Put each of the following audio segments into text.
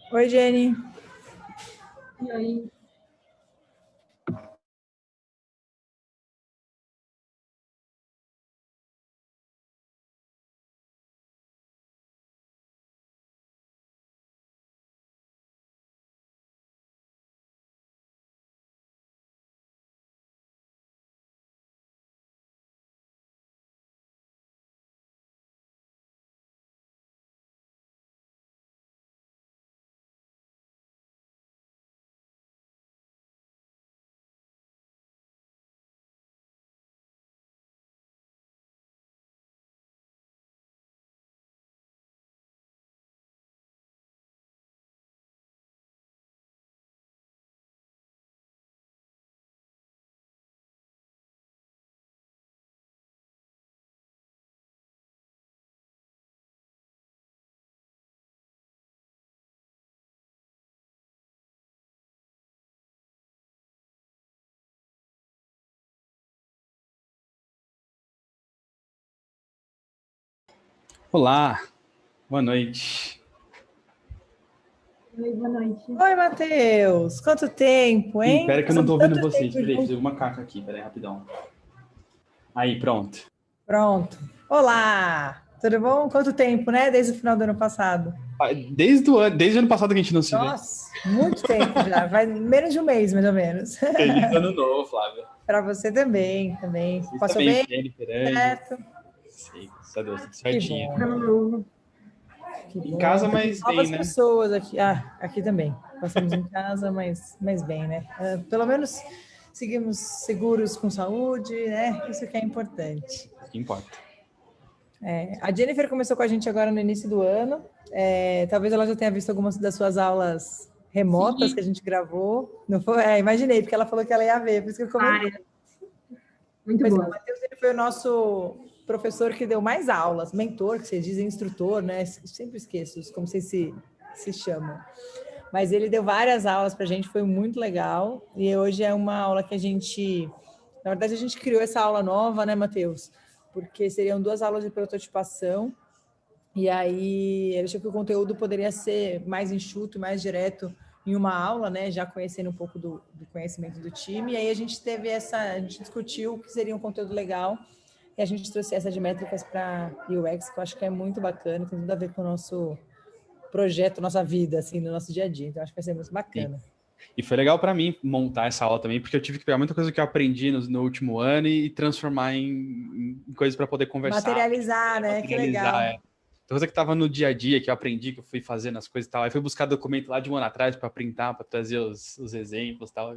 Oi, Jenny. E aí, Olá, boa noite. boa noite. Oi, Matheus. Quanto tempo, Ih, hein? pera que eu não tô Passamos ouvindo tanto vocês. tempo Peraí, fiz juntos. alguma caca aqui. Peraí, rapidão. Aí, pronto. Olá. Tudo bom? Quanto tempo, né? Desde o final do ano passado. Desde o ano passado que a gente não se vê. Nossa, muito tempo já. Vai menos de um mês, mais ou menos. Feliz ano novo, Flávia. Para você também. Vocês Passou também, bem? Jennifer, Anjo. Certo? Sei, graças a Deus, tudo Que certinho. bom, Ano novo. que Em bom. casa, Temos mas bem, novas né? pessoas aqui. Aqui também. Passamos em casa, mas bem, né? Pelo menos seguimos seguros com saúde, né? Isso que é importante. O que importa. A Jennifer começou com a gente agora no início do ano. Talvez ela já tenha visto algumas das suas aulas remotas que a Sim, gente gravou. Não foi? Imaginei, porque ela falou que ela ia ver, por isso que eu comentei. várias. Muito Mas o boa. Matheus ele foi o nosso professor que deu mais aulas, mentor, que vocês dizem instrutor, né? Sempre esqueço como vocês se chamam. Mas ele deu várias aulas para a gente, foi muito legal. E hoje é uma aula que a gente. Na verdade, a gente criou essa aula nova, né, Matheus? Porque seriam 2 aulas de prototipação. E aí, ele achou que o conteúdo poderia ser mais enxuto, mais direto em uma aula, né? Já conhecendo um pouco do conhecimento do time. E aí, a gente discutiu o que seria um conteúdo legal. E a gente trouxe essa de métricas para UX, que eu acho que é muito bacana, tem tudo a ver com o nosso projeto, nossa vida, assim, no nosso dia a dia. Então, acho que vai ser muito Sim. bacana. E foi legal pra mim montar essa aula também, porque eu tive que pegar muita coisa que eu aprendi no último ano e transformar em coisas pra poder conversar, Materializar, né? Que materializar. legal. Coisa que tava no dia a dia, que eu aprendi, que eu fui fazendo as coisas e tal. Aí fui buscar documento lá de um ano atrás para printar, para trazer os exemplos e tal.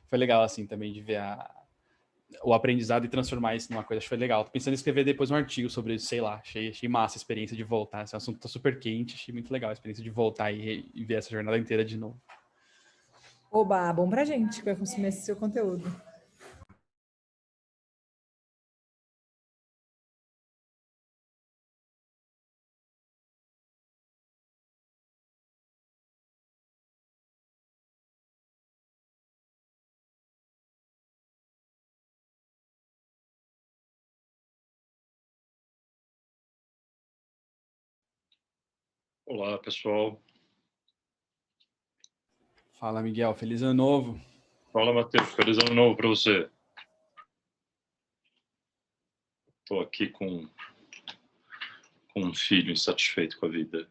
Foi legal, assim, também de ver o aprendizado e transformar isso numa coisa. Acho que foi legal. Tô pensando em escrever depois um artigo sobre isso, sei lá. Achei massa a experiência de voltar. Esse assunto tá super quente, achei muito legal a experiência de voltar e ver essa jornada inteira de novo. Oba, bom pra gente que vai consumir esse seu conteúdo. Olá, pessoal. Fala, Miguel. Feliz ano novo. Fala, Matheus. Feliz ano novo para você. Estou aqui com um filho insatisfeito com a vida.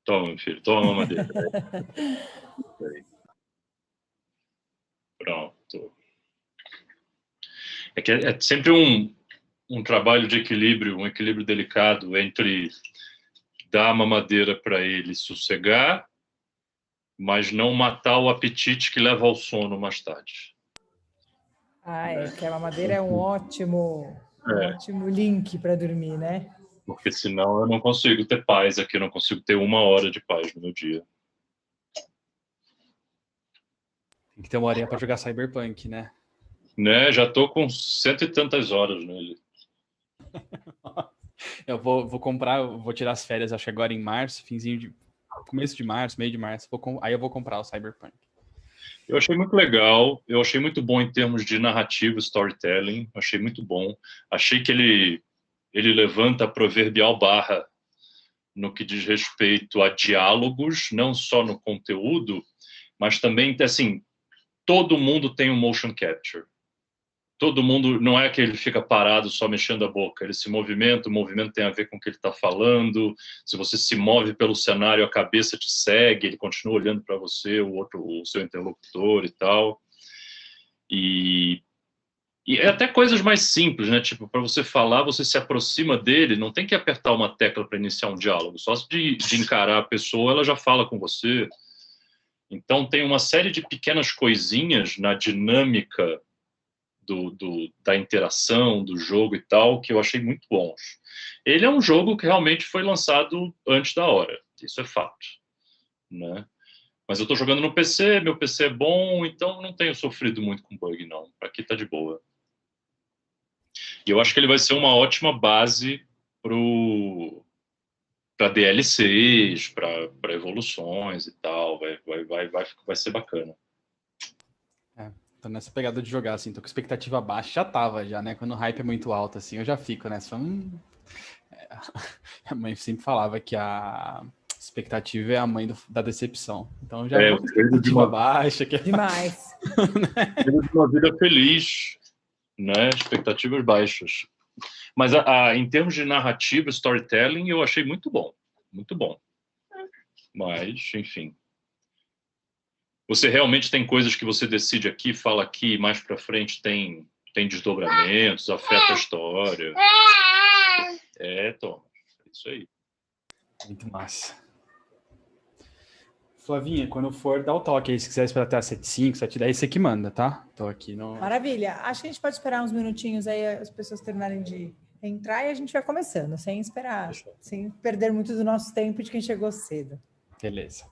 Toma, meu filho, toma a mamadeira. Pronto. É que é sempre um trabalho de equilíbrio, um equilíbrio delicado entre dar a mamadeira para ele sossegar, mas não matar o apetite que leva ao sono mais tarde. Que a mamadeira é um É, ótimo link para dormir, né? porque senão eu não consigo ter paz aqui, eu não consigo ter 1 hora de paz no meu dia. Tem que ter uma horinha pra jogar Cyberpunk, né? Né? Já estou com 100 e tantas horas nele. Eu vou comprar, vou tirar as férias, acho que agora em março, começo de março, meio de março. Aí eu vou comprar o Cyberpunk. Eu achei muito legal, eu achei muito bom em termos de narrativa, storytelling, achei muito bom. Achei que ele levanta a proverbial barra no que diz respeito a diálogos, não só no conteúdo, mas também, assim, todo mundo tem um motion capture. Todo mundo, não é que ele fica parado só mexendo a boca, ele se movimenta, o movimento tem a ver com o que ele está falando, se você se move pelo cenário, a cabeça te segue, ele continua olhando para você, o seu interlocutor e tal. E é até coisas mais simples, né? Tipo, para você falar, você se aproxima dele, não tem que apertar uma tecla para iniciar um diálogo, só de encarar a pessoa, ela já fala com você. Então, tem uma série de pequenas coisinhas na dinâmica da interação, do jogo e tal, que eu achei muito bons. Ele é um jogo que realmente foi lançado antes da hora, isso é fato, né? Mas eu estou jogando no PC, meu PC é bom, então não tenho sofrido muito com bug, não. Aqui tá de boa. E eu acho que ele vai ser uma ótima base para DLCs, para evoluções e tal. Vai ser bacana. Tô nessa pegada de jogar, assim, tô com expectativa baixa, já tava, já, né? Quando o hype é muito alto, assim, eu já fico, né? A mãe sempre falava que a expectativa é a mãe da decepção. Então já vou com expectativa baixa. Demais. De uma vida feliz, né? Expectativas baixas. Mas em termos de narrativa, storytelling, eu achei muito bom. Muito bom. Mas, enfim. Você realmente tem coisas que você decide aqui, fala aqui, mais pra frente tem desdobramentos, afeta a história. Tom. É isso aí. Muito massa. Flavinha, quando for, dá o toque aí. Se quiser esperar até as 7h05, 7h10, você que manda, tá? Tô aqui no... Maravilha. Acho que a gente pode esperar uns minutinhos aí, as pessoas terminarem de entrar e a gente vai começando, sem esperar, sem perder muito do nosso tempo de quem chegou cedo. Beleza.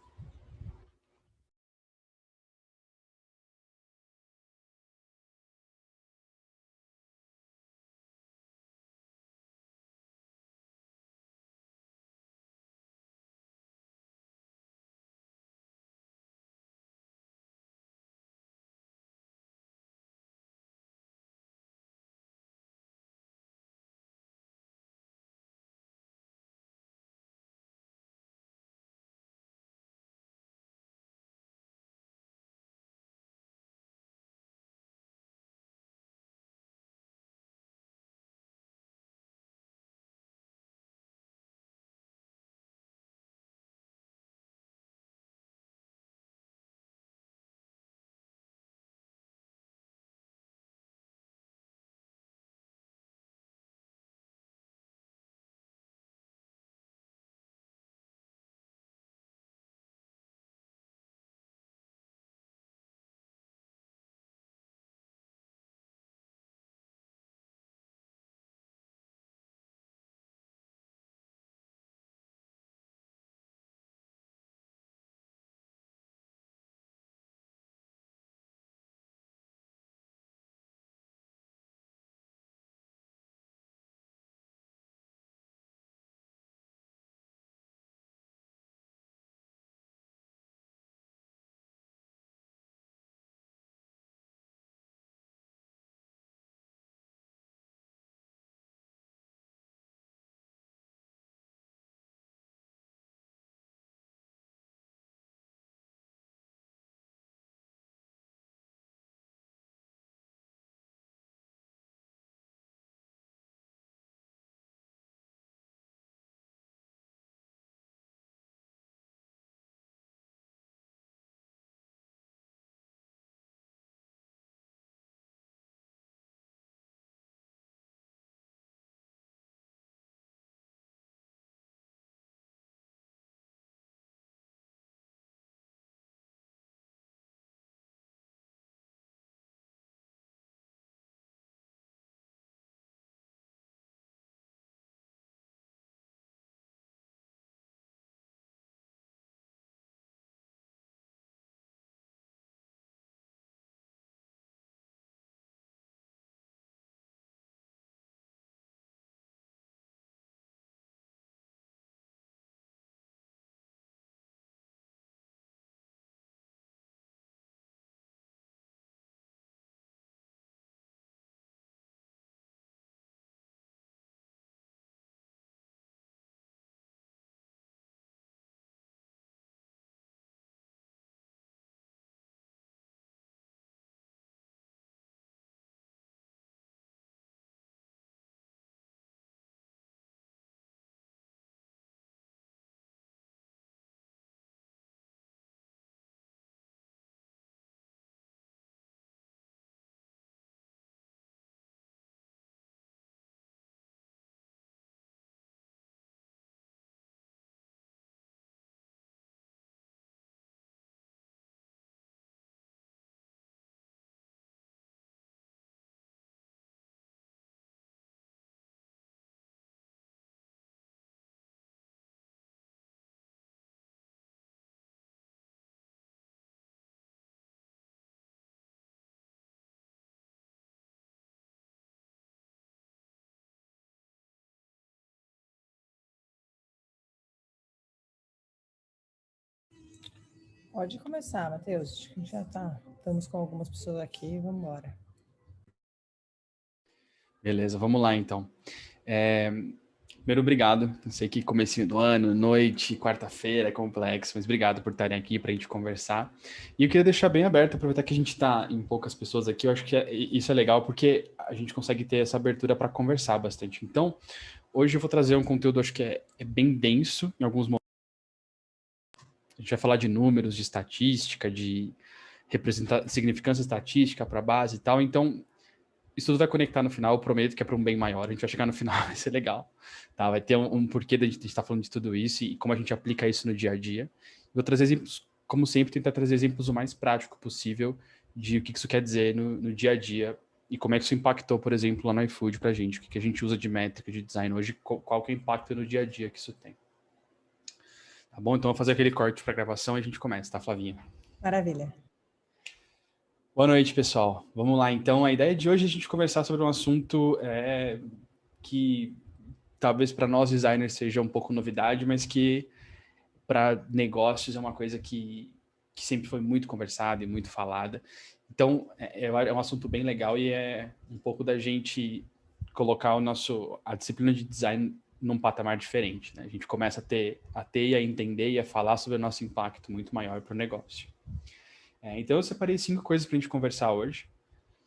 Pode começar, Matheus. Acho que já estamos com algumas pessoas aqui, vamos embora. Beleza, vamos lá então. Primeiro, obrigado. Eu sei que comecinho do ano, noite, quarta-feira é complexo, mas obrigado por estarem aqui para a gente conversar. E eu queria deixar bem aberto, aproveitar que a gente está em poucas pessoas aqui, eu acho que isso é legal porque a gente consegue ter essa abertura para conversar bastante. Então, hoje eu vou trazer um conteúdo, acho que é bem denso em alguns momentos. A gente vai falar de números, de estatística, de significância estatística para a base e tal. Então, isso tudo vai conectar no final, eu prometo que é para um bem maior. A gente vai chegar no final, vai ser legal. Tá? Vai ter um porquê da gente estar falando de tudo isso e como a gente aplica isso no dia a dia. Vou trazer exemplos, como sempre, tentar trazer exemplos o mais prático possível de o que isso quer dizer no dia a dia e como é que isso impactou, por exemplo, lá no iFood para a gente, o que a gente usa de métrica, de design hoje, qual que é o impacto no dia a dia que isso tem. Tá bom? Então, eu vou fazer aquele corte para a gravação e a gente começa, tá, Flavinha? Maravilha. Boa noite, pessoal. Vamos lá, então. A ideia de hoje é a gente conversar sobre um assunto que talvez para nós designers seja um pouco novidade, mas que para negócios é uma coisa que sempre foi muito conversada e muito falada. Então, é um assunto bem legal e é um pouco da gente colocar a disciplina de design num patamar diferente, né? A gente começa a ter e a entender e a falar sobre o nosso impacto muito maior para o negócio. Então, eu separei 5 coisas para a gente conversar hoje.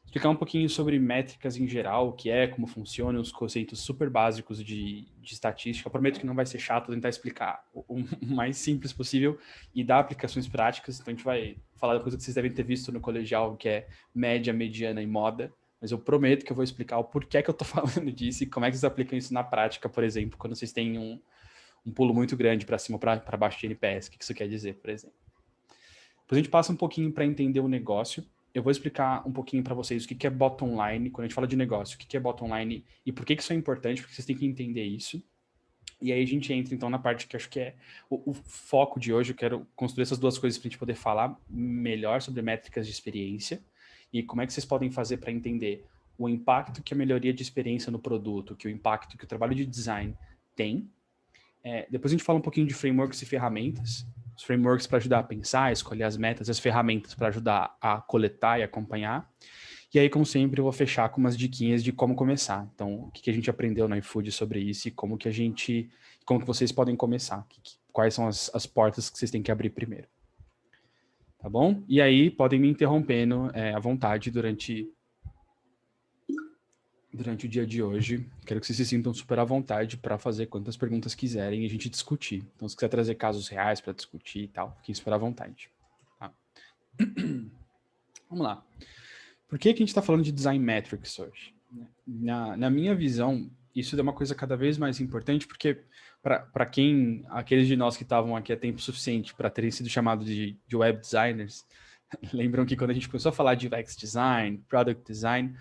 Explicar um pouquinho sobre métricas em geral, o que como funciona, os conceitos super básicos de estatística. Eu prometo que não vai ser chato tentar explicar o mais simples possível e dar aplicações práticas. Então, a gente vai falar da coisa que vocês devem ter visto no colegial, que é média, mediana e moda. Mas eu prometo que eu vou explicar o porquê que eu estou falando disso e como é que vocês aplicam isso na prática, por exemplo, quando vocês têm um pulo muito grande para cima ou para baixo de NPS. O que isso quer dizer, por exemplo? Depois a gente passa um pouquinho para entender o negócio. Eu vou explicar um pouquinho para vocês o que é bottom line, quando a gente fala de negócio, o que é bottom line e por que isso é importante, porque vocês têm que entender isso. E aí a gente entra, então, na parte que eu acho que é o foco de hoje. Eu quero construir essas duas coisas para a gente poder falar melhor sobre métricas de experiência e como é que vocês podem fazer para entender o impacto que a melhoria de experiência no produto, que o impacto que o trabalho de design tem. Depois a gente fala um pouquinho de frameworks e ferramentas, os frameworks para ajudar a pensar, escolher as metas, as ferramentas para ajudar a coletar e acompanhar. E aí, como sempre, eu vou fechar com umas diquinhas de como começar. Então, o que a gente aprendeu no iFood sobre isso e como que vocês podem começar, quais são as portas que vocês têm que abrir primeiro. Tá bom? E aí, podem me interrompendo à vontade durante o dia de hoje. Quero que vocês se sintam super à vontade para fazer quantas perguntas quiserem e a gente discutir. Então, se quiser trazer casos reais para discutir e tal, fiquem super à vontade. Tá? Vamos lá. Por que a gente está falando de Design Metrics hoje? Na minha visão, isso é uma coisa cada vez mais importante, porque para aqueles de nós que estavam aqui há tempo suficiente para terem sido chamados de web designers, lembram que quando a gente começou a falar de UX design, product design,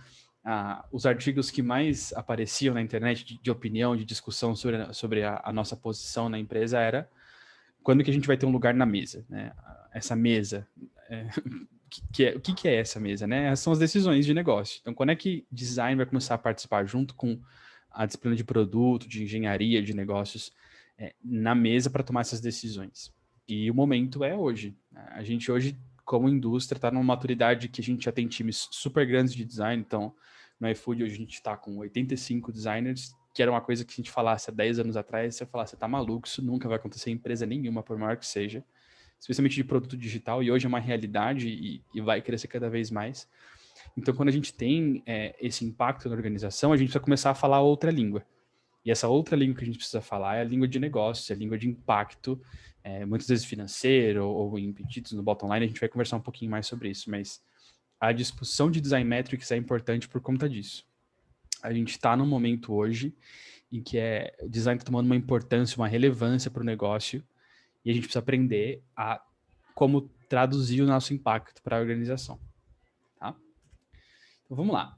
os artigos que mais apareciam na internet de opinião, de discussão sobre a nossa posição na empresa era quando que a gente vai ter um lugar na mesa, né? Essa mesa, o que é essa mesa, né? Essas são as decisões de negócio. Então, quando é que design vai começar a participar junto com a disciplina de produto, de engenharia, de negócios, na mesa para tomar essas decisões? E o momento é hoje. A gente hoje, como indústria, está numa maturidade que a gente já tem times super grandes de design. Então, no iFood, hoje a gente está com 85 designers, que era uma coisa que se a gente falasse há 10 anos atrás, você ia falar, você tá maluco, isso nunca vai acontecer em empresa nenhuma, por maior que seja, especialmente de produto digital, e hoje é uma realidade e vai crescer cada vez mais. Então, quando a gente tem esse impacto na organização, a gente precisa começar a falar outra língua. E essa outra língua que a gente precisa falar é a língua de negócio, é a língua de impacto, muitas vezes financeiro ou em pedidos no bottom line. A gente vai conversar um pouquinho mais sobre isso, mas a discussão de Design Metrics é importante por conta disso. A gente está num momento hoje em que o design está tomando uma importância, uma relevância para o negócio, e a gente precisa aprender a como traduzir o nosso impacto para a organização. Tá? Então vamos lá.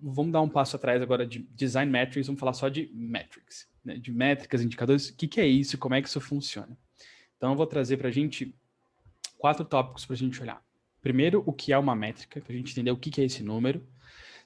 Vamos dar um passo atrás agora de Design Metrics, vamos falar só de Metrics, né? De métricas, indicadores, o que é isso e como é que isso funciona. Então eu vou trazer para a gente 4 tópicos para a gente olhar. Primeiro, o que é uma métrica, para a gente entender o que é esse número.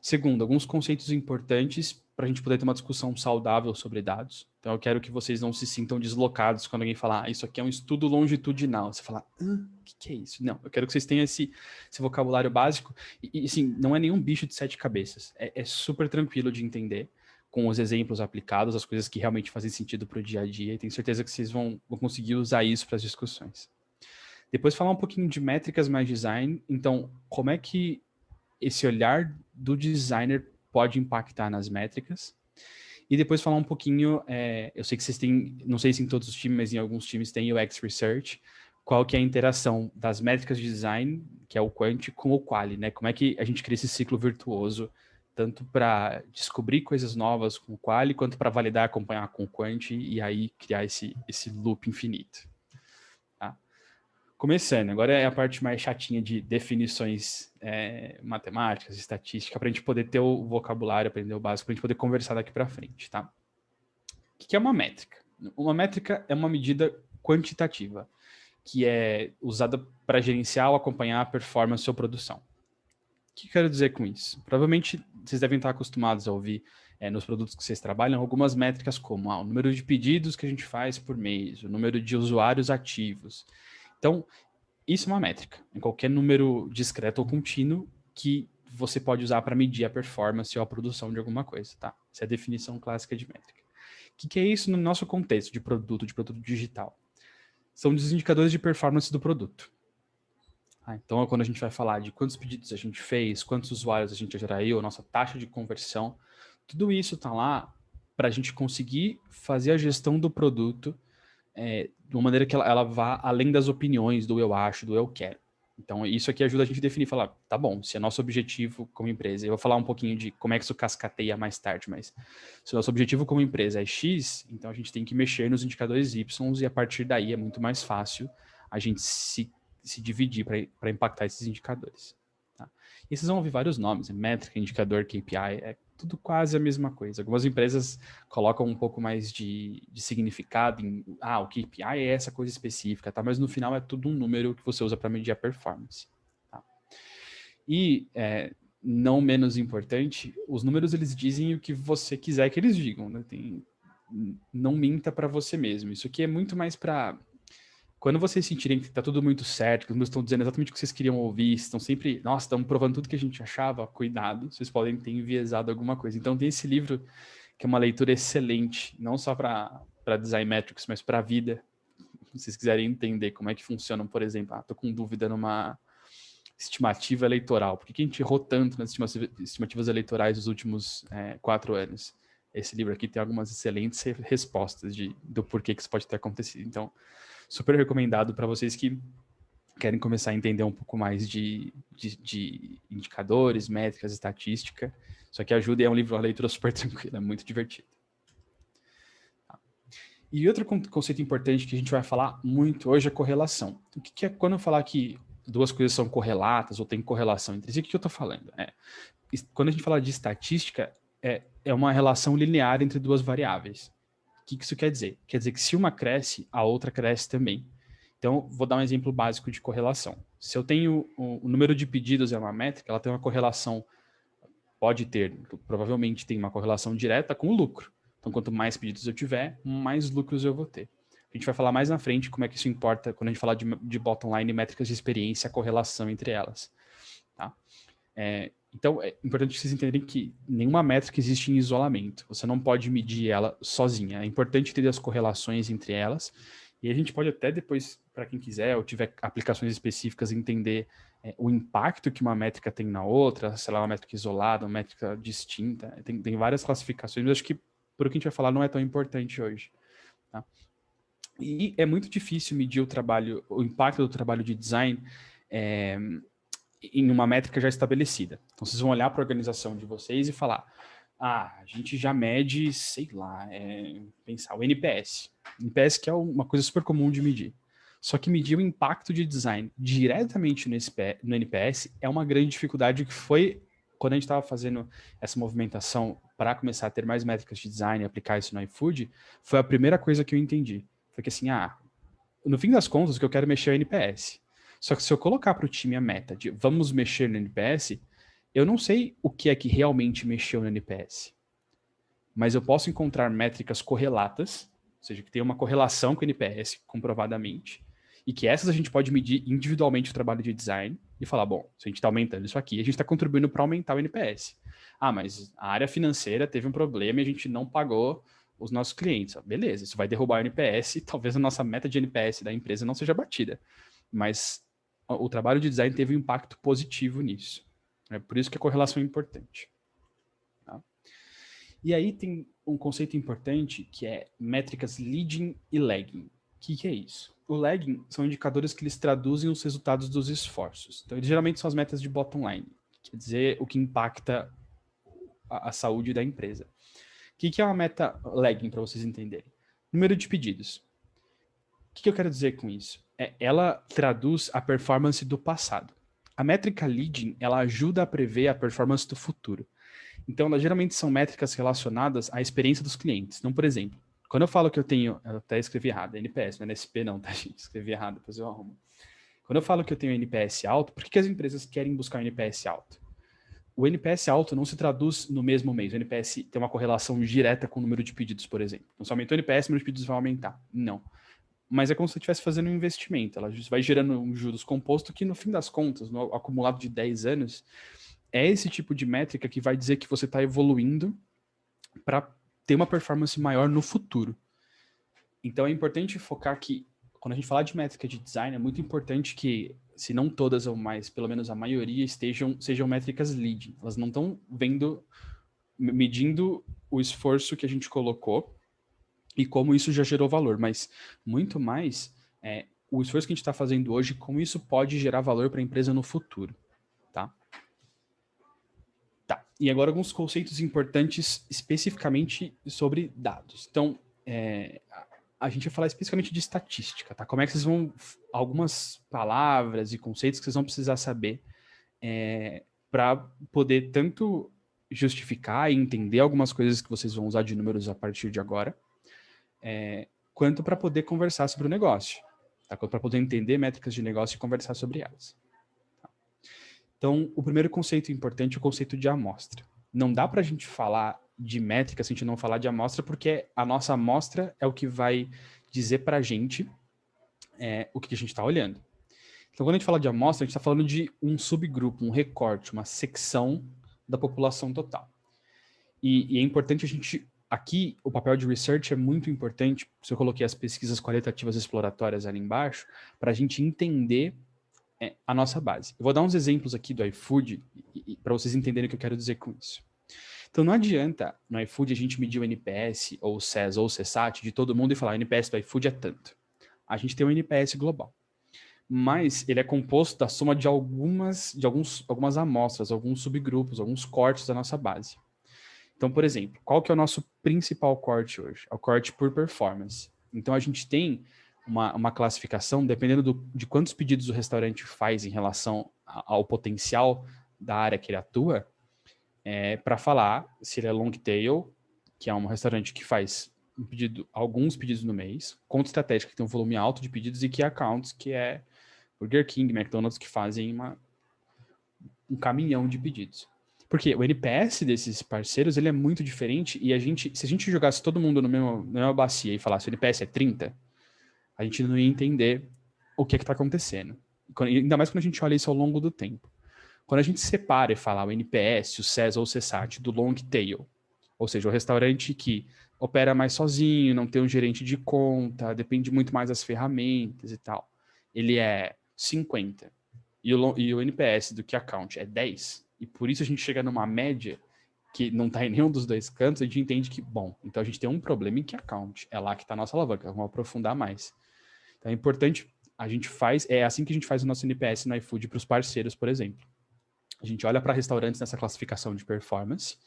Segundo, alguns conceitos importantes para a gente poder ter uma discussão saudável sobre dados. Então, eu quero que vocês não se sintam deslocados quando alguém falar, isso aqui é um estudo longitudinal. Você fala, o que é isso? Não, eu quero que vocês tenham esse vocabulário básico. E, assim, não é nenhum bicho de 7 cabeças. É super tranquilo de entender, com os exemplos aplicados, as coisas que realmente fazem sentido para o dia a dia. E tenho certeza que vocês vão conseguir usar isso para as discussões. Depois, falar um pouquinho de métricas mais design. Então, como é que esse olhar do designer pode impactar nas métricas. E depois falar um pouquinho, eu sei que vocês têm, não sei se em todos os times, mas em alguns times tem UX Research, qual que é a interação das métricas de design, que é o Quant, com o Quali, né? Como é que a gente cria esse ciclo virtuoso, tanto para descobrir coisas novas com o Quali, quanto para validar, acompanhar com o Quant, e aí criar esse loop infinito. Começando, agora é a parte mais chatinha de definições matemáticas, estatística, para a gente poder ter o vocabulário, aprender o básico, para a gente poder conversar daqui para frente, tá? O que é uma métrica? Uma métrica é uma medida quantitativa, que é usada para gerenciar ou acompanhar a performance ou produção. O que eu quero dizer com isso? Provavelmente vocês devem estar acostumados a ouvir nos produtos que vocês trabalham algumas métricas como o número de pedidos que a gente faz por mês, o número de usuários ativos. Então, isso é uma métrica, em qualquer número discreto ou contínuo que você pode usar para medir a performance ou a produção de alguma coisa, tá? Essa é a definição clássica de métrica. O que é isso no nosso contexto de produto digital? São os indicadores de performance do produto. Então, quando a gente vai falar de quantos pedidos a gente fez, quantos usuários a gente atraiu, a nossa taxa de conversão, tudo isso está lá para a gente conseguir fazer a gestão do produto de uma maneira que ela vá além das opiniões do eu acho, do eu quero. Então, isso aqui ajuda a gente a definir, falar, tá bom, se é nosso objetivo como empresa, eu vou falar um pouquinho de como é que isso cascateia mais tarde, mas se o nosso objetivo como empresa é X, então a gente tem que mexer nos indicadores Y e a partir daí é muito mais fácil a gente se dividir para impactar esses indicadores. Tá? E vocês vão ouvir vários nomes, métrica, indicador, KPI, tudo quase a mesma coisa. Algumas empresas colocam um pouco mais de significado em, o KPI é essa coisa específica, tá? Mas no final é tudo um número que você usa para medir a performance. Tá? E, não menos importante, os números eles dizem o que você quiser que eles digam. Né? Não minta para você mesmo. Isso aqui é muito mais para... Quando vocês sentirem que está tudo muito certo, que os meus estão dizendo exatamente o que vocês queriam ouvir, estão sempre, estão provando tudo que a gente achava, cuidado, vocês podem ter enviesado alguma coisa. Então tem esse livro que é uma leitura excelente, não só para design metrics, mas para a vida. Se vocês quiserem entender como é que funcionam, por exemplo, estou com dúvida numa estimativa eleitoral. Por que a gente errou tanto nas estimativas eleitorais dos últimos 4 anos? Esse livro aqui tem algumas excelentes respostas do porquê que isso pode ter acontecido. Então, super recomendado para vocês que querem começar a entender um pouco mais de indicadores, métricas, estatística. Isso aqui ajuda e é um livro, uma leitura super tranquila, é muito divertido. E outro conceito importante que a gente vai falar muito hoje é correlação. O que é quando eu falar que duas coisas são correlatas ou tem correlação entre si, o que eu estou falando? Quando a gente fala de estatística, é uma relação linear entre duas variáveis. O que isso quer dizer? Quer dizer que se uma cresce, a outra cresce também. Então, vou dar um exemplo básico de correlação. Se eu tenho o número de pedidos é uma métrica, ela tem uma correlação, provavelmente tem uma correlação direta com o lucro. Então, quanto mais pedidos eu tiver, mais lucros eu vou ter. A gente vai falar mais na frente como é que isso importa quando a gente falar de bottom line, métricas de experiência, a correlação entre elas. Tá? Então, é importante que vocês entenderem que nenhuma métrica existe em isolamento. Você não pode medir ela sozinha. É importante entender as correlações entre elas. E a gente pode até depois, para quem quiser, ou tiver aplicações específicas, entender o impacto que uma métrica tem na outra, se ela é uma métrica isolada, uma métrica distinta. Tem várias classificações, mas acho que por o que a gente vai falar não é tão importante hoje. Tá? E é muito difícil medir o impacto do trabalho de design em uma métrica já estabelecida. Então, vocês vão olhar para a organização de vocês e falar, a gente já mede, sei lá, pensar o NPS. NPS que é uma coisa super comum de medir. Só que medir o impacto de design diretamente no NPS é uma grande dificuldade que foi, quando a gente estava fazendo essa movimentação para começar a ter mais métricas de design e aplicar isso no iFood, foi a primeira coisa que eu entendi. Foi que assim, no fim das contas, o que eu quero mexer é o NPS. Só que se eu colocar para o time a meta de vamos mexer no NPS, eu não sei o que é que realmente mexeu no NPS, mas eu posso encontrar métricas correlatas, ou seja, que tem uma correlação com o NPS, comprovadamente, e que essas a gente pode medir individualmente o trabalho de design e falar, bom, se a gente está aumentando isso aqui, a gente está contribuindo para aumentar o NPS. Ah, mas a área financeira teve um problema e a gente não pagou os nossos clientes. Beleza, isso vai derrubar o NPS e talvez a nossa meta de NPS da empresa não seja batida. Mas o trabalho de design teve um impacto positivo nisso. É por isso que a correlação é importante. Tá? E aí tem um conceito importante que é métricas leading e lagging. O que é isso? O lagging são indicadores que eles traduzem os resultados dos esforços. Então, eles geralmente são as metas de bottom line, quer dizer, o que impacta a saúde da empresa. O que é uma meta lagging, para vocês entenderem? Número de pedidos. O que eu quero dizer com isso? Ela traduz a performance do passado. A métrica leading, ela ajuda a prever a performance do futuro. Então, elas geralmente são métricas relacionadas à experiência dos clientes. Então, por exemplo, quando eu falo que eu até escrevi errado, NPS, não é NSP não, tá, gente? Escrevi errado, depois eu arrumo. Quando eu falo que eu tenho NPS alto, por que as empresas querem buscar um NPS alto? O NPS alto não se traduz no mesmo mês. O NPS tem uma correlação direta com o número de pedidos, por exemplo. Então, se aumentou o NPS, o número de pedidos vai aumentar. Não. Mas é como se você estivesse fazendo um investimento. Ela vai gerando um juros composto que, no fim das contas, no acumulado de 10 anos, é esse tipo de métrica que vai dizer que você está evoluindo para ter uma performance maior no futuro. Então, é importante focar que, quando a gente falar de métrica de design, é muito importante que, se não todas ou mais, pelo menos a maioria, sejam métricas leading. Elas não estão medindo o esforço que a gente colocou e como isso já gerou valor, mas muito mais o esforço que a gente está fazendo hoje, como isso pode gerar valor para a empresa no futuro, tá? Tá, e agora alguns conceitos importantes especificamente sobre dados. Então, a gente vai falar especificamente de estatística, tá? Como é que vocês vão... Algumas palavras e conceitos que vocês vão precisar saber para poder tanto justificar e entender algumas coisas que vocês vão usar de números a partir de agora, quanto para poder conversar sobre o negócio, tá? Para poder entender métricas de negócio e conversar sobre elas. Tá? Então, o primeiro conceito importante é o conceito de amostra. Não dá para a gente falar de métrica se a gente não falar de amostra, porque a nossa amostra é o que vai dizer para a gente o que a gente está olhando. Então, quando a gente fala de amostra, a gente está falando de um subgrupo, um recorte, uma secção da população total. E é importante a gente... Aqui, o papel de research é muito importante, se eu coloquei as pesquisas qualitativas exploratórias ali embaixo, para a gente entender a nossa base. Eu vou dar uns exemplos aqui do iFood, para vocês entenderem o que eu quero dizer com isso. Então, não adianta no iFood a gente medir o NPS, ou o SES, ou o CSAT de todo mundo e falar o NPS do iFood é tanto. A gente tem um NPS global. Mas ele é composto da soma de algumas amostras, alguns subgrupos, alguns cortes da nossa base. Então, por exemplo, qual que é o nosso principal corte hoje? É o corte por performance. Então, a gente tem uma classificação, dependendo de quantos pedidos o restaurante faz em relação ao potencial da área que ele atua, para falar se ele é long tail, que é um restaurante que faz alguns pedidos no mês, conta estratégica, que tem um volume alto de pedidos, e key accounts, que é Burger King, McDonald's, que fazem um caminhão de pedidos. Porque o NPS desses parceiros, ele é muito diferente, e se a gente jogasse todo mundo na mesma bacia e falasse o NPS é 30, a gente não ia entender o que está acontecendo. Ainda mais quando a gente olha isso ao longo do tempo. Quando a gente separa e fala o NPS, o SES ou o CSAT do long tail, ou seja, o restaurante que opera mais sozinho, não tem um gerente de conta, depende muito mais das ferramentas e tal, ele é 50. E o NPS do key account é 10. E por isso a gente chega numa média que não está em nenhum dos dois cantos, a gente entende que, bom, então a gente tem um problema em key account. É lá que está a nossa alavanca, vamos aprofundar mais. Então é importante, é assim que a gente faz o nosso NPS no iFood para os parceiros, por exemplo. A gente olha para restaurantes nessa classificação de performance,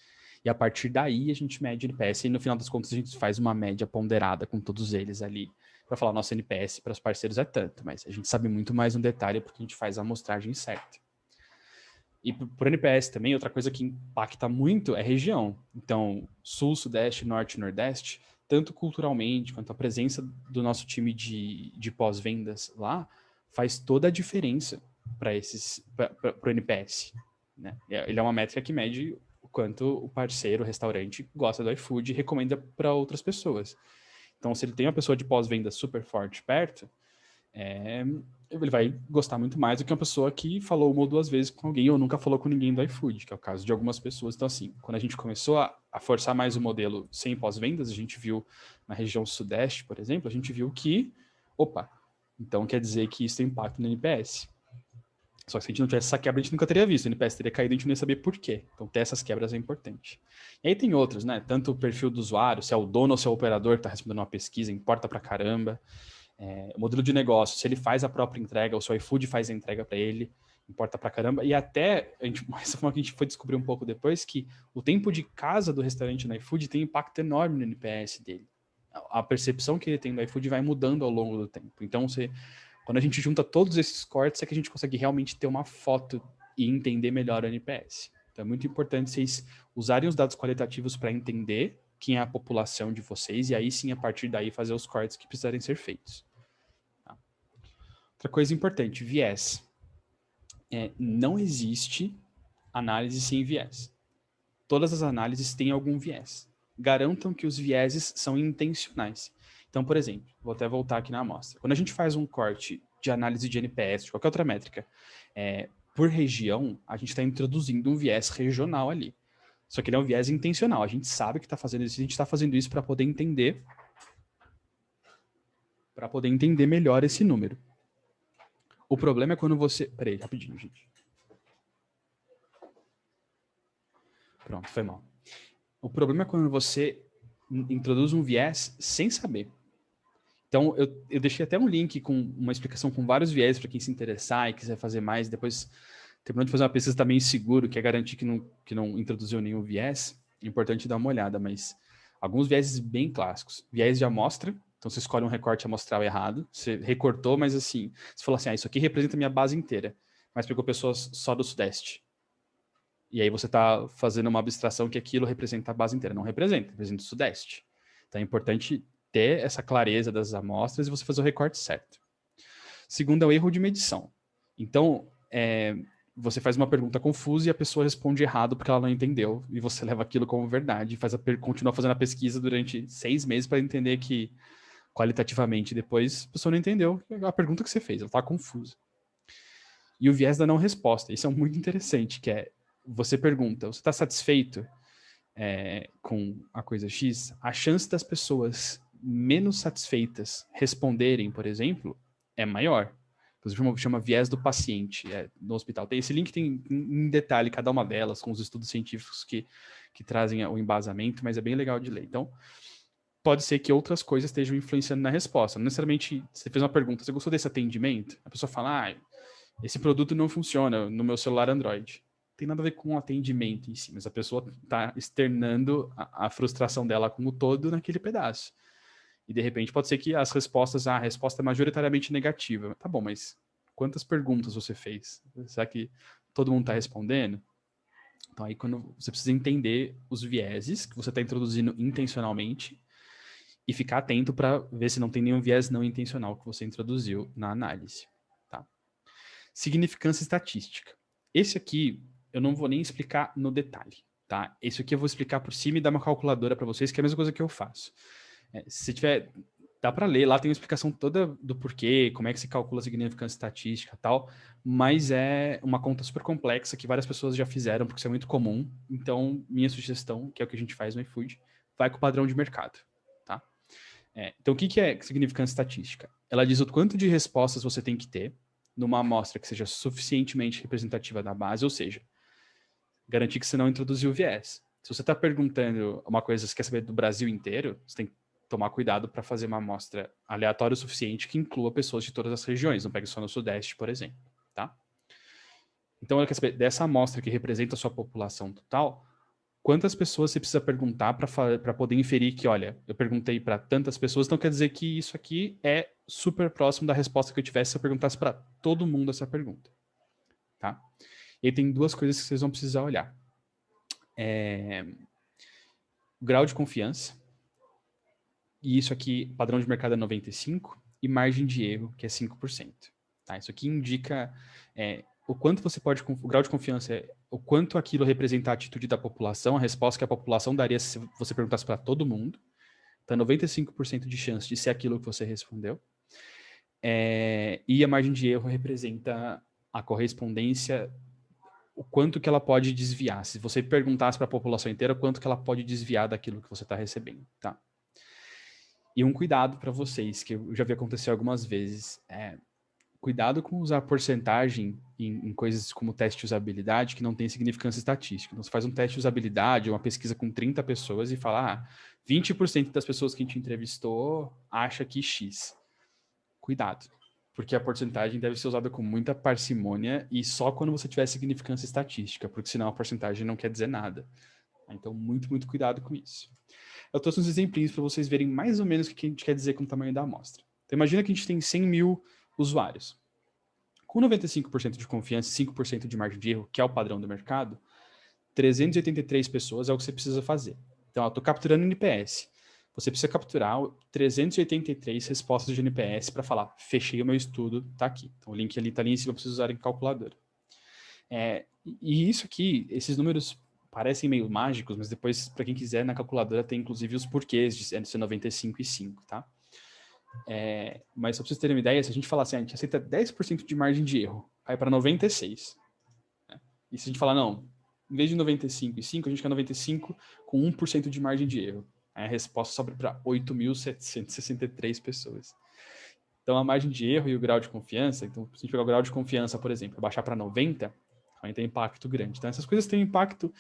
e a partir daí a gente mede o NPS, e no final das contas a gente faz uma média ponderada com todos eles ali, para falar nosso NPS para os parceiros é tanto, mas a gente sabe muito mais no detalhe porque a gente faz a amostragem certa. E por NPS também, outra coisa que impacta muito é região. Então, Sul, Sudeste, Norte e Nordeste, tanto culturalmente quanto a presença do nosso time de pós-vendas lá, faz toda a diferença para o NPS. né? Ele é uma métrica que mede o quanto o parceiro, o restaurante, gosta do iFood e recomenda para outras pessoas. Então, se ele tem uma pessoa de pós-venda super forte perto, ele vai gostar muito mais do que uma pessoa que falou uma ou duas vezes com alguém ou nunca falou com ninguém do iFood, que é o caso de algumas pessoas. Então, assim, quando a gente começou a forçar mais o modelo sem pós-vendas, a gente viu na região sudeste, por exemplo, a gente viu que, então quer dizer que isso tem impacto no NPS. Só que se a gente não tivesse essa quebra, a gente nunca teria visto. O NPS teria caído, a gente não ia saber por quê. Então, ter essas quebras é importante. E aí tem outros, né? Tanto o perfil do usuário, se é o dono ou se é o operador que está respondendo uma pesquisa, importa pra caramba. O modelo de negócio, se ele faz a própria entrega, ou se o iFood faz a entrega para ele, importa pra caramba. E até, essa foi uma que a gente foi descobrir um pouco depois, que o tempo de casa do restaurante no iFood tem impacto enorme no NPS dele. A percepção que ele tem do iFood vai mudando ao longo do tempo. Então, quando a gente junta todos esses cortes, é que a gente consegue realmente ter uma foto e entender melhor o NPS. Então, é muito importante vocês usarem os dados qualitativos para entender quem é a população de vocês e aí sim, a partir daí, fazer os cortes que precisarem ser feitos. Tá? Outra coisa importante, viés. Não existe análise sem viés. Todas as análises têm algum viés. Garantam que os vieses são intencionais. Então, por exemplo, vou até voltar aqui na amostra. Quando a gente faz um corte de análise de NPS, de qualquer outra métrica, por região, a gente está introduzindo um viés regional ali. Só que ele é um viés intencional. A gente sabe que está fazendo isso, a gente está fazendo isso para poder entender melhor esse número. O problema é quando você... Peraí, rapidinho, gente. Pronto, foi mal. O problema é quando você introduz um viés sem saber. Então, eu deixei até um link com uma explicação com vários viés para quem se interessar e quiser fazer mais. Depois, terminando de fazer uma pesquisa também seguro, que é garantir que não introduziu nenhum viés. É importante dar uma olhada, mas alguns viéses bem clássicos. Viés de amostra. Então, você escolhe um recorte amostral errado. Você recortou, mas assim, você falou assim, isso aqui representa a minha base inteira. Mas pegou pessoas só do Sudeste. E aí você está fazendo uma abstração que aquilo representa a base inteira. Não representa, representa o Sudeste. Então, é importante ter essa clareza das amostras e você fazer o recorte certo. Segundo é o erro de medição. Então, você faz uma pergunta confusa e a pessoa responde errado porque ela não entendeu, e você leva aquilo como verdade e continua fazendo a pesquisa durante 6 meses para entender que, qualitativamente, depois a pessoa não entendeu a pergunta que você fez, ela está confusa. E o viés da não resposta, isso é muito interessante, que você pergunta, você está satisfeito com a coisa X? A chance das pessoas menos satisfeitas responderem, por exemplo, é maior. Inclusive, chama viés do paciente no hospital. Esse link tem em detalhe cada uma delas, com os estudos científicos que trazem o embasamento, mas é bem legal de ler. Então, pode ser que outras coisas estejam influenciando na resposta. Não necessariamente, você fez uma pergunta, você gostou desse atendimento? A pessoa fala, esse produto não funciona no meu celular Android. Tem nada a ver com o atendimento em si, mas a pessoa está externando a frustração dela como todo naquele pedaço. E, de repente, pode ser que a resposta é majoritariamente negativa. Tá bom, mas quantas perguntas você fez? Será que todo mundo está respondendo? Então, aí quando você precisa entender os vieses que você está introduzindo intencionalmente e ficar atento para ver se não tem nenhum viés não intencional que você introduziu na análise. Tá? Significância estatística. Esse aqui eu não vou nem explicar no detalhe. Tá? Esse aqui eu vou explicar por cima e dar uma calculadora para vocês, que é a mesma coisa que eu faço. Se tiver, dá para ler, lá tem uma explicação toda do porquê, como é que se calcula a significância estatística e tal, mas é uma conta super complexa que várias pessoas já fizeram, porque isso é muito comum. Então, minha sugestão, que é o que a gente faz no iFood, vai com o padrão de mercado. Tá? Então, o que é significância estatística? Ela diz o quanto de respostas você tem que ter numa amostra que seja suficientemente representativa da base, ou seja, garantir que você não introduziu viés. Se você está perguntando uma coisa que você quer saber do Brasil inteiro, você tem que tomar cuidado para fazer uma amostra aleatória o suficiente que inclua pessoas de todas as regiões, não pegue só no Sudeste, por exemplo. Tá? Então, ela quer saber dessa amostra que representa a sua população total, quantas pessoas você precisa perguntar para poder inferir que, olha, eu perguntei para tantas pessoas, então quer dizer que isso aqui é super próximo da resposta que eu tivesse se eu perguntasse para todo mundo essa pergunta. Tá? E aí tem 2 coisas que vocês vão precisar olhar. O grau de confiança, e isso aqui, padrão de mercado é 95%, e margem de erro, que é 5%. Tá? Isso aqui indica o quanto você pode, o grau de confiança é o quanto aquilo representa a atitude da população, a resposta que a população daria se você perguntasse para todo mundo. Então, 95% de chance de ser aquilo que você respondeu. E a margem de erro representa a correspondência, o quanto que ela pode desviar. Se você perguntasse para a população inteira, quanto que ela pode desviar daquilo que você está recebendo, tá? E um cuidado para vocês, que eu já vi acontecer algumas vezes, cuidado com usar porcentagem em coisas como teste de usabilidade que não tem significância estatística. Então, você faz um teste de usabilidade, uma pesquisa com 30 pessoas e fala, 20% das pessoas que a gente entrevistou acha que X. Cuidado, porque a porcentagem deve ser usada com muita parcimônia e só quando você tiver significância estatística, porque senão a porcentagem não quer dizer nada. Então, muito, muito cuidado com isso. Eu trouxe uns exemplinhos para vocês verem mais ou menos o que a gente quer dizer com o tamanho da amostra. Então, imagina que a gente tem 100 mil usuários. Com 95% de confiança e 5% de margem de erro, que é o padrão do mercado, 383 pessoas é o que você precisa fazer. Então, eu estou capturando NPS. Você precisa capturar 383 respostas de NPS para falar, fechei o meu estudo, tá aqui. Então, o link ali está ali em cima, precisa usar em calculadora. E isso aqui, esses números parecem meio mágicos, mas depois, para quem quiser, na calculadora tem inclusive os porquês de ser 95 e 5, tá? Mas só para vocês terem uma ideia, se a gente falar assim, a gente aceita 10% de margem de erro, cai para 96. Né? E se a gente falar, não, em vez de 95 e 5, a gente quer 95 com 1% de margem de erro. Aí a resposta sobe para 8.763 pessoas. Então, a margem de erro e o grau de confiança, então, se a gente pegar o grau de confiança, por exemplo, e baixar para 90, aí tem impacto grande. Então, essas coisas têm impacto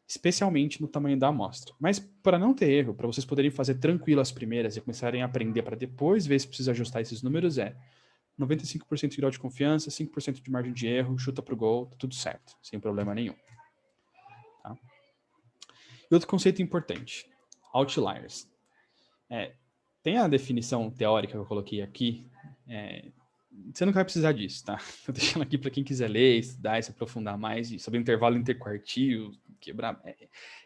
especialmente no tamanho da amostra. Mas, para não ter erro, para vocês poderem fazer tranquilo as primeiras e começarem a aprender para depois ver se precisa ajustar esses números, 95% de grau de confiança, 5% de margem de erro, chuta para o gol, tá tudo certo, sem problema nenhum. Tá? E outro conceito importante, outliers. Tem a definição teórica que eu coloquei aqui, você não vai precisar disso, tá? Tô deixando aqui para quem quiser ler, estudar e se aprofundar mais, e sobre o intervalo interquartil, quebrar.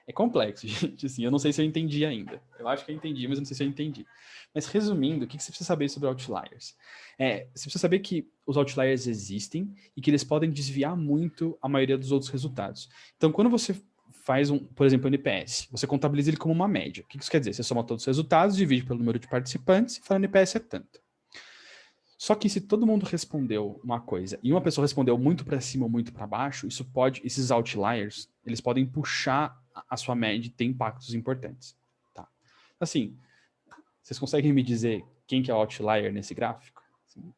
É complexo, gente. Assim, eu não sei se eu entendi ainda. Eu acho que eu entendi, mas eu não sei se eu entendi. Mas resumindo, o que você precisa saber sobre outliers? Você precisa saber que os outliers existem e que eles podem desviar muito a maioria dos outros resultados. Então, quando você faz por exemplo, NPS, você contabiliza ele como uma média. O que isso quer dizer? Você soma todos os resultados, divide pelo número de participantes e fala NPS é tanto. Só que se todo mundo respondeu uma coisa e uma pessoa respondeu muito para cima ou muito para baixo, esses outliers, eles podem puxar a sua média e ter impactos importantes. Tá? Assim, vocês conseguem me dizer quem que é o outlier nesse gráfico? Assim,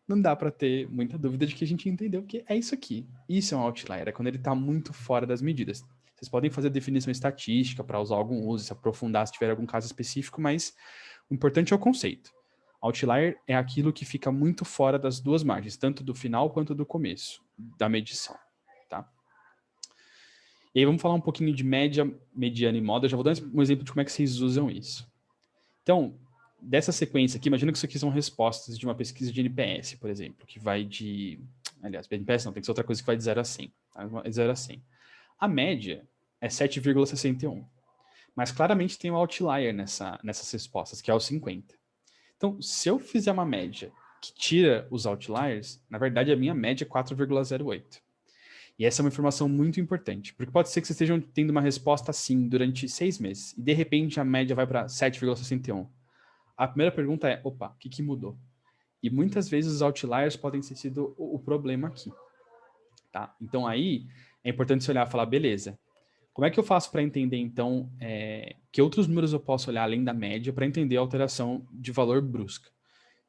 não dá para ter muita dúvida de que a gente entendeu que é isso aqui. Isso é um outlier, é quando ele está muito fora das medidas. Vocês podem fazer definição estatística para usar algum uso, se aprofundar se tiver algum caso específico, mas o importante é o conceito. Outlier é aquilo que fica muito fora das duas margens, tanto do final quanto do começo da medição. Tá? E aí vamos falar um pouquinho de média, mediana e moda. Eu já vou dar um exemplo de como é que vocês usam isso. Então, dessa sequência aqui, imagina que isso aqui são respostas de uma pesquisa de NPS, por exemplo, que vai de... Aliás, NPS não, tem que ser outra coisa que vai de 0 a 100. Tá? De 0 a 100. A média é 7,61. Mas claramente tem um outlier nessas respostas, que é o 50. Então, se eu fizer uma média que tira os outliers, na verdade a minha média é 4,08. E essa é uma informação muito importante, porque pode ser que vocês estejam tendo uma resposta assim durante 6 meses, e de repente a média vai para 7,61. A primeira pergunta é, opa, o que mudou? E muitas vezes os outliers podem ter sido o problema aqui. Tá? Então aí é importante você olhar e falar, beleza, como é que eu faço para entender, então, que outros números eu posso olhar além da média para entender a alteração de valor brusca?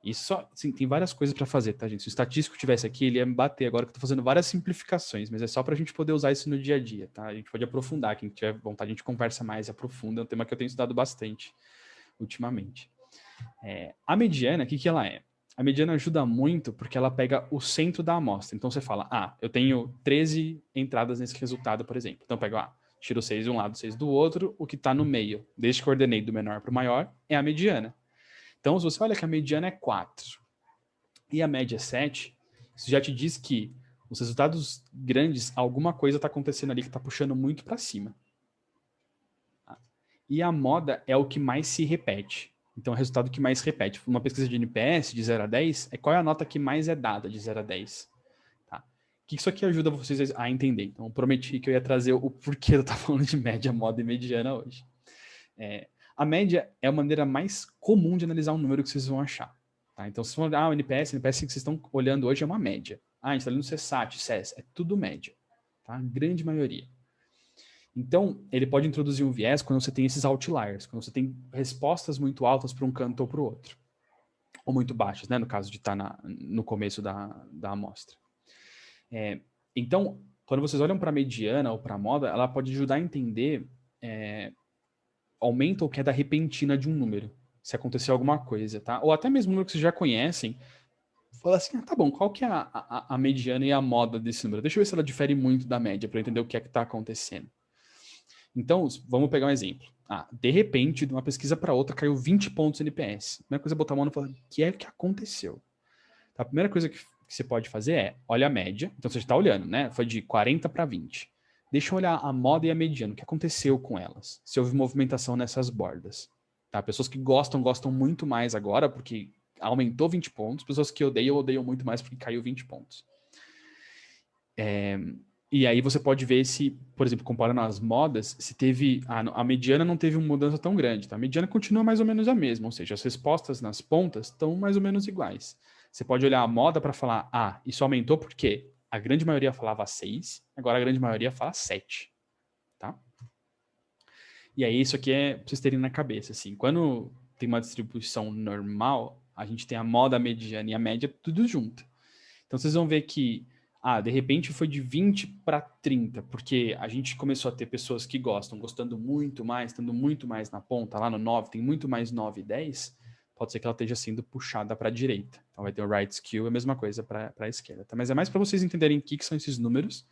Isso, assim, tem várias coisas para fazer, tá, gente? Se o estatístico tivesse aqui, ele ia me bater agora que eu estou fazendo várias simplificações, mas é só para a gente poder usar isso no dia a dia, tá? A gente pode aprofundar, quem tiver vontade, a gente conversa mais e aprofunda, é um tema que eu tenho estudado bastante ultimamente. A mediana, o que ela é? A mediana ajuda muito porque ela pega o centro da amostra. Então, você fala, eu tenho 13 entradas nesse resultado, por exemplo. Então, eu pego, tiro 6 de um lado, 6 do outro, o que está no meio, desde que eu ordenei do menor para o maior, é a mediana. Então, se você olha que a mediana é 4 e a média é 7, isso já te diz que os resultados grandes, alguma coisa está acontecendo ali que está puxando muito para cima. E a moda é o que mais se repete. Então, é o resultado que mais repete. Uma pesquisa de NPS de 0 a 10, qual é a nota que mais é dada de 0 a 10? Tá? que isso aqui ajuda vocês a entender? Então, eu prometi que eu ia trazer o porquê eu estou falando de média, moda e mediana hoje. A média é a maneira mais comum de analisar um número que vocês vão achar. Tá? Então, se vocês vão olhar o NPS que vocês estão olhando hoje é uma média. A gente está olhando o CSAT, CES, é tudo média. Tá? A grande maioria. Então, ele pode introduzir um viés quando você tem esses outliers, quando você tem respostas muito altas para um canto ou para o outro. Ou muito baixas, né? No caso de estar no começo da amostra. Então, quando vocês olham para a mediana ou para a moda, ela pode ajudar a entender aumento ou queda repentina de um número, se acontecer alguma coisa, tá? Ou até mesmo um número que vocês já conhecem, fala assim, tá bom, qual que é a mediana e a moda desse número? Deixa eu ver se ela difere muito da média, para eu entender o que é que está acontecendo. Então, vamos pegar um exemplo. De repente, de uma pesquisa para outra, caiu 20 pontos NPS. A primeira coisa é botar a mão e falar, o que é que aconteceu? A primeira coisa que você pode fazer é, olha a média. Então, você está olhando, né? Foi de 40 para 20. Deixa eu olhar a moda e a mediana. O que aconteceu com elas? Se houve movimentação nessas bordas. Tá? Pessoas que gostam muito mais agora, porque aumentou 20 pontos. Pessoas que odeiam muito mais, porque caiu 20 pontos. E aí você pode ver se, por exemplo, comparando as modas, se teve... A mediana não teve uma mudança tão grande, tá? A mediana continua mais ou menos a mesma, ou seja, as respostas nas pontas estão mais ou menos iguais. Você pode olhar a moda para falar, isso aumentou porque a grande maioria falava 6, agora a grande maioria fala 7, tá? E aí isso aqui é pra vocês terem na cabeça, assim, quando tem uma distribuição normal, a gente tem a moda, a mediana e a média tudo junto. Então vocês vão ver que de repente foi de 20 para 30, porque a gente começou a ter pessoas que gostando muito mais, estando muito mais na ponta, lá no 9, tem muito mais 9 e 10, pode ser que ela esteja sendo puxada para a direita. Então vai ter o right skew, a mesma coisa para a esquerda. Tá? Mas é mais para vocês entenderem o que são esses números,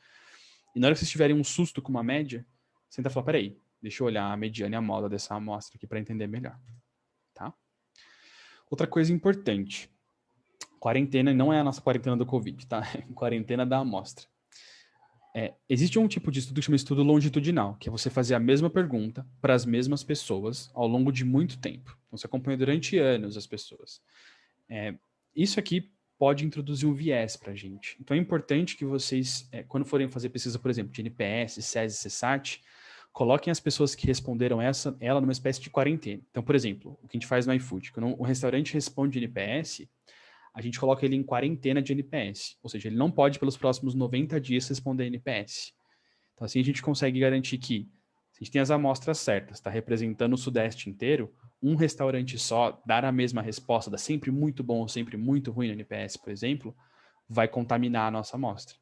e na hora que vocês tiverem um susto com uma média, você tenta falar, peraí, deixa eu olhar a mediana e a moda dessa amostra aqui para entender melhor. Tá? Outra coisa importante, quarentena não é a nossa quarentena do Covid, tá? É quarentena da amostra. Existe um tipo de estudo que chama estudo longitudinal, que é você fazer a mesma pergunta para as mesmas pessoas ao longo de muito tempo. Então, você acompanha durante anos as pessoas. Isso aqui pode introduzir um viés para a gente. Então, é importante que vocês, quando forem fazer pesquisa, por exemplo, de NPS, SES e CSAT, coloquem as pessoas que responderam ela numa espécie de quarentena. Então, por exemplo, o que a gente faz no iFood, quando um restaurante responde de NPS, a gente coloca ele em quarentena de NPS. Ou seja, ele não pode, pelos próximos 90 dias, responder NPS. Então, assim, a gente consegue garantir que, se a gente tem as amostras certas, está representando o Sudeste inteiro, um restaurante só dar a mesma resposta, dar sempre muito bom ou sempre muito ruim no NPS, por exemplo, vai contaminar a nossa amostra.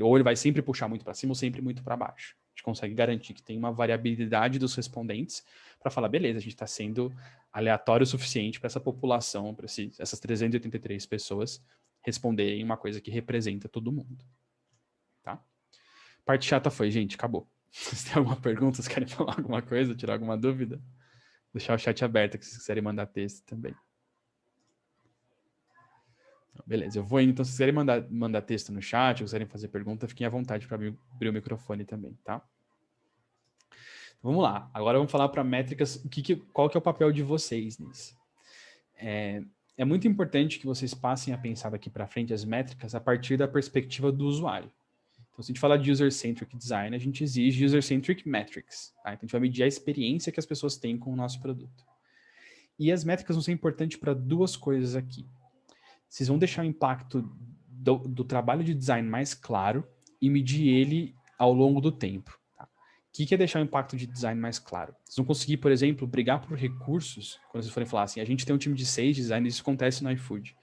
Ou ele vai sempre puxar muito para cima ou sempre muito para baixo. A gente consegue garantir que tem uma variabilidade dos respondentes para falar, beleza, a gente está sendo aleatório o suficiente para essa população, para essas 383 pessoas responderem uma coisa que representa todo mundo. Tá? Parte chata foi, gente, acabou. Vocês têm alguma pergunta? Vocês querem falar alguma coisa, tirar alguma dúvida? Deixar o chat aberto, que vocês quiserem mandar texto também. Beleza, eu vou indo. Então, se vocês querem mandar texto no chat, ou quiserem fazer pergunta, fiquem à vontade para abrir o microfone também, tá? Então, vamos lá. Agora vamos falar para métricas, qual que é o papel de vocês nisso. É muito importante que vocês passem a pensar daqui para frente as métricas a partir da perspectiva do usuário. Então, se a gente falar de User-Centric Design, a gente exige User-Centric Metrics. Tá? Então, a gente vai medir a experiência que as pessoas têm com o nosso produto. E as métricas vão ser importantes para duas coisas aqui. Vocês vão deixar o impacto do trabalho de design mais claro e medir ele ao longo do tempo. Tá? O que é deixar o impacto de design mais claro? Vocês vão conseguir, por exemplo, brigar por recursos, quando vocês forem falar assim, a gente tem um time de 6 designers, isso acontece no iFood.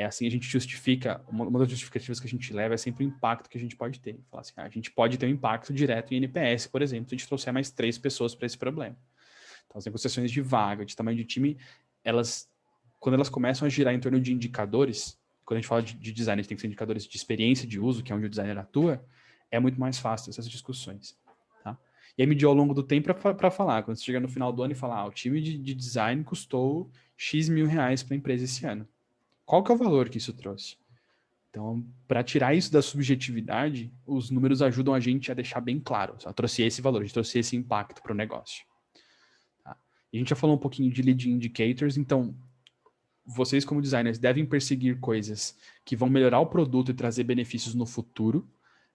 Assim a gente justifica, uma das justificativas que a gente leva é sempre o impacto que a gente pode ter. Falar assim, a gente pode ter um impacto direto em NPS, por exemplo, se a gente trouxer mais 3 pessoas para esse problema. Então, as negociações de vaga, de tamanho de time, quando elas começam a girar em torno de indicadores, quando a gente fala de design, a gente tem que ser indicadores de experiência de uso, que é onde o designer atua, é muito mais fácil essas discussões. Tá? E aí medir ao longo do tempo para falar, quando você chegar no final do ano e falar, o time de design custou X mil reais para a empresa esse ano. Qual que é o valor que isso trouxe? Então, para tirar isso da subjetividade, os números ajudam a gente a deixar bem claro. Eu trouxe esse valor, a gente trouxe esse impacto para o negócio. Tá? E a gente já falou um pouquinho de lead indicators, então vocês como designers devem perseguir coisas que vão melhorar o produto e trazer benefícios no futuro,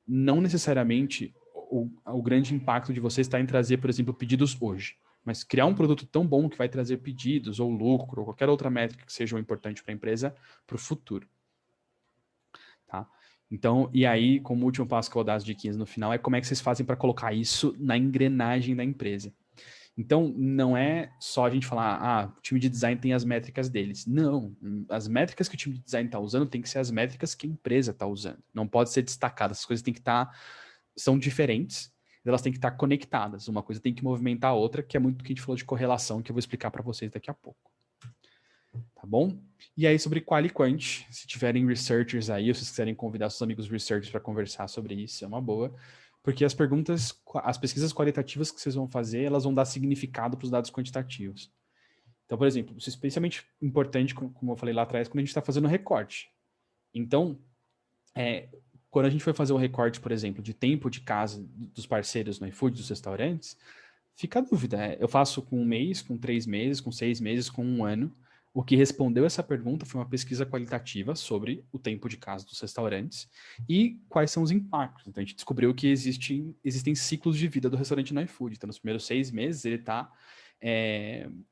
não necessariamente o grande impacto de vocês está em trazer, por exemplo, pedidos hoje. Mas criar um produto tão bom que vai trazer pedidos ou lucro ou qualquer outra métrica que seja importante para a empresa para o futuro. Tá? Então, e aí, como último passo que eu vou dar as diquinhas no final, é como é que vocês fazem para colocar isso na engrenagem da empresa. Então, não é só a gente falar, o time de design tem as métricas deles. Não, as métricas que o time de design está usando tem que ser as métricas que a empresa está usando. Não pode ser destacada, as coisas têm que estar, são diferentes, elas têm que estar conectadas. Uma coisa tem que movimentar a outra, que é muito o que a gente falou de correlação, que eu vou explicar para vocês daqui a pouco. Tá bom? E aí, sobre qual e quant, se tiverem researchers aí, ou se vocês quiserem convidar seus amigos researchers para conversar sobre isso, é uma boa. Porque as pesquisas qualitativas que vocês vão fazer, elas vão dar significado para os dados quantitativos. Então, por exemplo, isso é especialmente importante, como eu falei lá atrás, quando a gente está fazendo recorte. Então, quando a gente foi fazer o recorte, por exemplo, de tempo de casa dos parceiros no iFood, dos restaurantes, fica a dúvida. Eu faço com 1 mês, com 3 meses, com 6 meses, com 1 ano. O que respondeu essa pergunta foi uma pesquisa qualitativa sobre o tempo de casa dos restaurantes e quais são os impactos. Então, a gente descobriu que existem ciclos de vida do restaurante no iFood. Então, nos primeiros 6 meses, ele está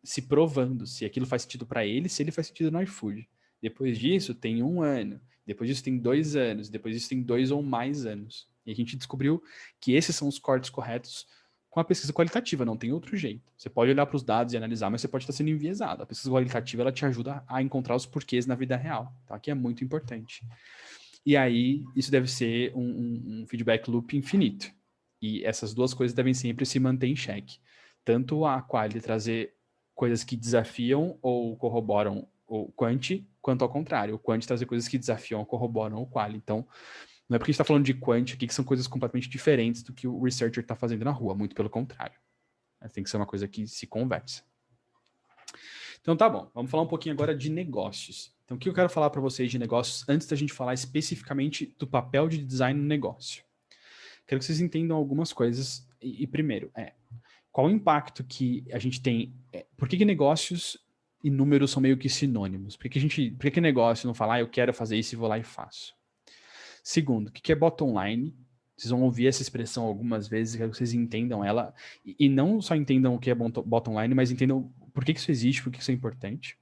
se provando se aquilo faz sentido para ele, se ele faz sentido no iFood. Depois disso, tem 1 ano. Depois disso, tem 2 anos. Depois disso, tem 2 ou mais anos. E a gente descobriu que esses são os cortes corretos com a pesquisa qualitativa, não tem outro jeito. Você pode olhar para os dados e analisar, mas você pode estar sendo enviesado. A pesquisa qualitativa, ela te ajuda a encontrar os porquês na vida real, tá? Que é muito importante. E aí, isso deve ser um feedback loop infinito. E essas duas coisas devem sempre se manter em xeque. Tanto a quali trazer coisas que desafiam ou corroboram o quant, quanto ao contrário. O quant trazer coisas que desafiam ou corroboram o quali. Então, não é porque a gente está falando de quant aqui que são coisas completamente diferentes do que o researcher está fazendo na rua, muito pelo contrário. Tem que ser uma coisa que se conversa. Então tá bom, vamos falar um pouquinho agora de negócios. Então o que eu quero falar para vocês de negócios antes da gente falar especificamente do papel de design no negócio? Quero que vocês entendam algumas coisas e primeiro, qual o impacto que a gente tem, por que negócios e números são meio que sinônimos? Por que negócio não fala, eu quero fazer isso e vou lá e faço? Segundo, o que é bottom line? Vocês vão ouvir essa expressão algumas vezes, quero que vocês entendam ela, e não só entendam o que é bottom line, mas entendam por que isso existe, por que isso é importante.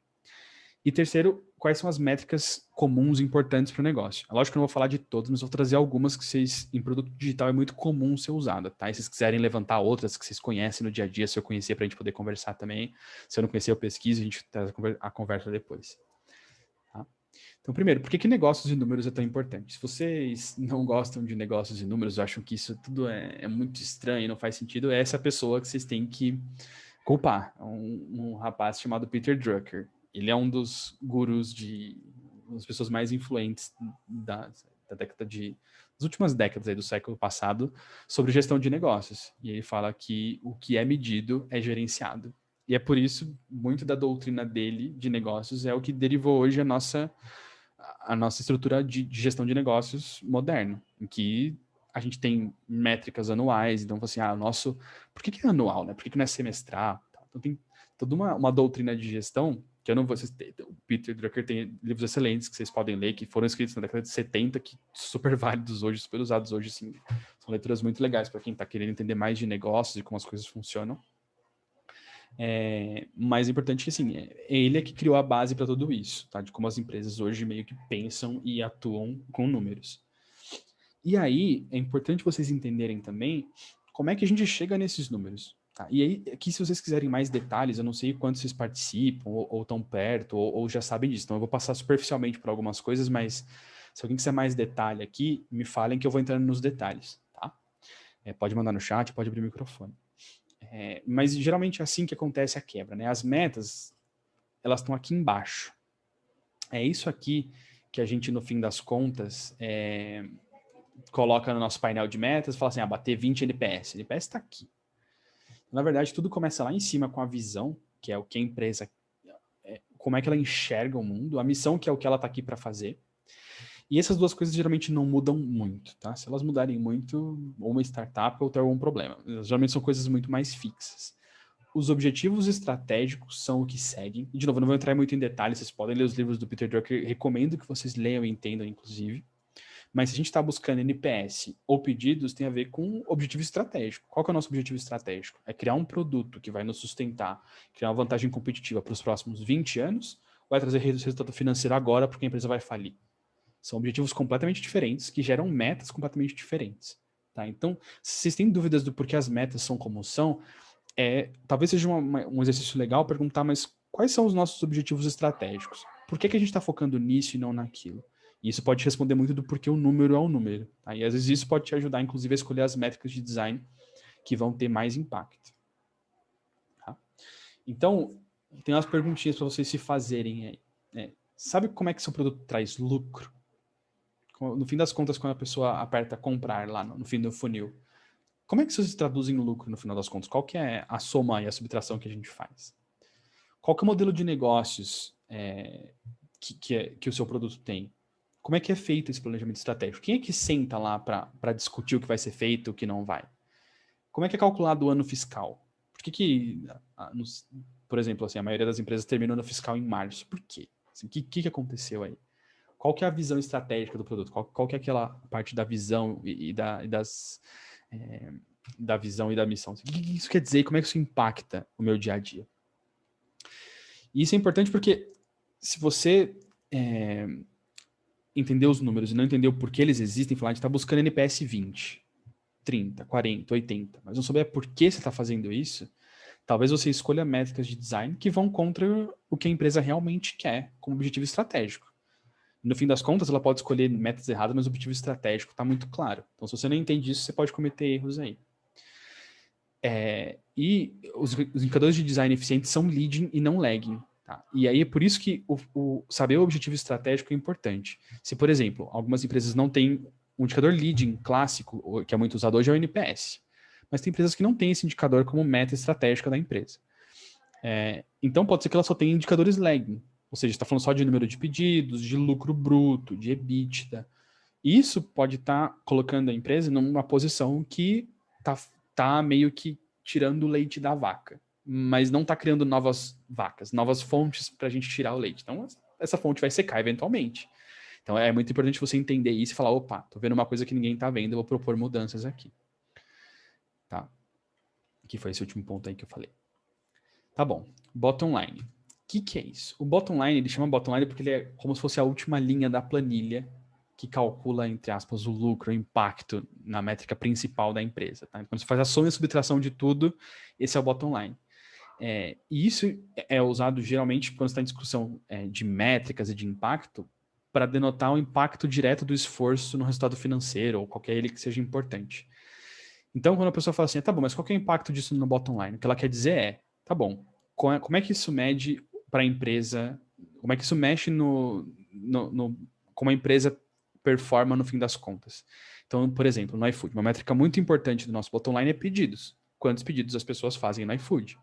E terceiro, quais são as métricas comuns importantes para o negócio. É lógico que eu não vou falar de todas, mas vou trazer algumas que vocês, em produto digital, é muito comum ser usada, tá? E se vocês quiserem levantar outras que vocês conhecem no dia a dia, se eu conhecer, para a gente poder conversar também. Se eu não conhecer, eu pesquiso, a gente traz a conversa depois. Então, primeiro, por que negócios e números é tão importante? Se vocês não gostam de negócios e números, acham que isso tudo é muito estranho, não faz sentido, é essa pessoa que vocês têm que culpar. Um rapaz chamado Peter Drucker. Ele é um dos gurus uma das pessoas mais influentes das últimas décadas aí do século passado sobre gestão de negócios. E ele fala que o que é medido é gerenciado. E é por isso, muito da doutrina dele de negócios é o que derivou hoje a nossa estrutura de gestão de negócios moderno, em que a gente tem métricas anuais, então, assim, por que é anual, né? Por que não é semestral? Então, tem toda uma doutrina de gestão, que eu não vou... O Peter Drucker tem livros excelentes que vocês podem ler, que foram escritos na década de 70, que super válidos hoje, super usados hoje, assim, são leituras muito legais para quem está querendo entender mais de negócios e como as coisas funcionam. Mais importante que assim, ele é que criou a base para tudo isso, tá? De como as empresas hoje meio que pensam e atuam com números. E aí, é importante vocês entenderem também como é que a gente chega nesses números. Tá? E aí, aqui se vocês quiserem mais detalhes, eu não sei quanto vocês participam, ou estão perto, ou já sabem disso. Então eu vou passar superficialmente por algumas coisas, mas se alguém quiser mais detalhe aqui, me falem que eu vou entrando nos detalhes, tá? Pode mandar no chat, pode abrir o microfone. Mas geralmente é assim que acontece a quebra, né? As metas, elas estão aqui embaixo. É isso aqui que a gente, no fim das contas, coloca no nosso painel de metas e fala assim, bater 20 NPS. NPS está aqui. Na verdade, tudo começa lá em cima com a visão, que é o que a empresa, como é que ela enxerga o mundo, a missão, que é o que ela está aqui para fazer. E essas duas coisas geralmente não mudam muito, tá? Se elas mudarem muito, ou uma startup ou tem algum problema. Geralmente são coisas muito mais fixas. os objetivos estratégicos são o que seguem. E, de novo, eu não vou entrar muito em detalhes, vocês podem ler os livros do Peter Drucker, recomendo que vocês leiam e entendam, inclusive. Mas se a gente está buscando NPS ou pedidos, tem a ver com objetivo estratégico. Qual que é o nosso objetivo estratégico? É criar um produto que vai nos sustentar, criar uma vantagem competitiva para os próximos 20 anos, ou vai trazer resultado financeiro agora porque a empresa vai falir? São objetivos completamente diferentes, que geram metas completamente diferentes. Tá? Então, se vocês têm dúvidas do porquê as metas são como são, talvez seja um exercício legal perguntar, mas quais são os nossos objetivos estratégicos? Por que a gente está focando nisso e não naquilo? E isso pode responder muito do porquê o número é o número. Tá? E às vezes isso pode te ajudar, inclusive, a escolher as métricas de design que vão ter mais impacto. Tá? Então, tem umas perguntinhas para vocês se fazerem aí. Sabe como é que seu produto traz lucro? No fim das contas, quando a pessoa aperta comprar lá no fim do funil, como é que isso se traduz em lucro no final das contas? Qual que é a soma e a subtração que a gente faz? Qual que é o modelo de negócios que o seu produto tem? Como é que é feito esse planejamento estratégico? Quem é que senta lá para discutir o que vai ser feito e o que não vai? Como é que é calculado o ano fiscal? Por que por exemplo, assim, a maioria das empresas termina o ano fiscal em março? Por quê? Assim, o que aconteceu aí? Qual que é a visão estratégica do produto? Qual que é aquela parte da visão da visão e da missão? O que isso quer dizer e como é que isso impacta o meu dia a dia? E isso é importante porque se você entender os números e não entender o porquê eles existem, falar, a gente está buscando NPS 20, 30, 40, 80, mas não souber por que você está fazendo isso, talvez você escolha métricas de design que vão contra o que a empresa realmente quer como objetivo estratégico. No fim das contas, ela pode escolher metas erradas, mas o objetivo estratégico está muito claro. Então, se você não entende isso, você pode cometer erros aí. E os indicadores de design eficiente são leading e não lagging. Tá? E aí é por isso que saber o objetivo estratégico é importante. Se, por exemplo, algumas empresas não têm um indicador leading clássico, que é muito usado hoje, é o NPS. Mas tem empresas que não têm esse indicador como meta estratégica da empresa. Então, pode ser que ela só tenha indicadores lagging. Ou seja, está falando só de número de pedidos, de lucro bruto, de EBITDA. Isso pode estar colocando a empresa numa posição que está meio que tirando o leite da vaca, mas não está criando novas vacas, novas fontes para a gente tirar o leite. Então, essa fonte vai secar eventualmente. Então, é muito importante você entender isso e falar, opa, estou vendo uma coisa que ninguém está vendo, eu vou propor mudanças aqui. Tá? Que foi esse último ponto aí que eu falei. Tá bom. Bottom line. O que é isso? O bottom line, ele chama bottom line porque ele é como se fosse a última linha da planilha que calcula, entre aspas, o lucro, o impacto na métrica principal da empresa. Tá? Quando você faz a soma e a subtração de tudo, esse é o bottom line. E isso é usado geralmente quando está em discussão de métricas e de impacto para denotar o impacto direto do esforço no resultado financeiro ou qualquer ele que seja importante. Então, quando a pessoa fala assim, tá bom, mas qual que é o impacto disso no bottom line? O que ela quer dizer tá bom, como é que isso mede para a empresa, como é que isso mexe como a empresa performa no fim das contas. Então, por exemplo, no iFood, uma métrica muito importante do nosso bottom line é pedidos. Quantos pedidos as pessoas fazem no iFood?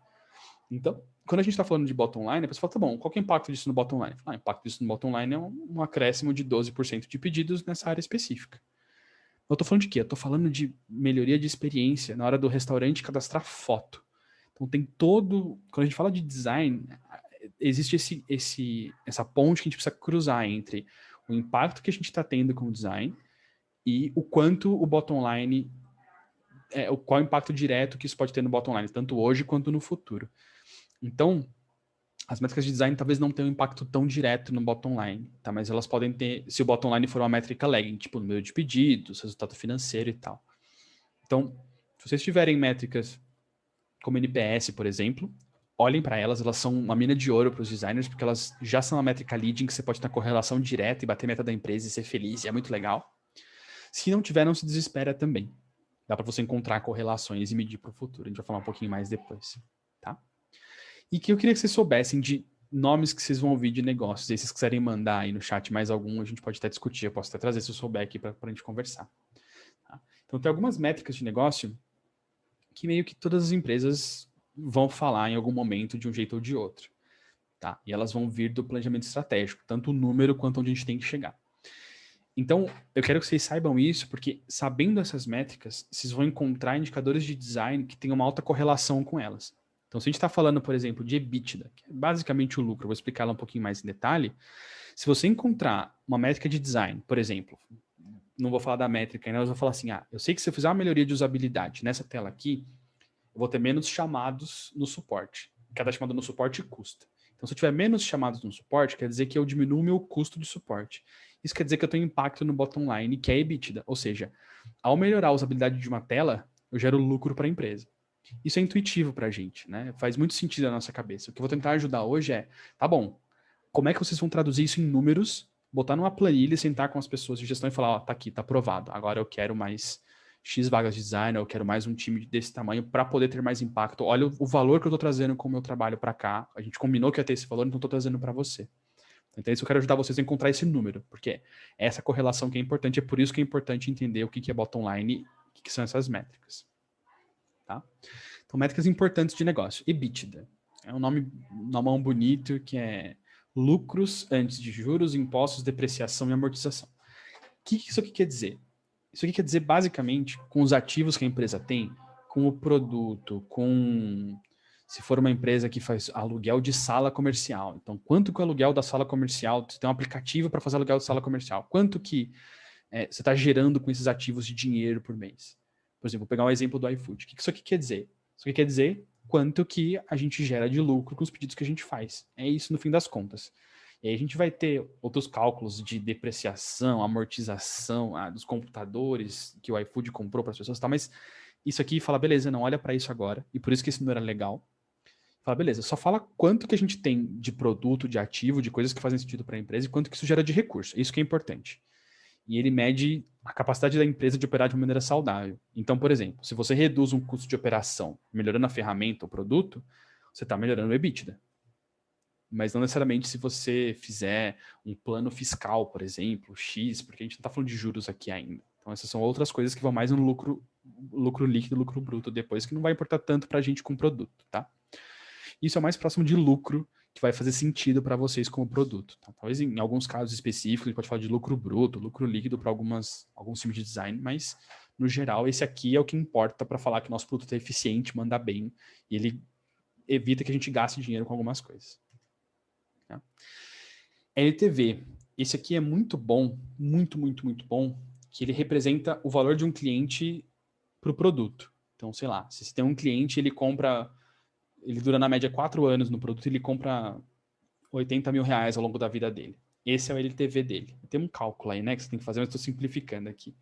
Então, quando a gente está falando de bottom line, a pessoa fala, tá bom, qual que é o impacto disso no bottom line? O impacto disso no bottom line é um acréscimo de 12% de pedidos nessa área específica. Eu estou falando de quê? Eu estou falando de melhoria de experiência na hora do restaurante cadastrar foto. Então tem quando a gente fala de design, existe essa ponte que a gente precisa cruzar entre o impacto que a gente está tendo com o design e o quanto o bottom line, qual é o impacto direto que isso pode ter no bottom line, tanto hoje quanto no futuro. Então, as métricas de design talvez não tenham um impacto tão direto no bottom line, tá? Mas elas podem ter, se o bottom line for uma métrica lagging, tipo número de pedidos, resultado financeiro e tal. Então, se vocês tiverem métricas como NPS, por exemplo, olhem para elas são uma mina de ouro para os designers, porque elas já são uma métrica leading que você pode ter correlação direta e bater meta da empresa e ser feliz, e é muito legal. Se não tiver, não se desespera também. Dá para você encontrar correlações e medir para o futuro. A gente vai falar um pouquinho mais depois, tá? E que eu queria que vocês soubessem de nomes que vocês vão ouvir de negócios. E se vocês quiserem mandar aí no chat mais algum, a gente pode até discutir. Eu posso até trazer se eu souber aqui para a gente conversar. Tá? Então, tem algumas métricas de negócio que meio que todas as empresas vão falar em algum momento de um jeito ou de outro. Tá? E elas vão vir do planejamento estratégico, tanto o número quanto onde a gente tem que chegar. Então, eu quero que vocês saibam isso, porque sabendo essas métricas, vocês vão encontrar indicadores de design que tenham uma alta correlação com elas. Então, se a gente está falando, por exemplo, de EBITDA, que é basicamente o lucro, eu vou explicar ela um pouquinho mais em detalhe. Se você encontrar uma métrica de design, por exemplo, não vou falar da métrica ainda, mas vou falar assim, eu sei que se eu fizer uma melhoria de usabilidade nessa tela aqui, eu vou ter menos chamados no suporte. Cada chamada no suporte custa. Então, se eu tiver menos chamados no suporte, quer dizer que eu diminuo o meu custo de suporte. Isso quer dizer que eu tenho impacto no bottom line, que é EBITDA. Ou seja, ao melhorar a usabilidade de uma tela, eu gero lucro para a empresa. Isso é intuitivo para a gente, né? Faz muito sentido na nossa cabeça. O que eu vou tentar ajudar hoje é, tá bom, como é que vocês vão traduzir isso em números, botar numa planilha, sentar com as pessoas de gestão e falar, tá aqui, tá aprovado. Agora eu quero mais X vagas de design, eu quero mais um time desse tamanho para poder ter mais impacto. Olha o valor que eu estou trazendo com o meu trabalho para cá. A gente combinou que ia ter esse valor, então estou trazendo para você. Então, isso eu quero ajudar vocês a encontrar esse número, porque essa correlação que é importante, é por isso que é importante entender o que é bottom line e o que são essas métricas. Tá? Então, métricas importantes de negócio. EBITDA. É um nomão bonito que é lucros antes de juros, impostos, depreciação e amortização. O que isso aqui quer dizer? Isso aqui quer dizer, basicamente, com os ativos que a empresa tem, com o produto, com... Se for uma empresa que faz aluguel de sala comercial, então quanto que o aluguel da sala comercial, você tem um aplicativo para fazer aluguel de sala comercial, quanto que você está gerando com esses ativos de dinheiro por mês? Por exemplo, vou pegar um exemplo do iFood. O que isso aqui quer dizer? Isso aqui quer dizer quanto que a gente gera de lucro com os pedidos que a gente faz. É isso no fim das contas. E aí a gente vai ter outros cálculos de depreciação, amortização dos computadores que o iFood comprou para as pessoas, tá? Mas isso aqui fala, beleza, não olha para isso agora, e por isso que isso não era legal. Fala, beleza, só fala quanto que a gente tem de produto, de ativo, de coisas que fazem sentido para a empresa e quanto que isso gera de recurso. Isso que é importante. E ele mede a capacidade da empresa de operar de uma maneira saudável. Então, por exemplo, se você reduz um custo de operação melhorando a ferramenta ou produto, você está melhorando o EBITDA. Mas não necessariamente se você fizer um plano fiscal, por exemplo, X, porque a gente não está falando de juros aqui ainda. Então, essas são outras coisas que vão mais no lucro líquido, lucro bruto depois, que não vai importar tanto para a gente com o produto, tá? Isso é mais próximo de lucro que vai fazer sentido para vocês como produto. Tá? Talvez em alguns casos específicos a gente pode falar de lucro bruto, lucro líquido para alguns times de design, mas no geral esse aqui é o que importa para falar que o nosso produto é eficiente, manda bem e ele evita que a gente gaste dinheiro com algumas coisas. Tá? LTV. Esse aqui é muito bom, muito, muito, muito bom, que ele representa o valor de um cliente para o produto. Então, sei lá, se você tem um cliente, ele dura na média 4 anos no produto, ele compra 80 mil reais ao longo da vida dele. Esse é o LTV dele. Tem um cálculo aí, né, que você tem que fazer, mas estou simplificando aqui.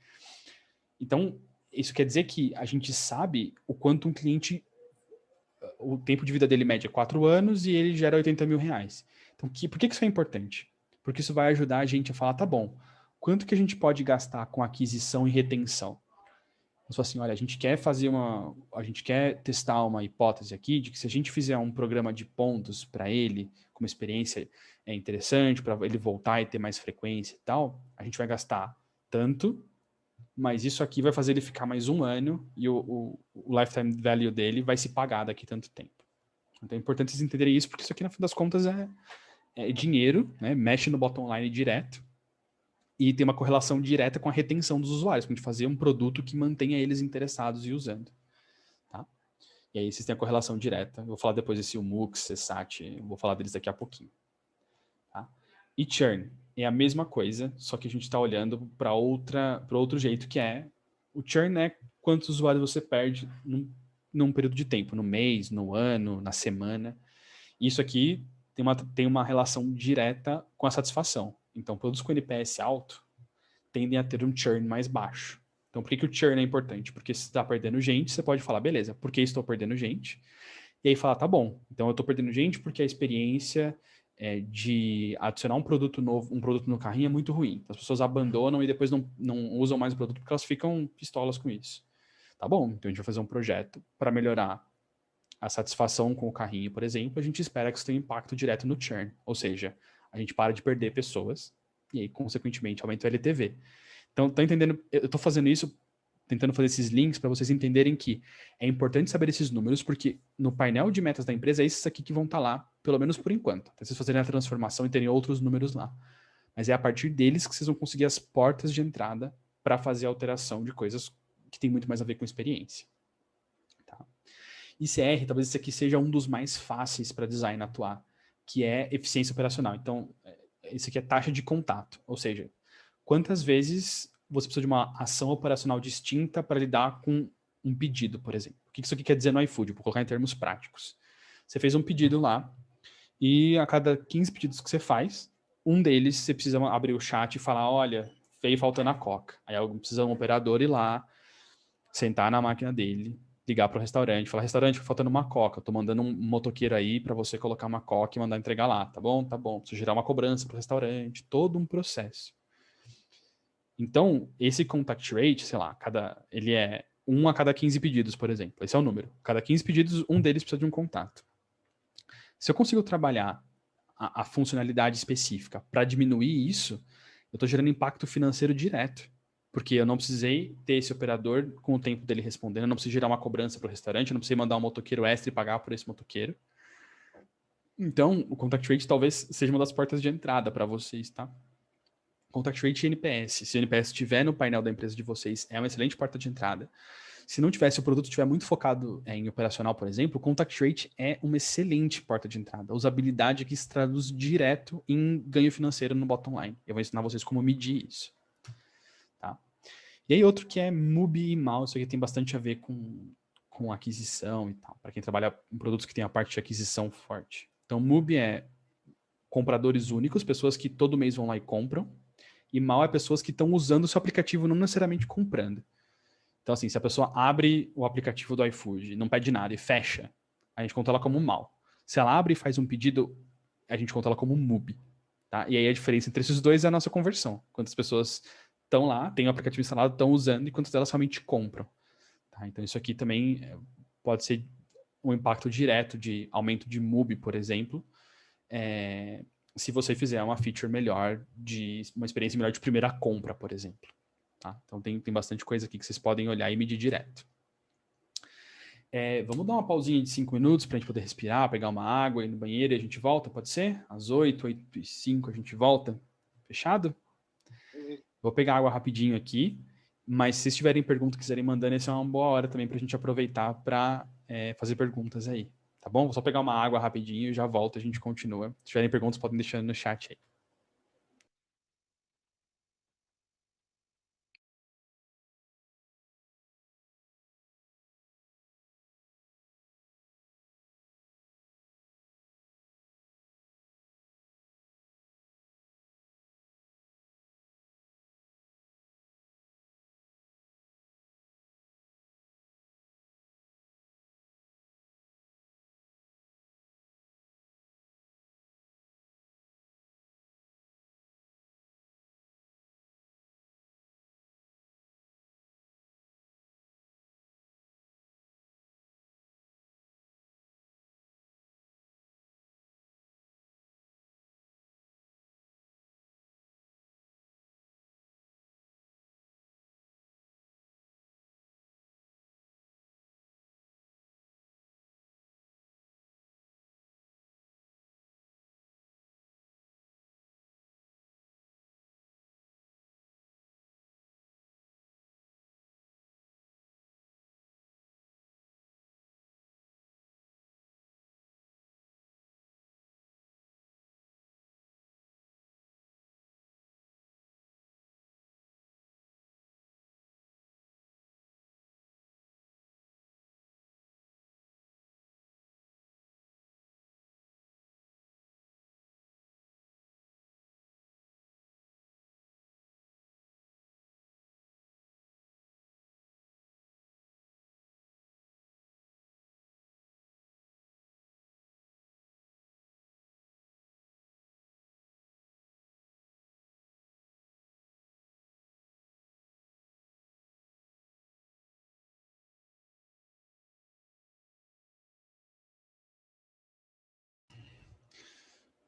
Então, isso quer dizer que a gente sabe o quanto um cliente, o tempo de vida dele média é 4 anos e ele gera 80 mil reais. Então, por que isso é importante? Porque isso vai ajudar a gente a falar, tá bom, quanto que a gente pode gastar com aquisição e retenção? Eu falo assim, olha, a gente quer testar uma hipótese aqui de que se a gente fizer um programa de pontos para ele, com uma experiência interessante, para ele voltar e ter mais frequência e tal, a gente vai gastar tanto, mas isso aqui vai fazer ele ficar mais 1 ano e o lifetime value dele vai se pagar daqui tanto tempo. Então é importante vocês entenderem isso, porque isso aqui, no fim das contas, é dinheiro, né? Mexe no bottom line direto. E tem uma correlação direta com a retenção dos usuários, para a gente fazer um produto que mantenha eles interessados e usando. Tá? E aí vocês têm a correlação direta. Eu vou falar depois desse Umux, CSAT, vou falar deles daqui a pouquinho. Tá? E churn é a mesma coisa, só que a gente está olhando para outro jeito, que é o churn é quantos usuários você perde num período de tempo, no mês, no ano, na semana. Isso aqui tem uma relação direta com a satisfação. Então, produtos com NPS alto tendem a ter um churn mais baixo. Então, por que o churn é importante? Porque se você está perdendo gente, você pode falar, beleza, por que estou perdendo gente? E aí falar, tá bom, então eu estou perdendo gente porque a experiência de adicionar um produto novo, um produto no carrinho é muito ruim. As pessoas abandonam e depois não usam mais o produto porque elas ficam pistolas com isso. Tá bom, então a gente vai fazer um projeto para melhorar a satisfação com o carrinho, por exemplo. A gente espera que isso tenha impacto direto no churn, ou seja, a gente para de perder pessoas e aí, consequentemente, aumenta o LTV. Então, tá entendendo? Eu tô fazendo isso, tentando fazer esses links para vocês entenderem que é importante saber esses números, porque no painel de metas da empresa é esses aqui que vão estar lá, pelo menos por enquanto. Até vocês fazerem a transformação e terem outros números lá. Mas é a partir deles que vocês vão conseguir as portas de entrada para fazer a alteração de coisas que tem muito mais a ver com experiência. Tá? ICR, talvez esse aqui seja um dos mais fáceis para design atuar, que é eficiência operacional. Então, esse aqui é taxa de contato, ou seja, quantas vezes você precisa de uma ação operacional distinta para lidar com um pedido, por exemplo. O que isso aqui quer dizer no iFood? Vou colocar em termos práticos. Você fez um pedido lá e a cada 15 pedidos que você faz, um deles você precisa abrir o chat e falar, olha, veio faltando a Coca. Aí precisa um operador ir lá, sentar na máquina dele, ligar para o restaurante, falar, restaurante, faltando uma Coca, eu tô mandando um motoqueiro aí para você colocar uma Coca e mandar entregar lá, tá bom? Tá bom. Preciso gerar uma cobrança para o restaurante, todo um processo. Então, esse contact rate, sei lá, ele é 1 a cada 15 pedidos, por exemplo. Esse é o número. Cada 15 pedidos, um deles precisa de um contato. Se eu consigo trabalhar a funcionalidade específica para diminuir isso, eu estou gerando impacto financeiro direto. Porque eu não precisei ter esse operador com o tempo dele respondendo, eu não precisei gerar uma cobrança para o restaurante, eu não precisei mandar um motoqueiro extra e pagar por esse motoqueiro. Então, o contact rate talvez seja uma das portas de entrada para vocês, tá? Contact rate e NPS. Se o NPS estiver no painel da empresa de vocês, é uma excelente porta de entrada. Se não tiver, se o produto estiver muito focado em operacional, por exemplo, o contact rate é uma excelente porta de entrada. A usabilidade aqui se traduz direto em ganho financeiro no bottom line. Eu vou ensinar vocês como medir isso. Tá? E aí outro que é MUBI e MAU, isso aqui tem bastante a ver com aquisição e tal, para quem trabalha com produtos que tem a parte de aquisição forte. Então, MUBI é compradores únicos, pessoas que todo mês vão lá e compram, e MAU é pessoas que estão usando o seu aplicativo, não necessariamente comprando. Então, assim, se a pessoa abre o aplicativo do iFood, não pede nada e fecha, a gente conta ela como MAU. Se ela abre e faz um pedido, a gente conta ela como MUBI. Tá? E aí a diferença entre esses dois é a nossa conversão. Quantas pessoas estão lá, têm o aplicativo instalado, estão usando e quantas delas realmente compram. Tá? Então, isso aqui também pode ser um impacto direto de aumento de MUBI, por exemplo, se você fizer uma feature melhor, uma experiência melhor de primeira compra, por exemplo. Tá? Então, tem bastante coisa aqui que vocês podem olhar e medir direto. Vamos dar uma pausinha de 5 minutos para a gente poder respirar, pegar uma água, ir no banheiro e a gente volta, pode ser? Às 8h05 a gente volta. Fechado? Vou pegar água rapidinho aqui, mas se vocês tiverem perguntas que quiserem mandando, essa é uma boa hora também para a gente aproveitar para fazer perguntas aí. Tá bom? Vou só pegar uma água rapidinho e já volto, a gente continua. Se tiverem perguntas, podem deixar no chat aí.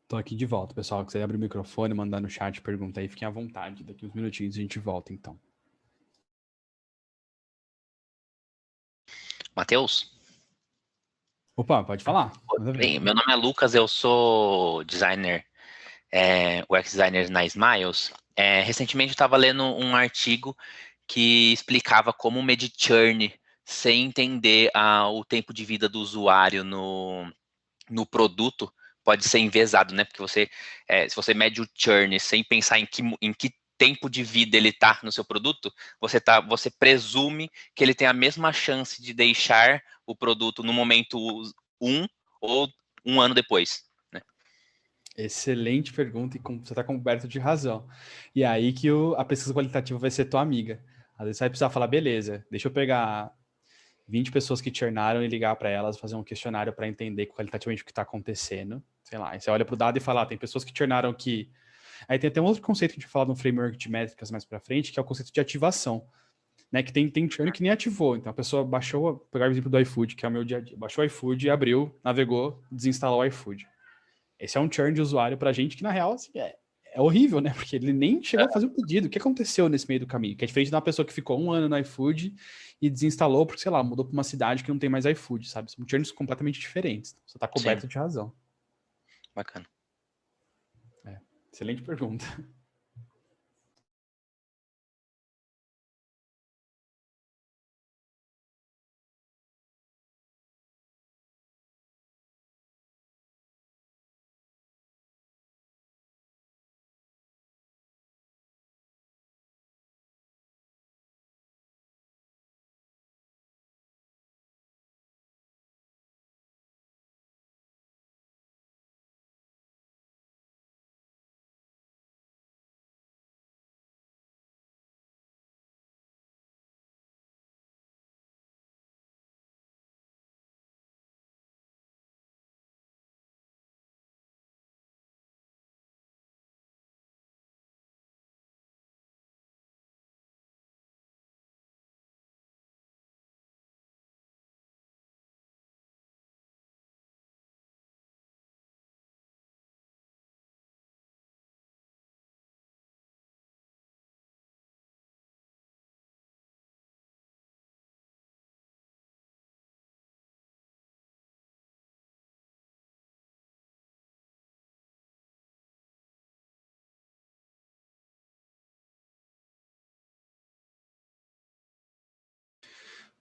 Tô aqui de volta, pessoal. Quiser abrir o microfone, mandar no chat, pergunta aí, fiquem à vontade. Daqui uns minutinhos a gente volta, então. Matheus? Opa, pode falar. Bem, meu nome é Lucas, eu sou designer, UX designer na Smiles. Recentemente eu estava lendo um artigo que explicava como medir churn sem entender o tempo de vida do usuário no produto, pode ser enviesado, né? Porque se você mede o churn sem pensar em que tempo de vida ele está no seu produto, você presume que ele tem a mesma chance de deixar o produto no momento 1 ou 1 ano depois. Excelente pergunta e você está coberto de razão. E é aí que a pesquisa qualitativa vai ser tua amiga. Às vezes você vai precisar falar, beleza, deixa eu pegar 20 pessoas que churnaram e ligar para elas, fazer um questionário para entender qualitativamente o que está acontecendo. Sei lá, aí você olha para o dado e fala, tem pessoas que churnaram que... Aí tem até um outro conceito que a gente fala no framework de métricas mais para frente, que é o conceito de ativação. Né, que tem churn que nem ativou. Então a pessoa baixou, vou pegar o exemplo do iFood, que é o meu dia a dia. Baixou o iFood, abriu, navegou, desinstalou o iFood. Esse é um churn de usuário pra gente que, na real, assim, é horrível, né? Porque ele nem chegou a fazer o pedido. O que aconteceu nesse meio do caminho? Que é diferente de uma pessoa que ficou 1 ano no iFood e desinstalou porque, sei lá, mudou pra uma cidade que não tem mais iFood, sabe? São churns completamente diferentes. Você tá coberto de razão. Bacana. Excelente pergunta.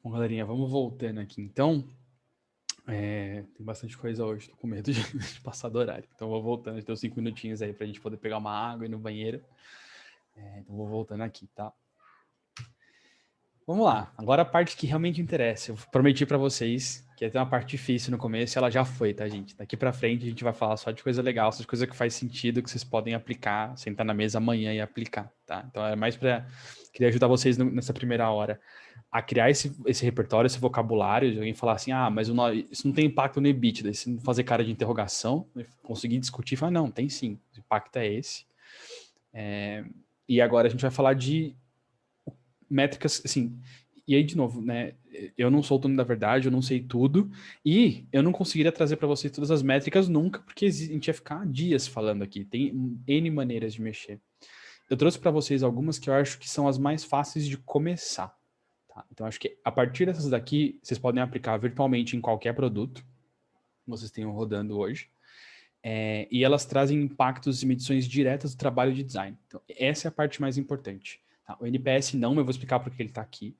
Bom, galerinha, vamos voltando aqui. Então, tem bastante coisa hoje, tô com medo de passar do horário. Então, vou voltando, tem uns 5 minutinhos aí pra gente poder pegar uma água e ir no banheiro. Então, vou voltando aqui, tá? Vamos lá, agora a parte que realmente interessa. Eu prometi pra vocês que ia ter uma parte difícil no começo e ela já foi, tá, gente? Daqui pra frente a gente vai falar só de coisa legal, só de coisa que faz sentido, que vocês podem aplicar, sentar na mesa amanhã e aplicar, tá? Então, é mais pra... Queria ajudar vocês nessa primeira hora a criar esse repertório, esse vocabulário, de alguém falar assim, mas isso não tem impacto no EBITDA, se não fazer cara de interrogação, conseguir discutir, falar, não, tem sim, o impacto é esse. E agora a gente vai falar de métricas, assim, e aí de novo, né, eu não sou o dono da verdade, eu não sei tudo, e eu não conseguiria trazer para vocês todas as métricas nunca, porque a gente ia ficar dias falando aqui, tem N maneiras de mexer. Eu trouxe para vocês algumas que eu acho que são as mais fáceis de começar. Tá? Então, acho que a partir dessas daqui, vocês podem aplicar virtualmente em qualquer produto que vocês tenham rodando hoje. E elas trazem impactos e medições diretas do trabalho de design. Então, essa é a parte mais importante. Tá? O NPS não, eu vou explicar porque ele está aqui,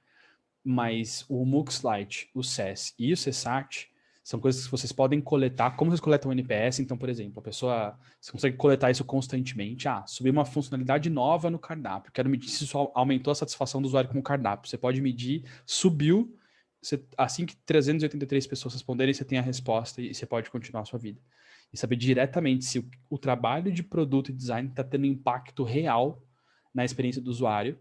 mas o MUX Lite, o SES e o CSAT são coisas que vocês podem coletar. Como vocês coletam o NPS? Então, por exemplo, você consegue coletar isso constantemente. Subiu uma funcionalidade nova no cardápio. Quero medir se isso aumentou a satisfação do usuário com o cardápio. Você pode medir, subiu. Assim que 383 pessoas responderem, você tem a resposta e você pode continuar a sua vida. E saber diretamente se o trabalho de produto e design está tendo impacto real na experiência do usuário.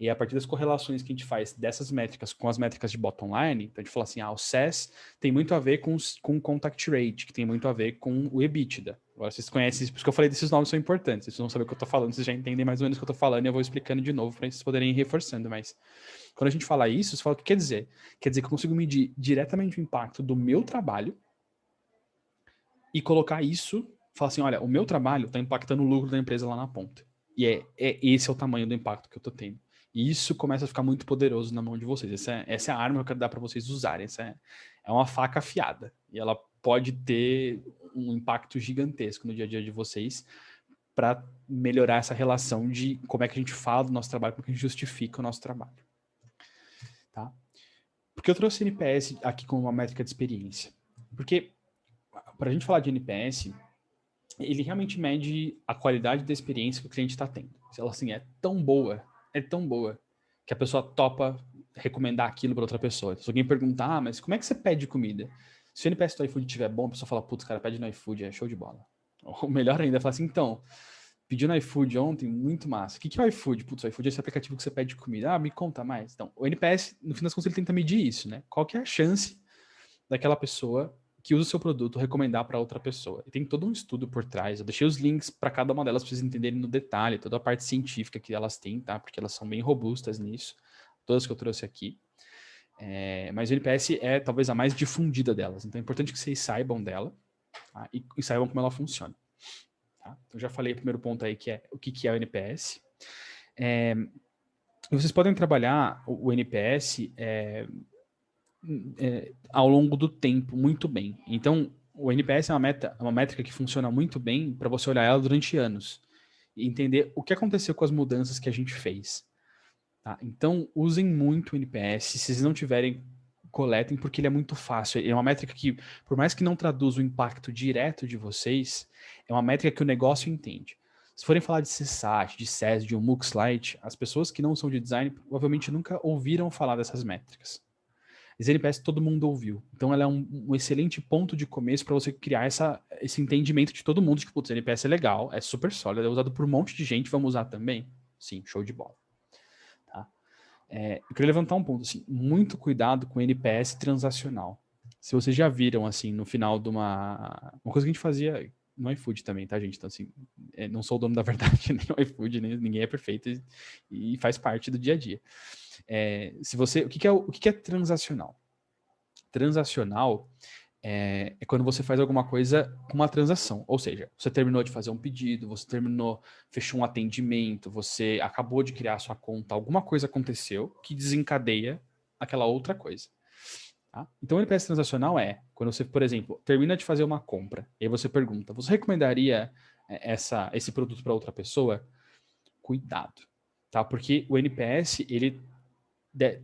E a partir das correlações que a gente faz dessas métricas com as métricas de bottom line, então a gente fala assim, o SES tem muito a ver com o contact rate, que tem muito a ver com o EBITDA. Agora vocês conhecem, por isso que eu falei desses nomes são importantes, vocês vão saber o que eu estou falando, vocês já entendem mais ou menos o que eu estou falando, e eu vou explicando de novo para vocês poderem ir reforçando, mas quando a gente fala isso, você fala o que quer dizer? Quer dizer que eu consigo medir diretamente o impacto do meu trabalho e colocar isso, falar assim, olha, o meu trabalho está impactando o lucro da empresa lá na ponta. E esse é o tamanho do impacto que eu estou tendo. E isso começa a ficar muito poderoso na mão de vocês. Essa é a arma que eu quero dar para vocês usarem. Essa é uma faca afiada. E ela pode ter um impacto gigantesco no dia a dia de vocês para melhorar essa relação de como é que a gente fala do nosso trabalho, como é que a gente justifica o nosso trabalho. Tá? Porque eu trouxe NPS aqui como uma métrica de experiência. Porque, para a gente falar de NPS, ele realmente mede a qualidade da experiência que o cliente está tendo. Se ela, assim, é tão boa, que a pessoa topa recomendar aquilo para outra pessoa. Então, se alguém perguntar, mas como é que você pede comida? Se o NPS do iFood estiver bom, a pessoa fala, putz, cara, pede no iFood, é show de bola. Ou melhor ainda, fala assim, então, pediu no iFood ontem, muito massa. O que é o iFood? Putz, o iFood é esse aplicativo que você pede comida. Ah, me conta mais. Então, o NPS, no fim das contas, ele tenta medir isso, né? Qual que é a chance daquela pessoa que usa o seu produto recomendar para outra pessoa? E tem todo um estudo por trás. Eu deixei os links para cada uma delas para vocês entenderem no detalhe, toda a parte científica que elas têm, tá? Porque elas são bem robustas nisso, todas que eu trouxe aqui. Mas o NPS é talvez a mais difundida delas. Então é importante que vocês saibam dela, tá? E saibam como ela funciona. Tá? Eu já falei o primeiro ponto aí, que é o que é o NPS. E vocês podem trabalhar o NPS ao longo do tempo muito bem. Então, o NPS é uma métrica que funciona muito bem para você olhar ela durante anos e entender o que aconteceu com as mudanças que a gente fez. Tá? Então, usem muito o NPS. Se vocês não tiverem, coletem, porque ele é muito fácil. É uma métrica que, por mais que não traduza o impacto direto de vocês, é uma métrica que o negócio entende. Se forem falar de CSAT, de SES, de um MOOCs Lite, as pessoas que não são de design provavelmente nunca ouviram falar dessas métricas. Mas NPS todo mundo ouviu. Então ela é um excelente ponto de começo para você criar esse entendimento de todo mundo de que, putz, NPS é legal, é super sólido, é usado por um monte de gente, vamos usar também? Sim, show de bola. Tá? Eu queria levantar um ponto, assim, muito cuidado com NPS transacional. Se vocês já viram, assim, no final de uma coisa que a gente fazia no iFood também, tá, gente? Então, assim, não sou o dono da verdade, nem o iFood, nem ninguém é perfeito e faz parte do dia a dia. O que é transacional? Transacional é quando você faz alguma coisa com uma transação. Ou seja, você terminou de fazer um pedido, fechou um atendimento, você acabou de criar a sua conta, alguma coisa aconteceu que desencadeia aquela outra coisa. Tá? Então, o NPS transacional é quando você, por exemplo, termina de fazer uma compra e aí você pergunta, você recomendaria esse produto para outra pessoa? Cuidado, tá? Porque o NPS, ele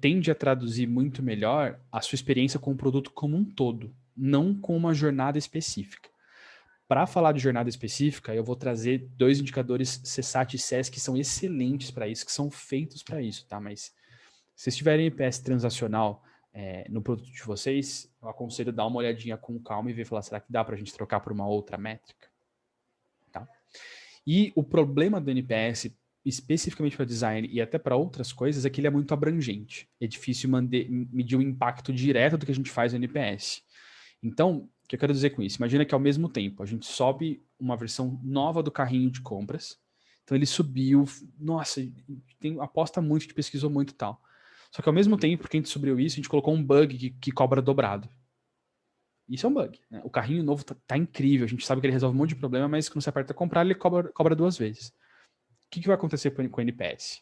tende a traduzir muito melhor a sua experiência com o produto como um todo, não com uma jornada específica. Para falar de jornada específica, eu vou trazer 2 indicadores CSAT e SES que são excelentes para isso, que são feitos para isso, tá? Mas se vocês tiverem NPS transacional no produto de vocês, eu aconselho dar uma olhadinha com calma e ver, falar, será que dá para a gente trocar por uma outra métrica? Tá? E o problema do NPS, especificamente para design e até para outras coisas, é que ele é muito abrangente. É difícil medir o impacto direto do que a gente faz no NPS. Então, o que eu quero dizer com isso? Imagina que ao mesmo tempo a gente sobe uma versão nova do carrinho de compras. Então ele subiu, nossa, aposta muito, a gente pesquisou muito e tal. Só que ao mesmo tempo, porque a gente subiu isso, a gente colocou um bug que cobra dobrado. Isso é um bug. Né? O carrinho novo tá incrível, a gente sabe que ele resolve um monte de problema, mas quando você aperta comprar, ele cobra 2 vezes. O que vai acontecer com o NPS?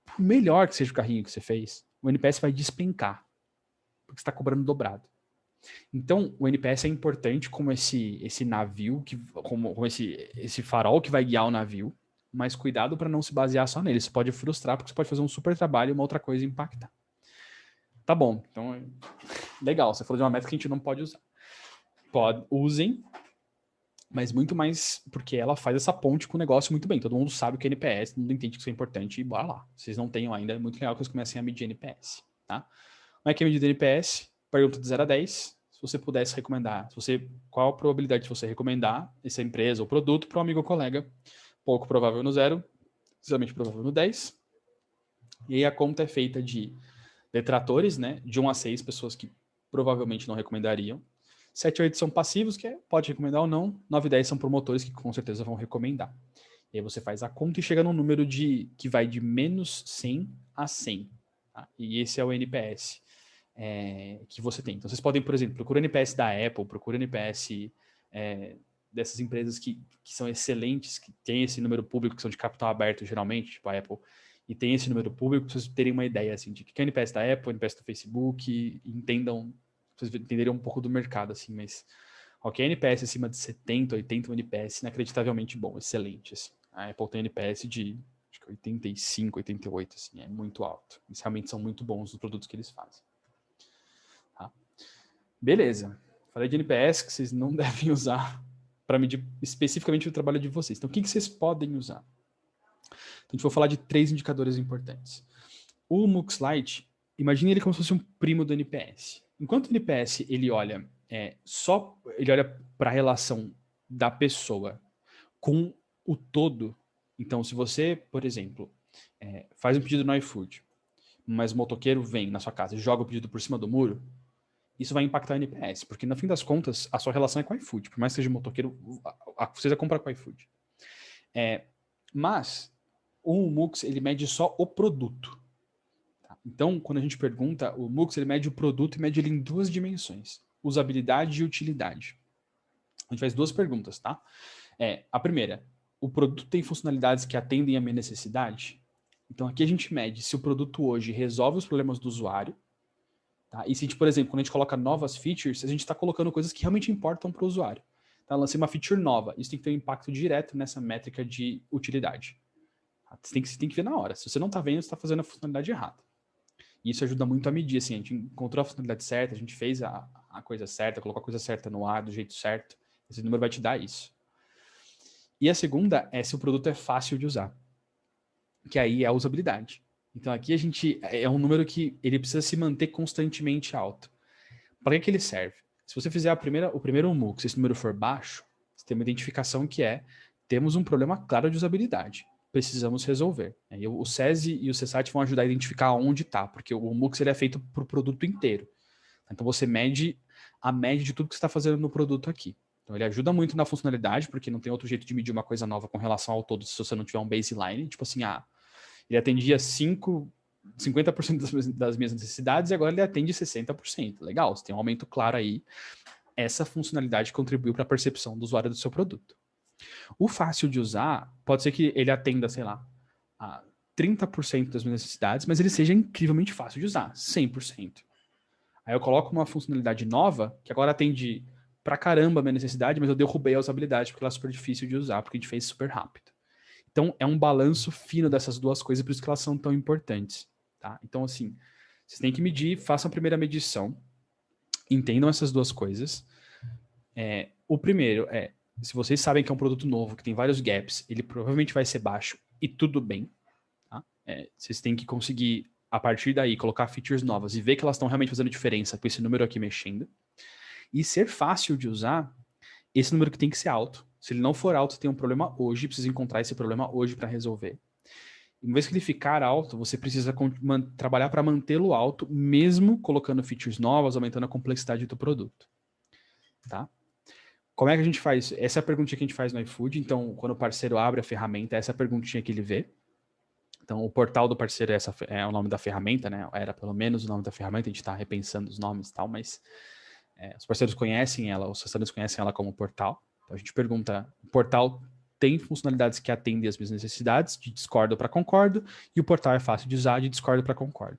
Por melhor que seja o carrinho que você fez, o NPS vai despencar, porque você está cobrando dobrado. Então, o NPS é importante como esse navio, como esse farol que vai guiar o navio, mas cuidado para não se basear só nele. Isso pode frustrar, porque você pode fazer um super trabalho e uma outra coisa impactar. Tá bom, então, legal, você falou de uma métrica que a gente não pode usar. Usem, mas muito mais porque ela faz essa ponte com o negócio muito bem. Todo mundo sabe o que é NPS, todo mundo entende que isso é importante e bora lá. Se vocês não tenham ainda, é muito legal que vocês comecem a medir NPS, tá? Como é que é medir NPS? Pergunta de 0 a 10. Se você pudesse recomendar, qual a probabilidade de você recomendar essa empresa ou produto para um amigo ou colega? Pouco provável no 0, extremamente provável no 10. E aí a conta é feita de detratores, né? De 1 a 6, pessoas que provavelmente não recomendariam. 7 e 8 são passivos, que pode recomendar ou não. 9 e 10 são promotores, que com certeza vão recomendar. E aí você faz a conta e chega num número que vai de menos 100 a 100. Tá? E esse é o NPS que você tem. Então vocês podem, por exemplo, procurar o NPS da Apple, procura o NPS dessas empresas que são excelentes, que têm esse número público, que são de capital aberto geralmente, tipo a Apple, e tem esse número público, para vocês terem uma ideia assim, de que é o NPS da Apple, o NPS do Facebook, vocês entenderem um pouco do mercado, assim, mas qualquer NPS acima de 70, 80, um NPS inacreditavelmente bom, excelente, assim. A Apple tem NPS de, acho que 85, 88, assim, é muito alto. Eles realmente são muito bons nos produtos que eles fazem. Beleza. Falei de NPS que vocês não devem usar para medir especificamente o trabalho de vocês. Então, o que vocês podem usar? Então, a gente vai falar de 3 indicadores importantes. O MUX Lite, imagine ele como se fosse um primo do NPS. Enquanto o NPS ele olha para a relação da pessoa com o todo. Então, se você, por exemplo, faz um pedido no iFood, mas o motoqueiro vem na sua casa e joga o pedido por cima do muro, isso vai impactar o NPS, porque no fim das contas, a sua relação é com o iFood. Por mais que seja motoqueiro, você já compra com o iFood. Mas o MUX, ele mede só o produto. Tá? Então, quando a gente pergunta, o MUX, ele mede o produto e mede ele em 2 dimensões. Usabilidade e utilidade. A gente faz 2 perguntas, tá? A primeira, o produto tem funcionalidades que atendem à minha necessidade? Então, aqui a gente mede se o produto hoje resolve os problemas do usuário. Tá? E se, por exemplo, quando a gente coloca novas features, a gente está colocando coisas que realmente importam para o usuário. Tá? Lancei uma feature nova. Isso tem que ter um impacto direto nessa métrica de utilidade. Tá? Você tem que ver na hora. Se você não está vendo, você está fazendo a funcionalidade errada. E isso ajuda muito a medir. Assim, a gente encontrou a funcionalidade certa, a gente fez a coisa certa, colocou a coisa certa no ar, do jeito certo. Esse número vai te dar isso. E a segunda é se o produto é fácil de usar. Que aí é a usabilidade. Então aqui a gente é um número que ele precisa se manter constantemente alto. Para que ele serve? Se você fizer o primeiro MUX, se esse número for baixo, você tem uma identificação que temos um problema claro de usabilidade. Precisamos resolver. E o SESI e o CSAT vão ajudar a identificar onde está, porque o MUX ele é feito para o produto inteiro. Então você mede a média de tudo que você está fazendo no produto aqui. Então ele ajuda muito na funcionalidade, porque não tem outro jeito de medir uma coisa nova com relação ao todo se você não tiver um baseline. Tipo assim, ele atendia 50% das minhas necessidades e agora ele atende 60%. Legal, você tem um aumento claro aí. Essa funcionalidade contribuiu para a percepção do usuário do seu produto. O fácil de usar, pode ser que ele atenda, sei lá, a 30% das minhas necessidades, mas ele seja incrivelmente fácil de usar, 100%. Aí eu coloco uma funcionalidade nova, que agora atende pra caramba a minha necessidade, mas eu derrubei a usabilidade, porque ela é super difícil de usar, porque a gente fez super rápido. Então, é um balanço fino dessas 2 coisas, por isso que elas são tão importantes. Tá? Então, assim, vocês têm que medir, façam a primeira medição, entendam essas 2 coisas. O primeiro se vocês sabem que é um produto novo, que tem vários gaps, ele provavelmente vai ser baixo, e tudo bem. Tá? Vocês têm que conseguir, a partir daí, colocar features novas e ver que elas estão realmente fazendo diferença com esse número aqui mexendo. E ser fácil de usar, esse número que tem que ser alto. Se ele não for alto, tem um problema hoje, precisa encontrar esse problema hoje para resolver. E uma vez que ele ficar alto, você precisa trabalhar para mantê-lo alto, mesmo colocando features novas, aumentando a complexidade do produto. Tá? Como é que a gente faz? Essa é a perguntinha que a gente faz no iFood. Então, quando o parceiro abre a ferramenta, essa é a perguntinha que ele vê. Então, o portal do parceiro é o nome da ferramenta, né? Era pelo menos o nome da ferramenta, a gente está repensando os nomes e tal, mas os parceiros conhecem ela, os restaurantes conhecem ela como portal. Então, a gente pergunta, o portal tem funcionalidades que atendem às minhas necessidades, de discordo para concordo, e o portal é fácil de usar, de discordo para concordo.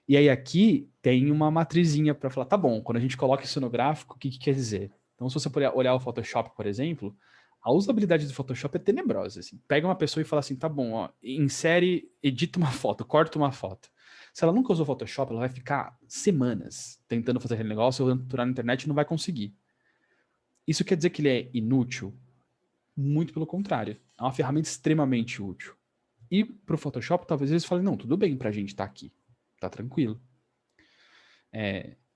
E aí aqui tem uma matrizinha para falar, tá bom, quando a gente coloca isso no gráfico, o que quer dizer? Então, se você olhar o Photoshop, por exemplo, a usabilidade do Photoshop é tenebrosa. Assim. Pega uma pessoa e fala assim, tá bom, ó, insere, edita uma foto, corta uma foto. Se ela nunca usou Photoshop, ela vai ficar semanas tentando fazer aquele negócio, ou procurar na internet e não vai conseguir. Isso quer dizer que ele é inútil? Muito pelo contrário. É uma ferramenta extremamente útil. E para o Photoshop, talvez eles falem, não, tudo bem para a gente estar aqui. Tá tranquilo.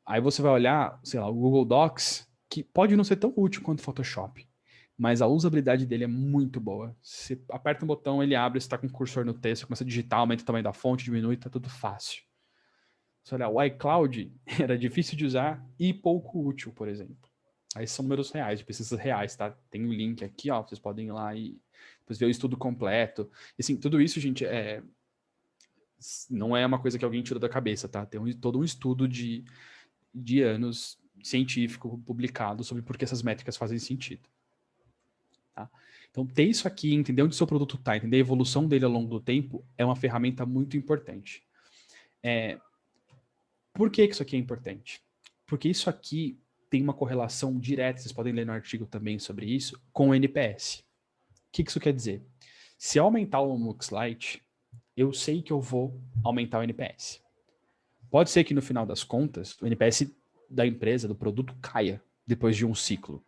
Aí você vai olhar, sei lá, o Google Docs, que pode não ser tão útil quanto o Photoshop, mas a usabilidade dele é muito boa. Você aperta um botão, ele abre, você está com o cursor no texto, começa a digitar, aumenta o tamanho da fonte, diminui, tá tudo fácil. Se olhar, o iCloud era difícil de usar e pouco útil, por exemplo. Aí são números reais, de pesquisas reais, tá? Tem um link aqui, ó, vocês podem ir lá e depois ver o estudo completo. E assim, tudo isso, gente, não é uma coisa que alguém tirou da cabeça, tá? Tem todo um estudo de anos científico publicado sobre por que essas métricas fazem sentido. Tá? Então, ter isso aqui, entender onde o seu produto está, entender a evolução dele ao longo do tempo, é uma ferramenta muito importante. Por que isso aqui é importante? Porque isso aqui tem uma correlação direta, vocês podem ler no artigo também sobre isso, com o NPS. O que isso quer dizer? Se eu aumentar o MUX Lite, eu sei que eu vou aumentar o NPS. Pode ser que no final das contas, o NPS da empresa, do produto, caia depois de um ciclo.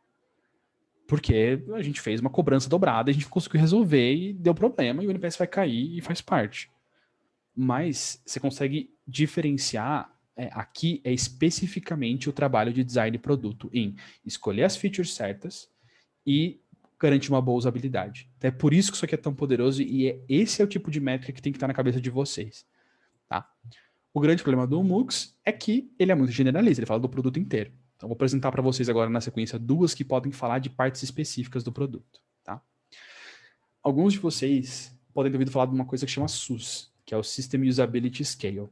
Porque a gente fez uma cobrança dobrada, a gente conseguiu resolver e deu problema, e o NPS vai cair e faz parte. Mas você consegue diferenciar, aqui é especificamente o trabalho de design de produto, em escolher as features certas e garantir uma boa usabilidade. Então é por isso que isso aqui é tão poderoso, e esse é o tipo de métrica que tem que estar na cabeça de vocês. Tá? O grande problema do MOOCs é que ele é muito generalista, ele fala do produto inteiro. Então, vou apresentar para vocês agora na sequência 2 que podem falar de partes específicas do produto. Tá? Alguns de vocês podem ter ouvido falar de uma coisa que chama SUS, que é o System Usability Scale.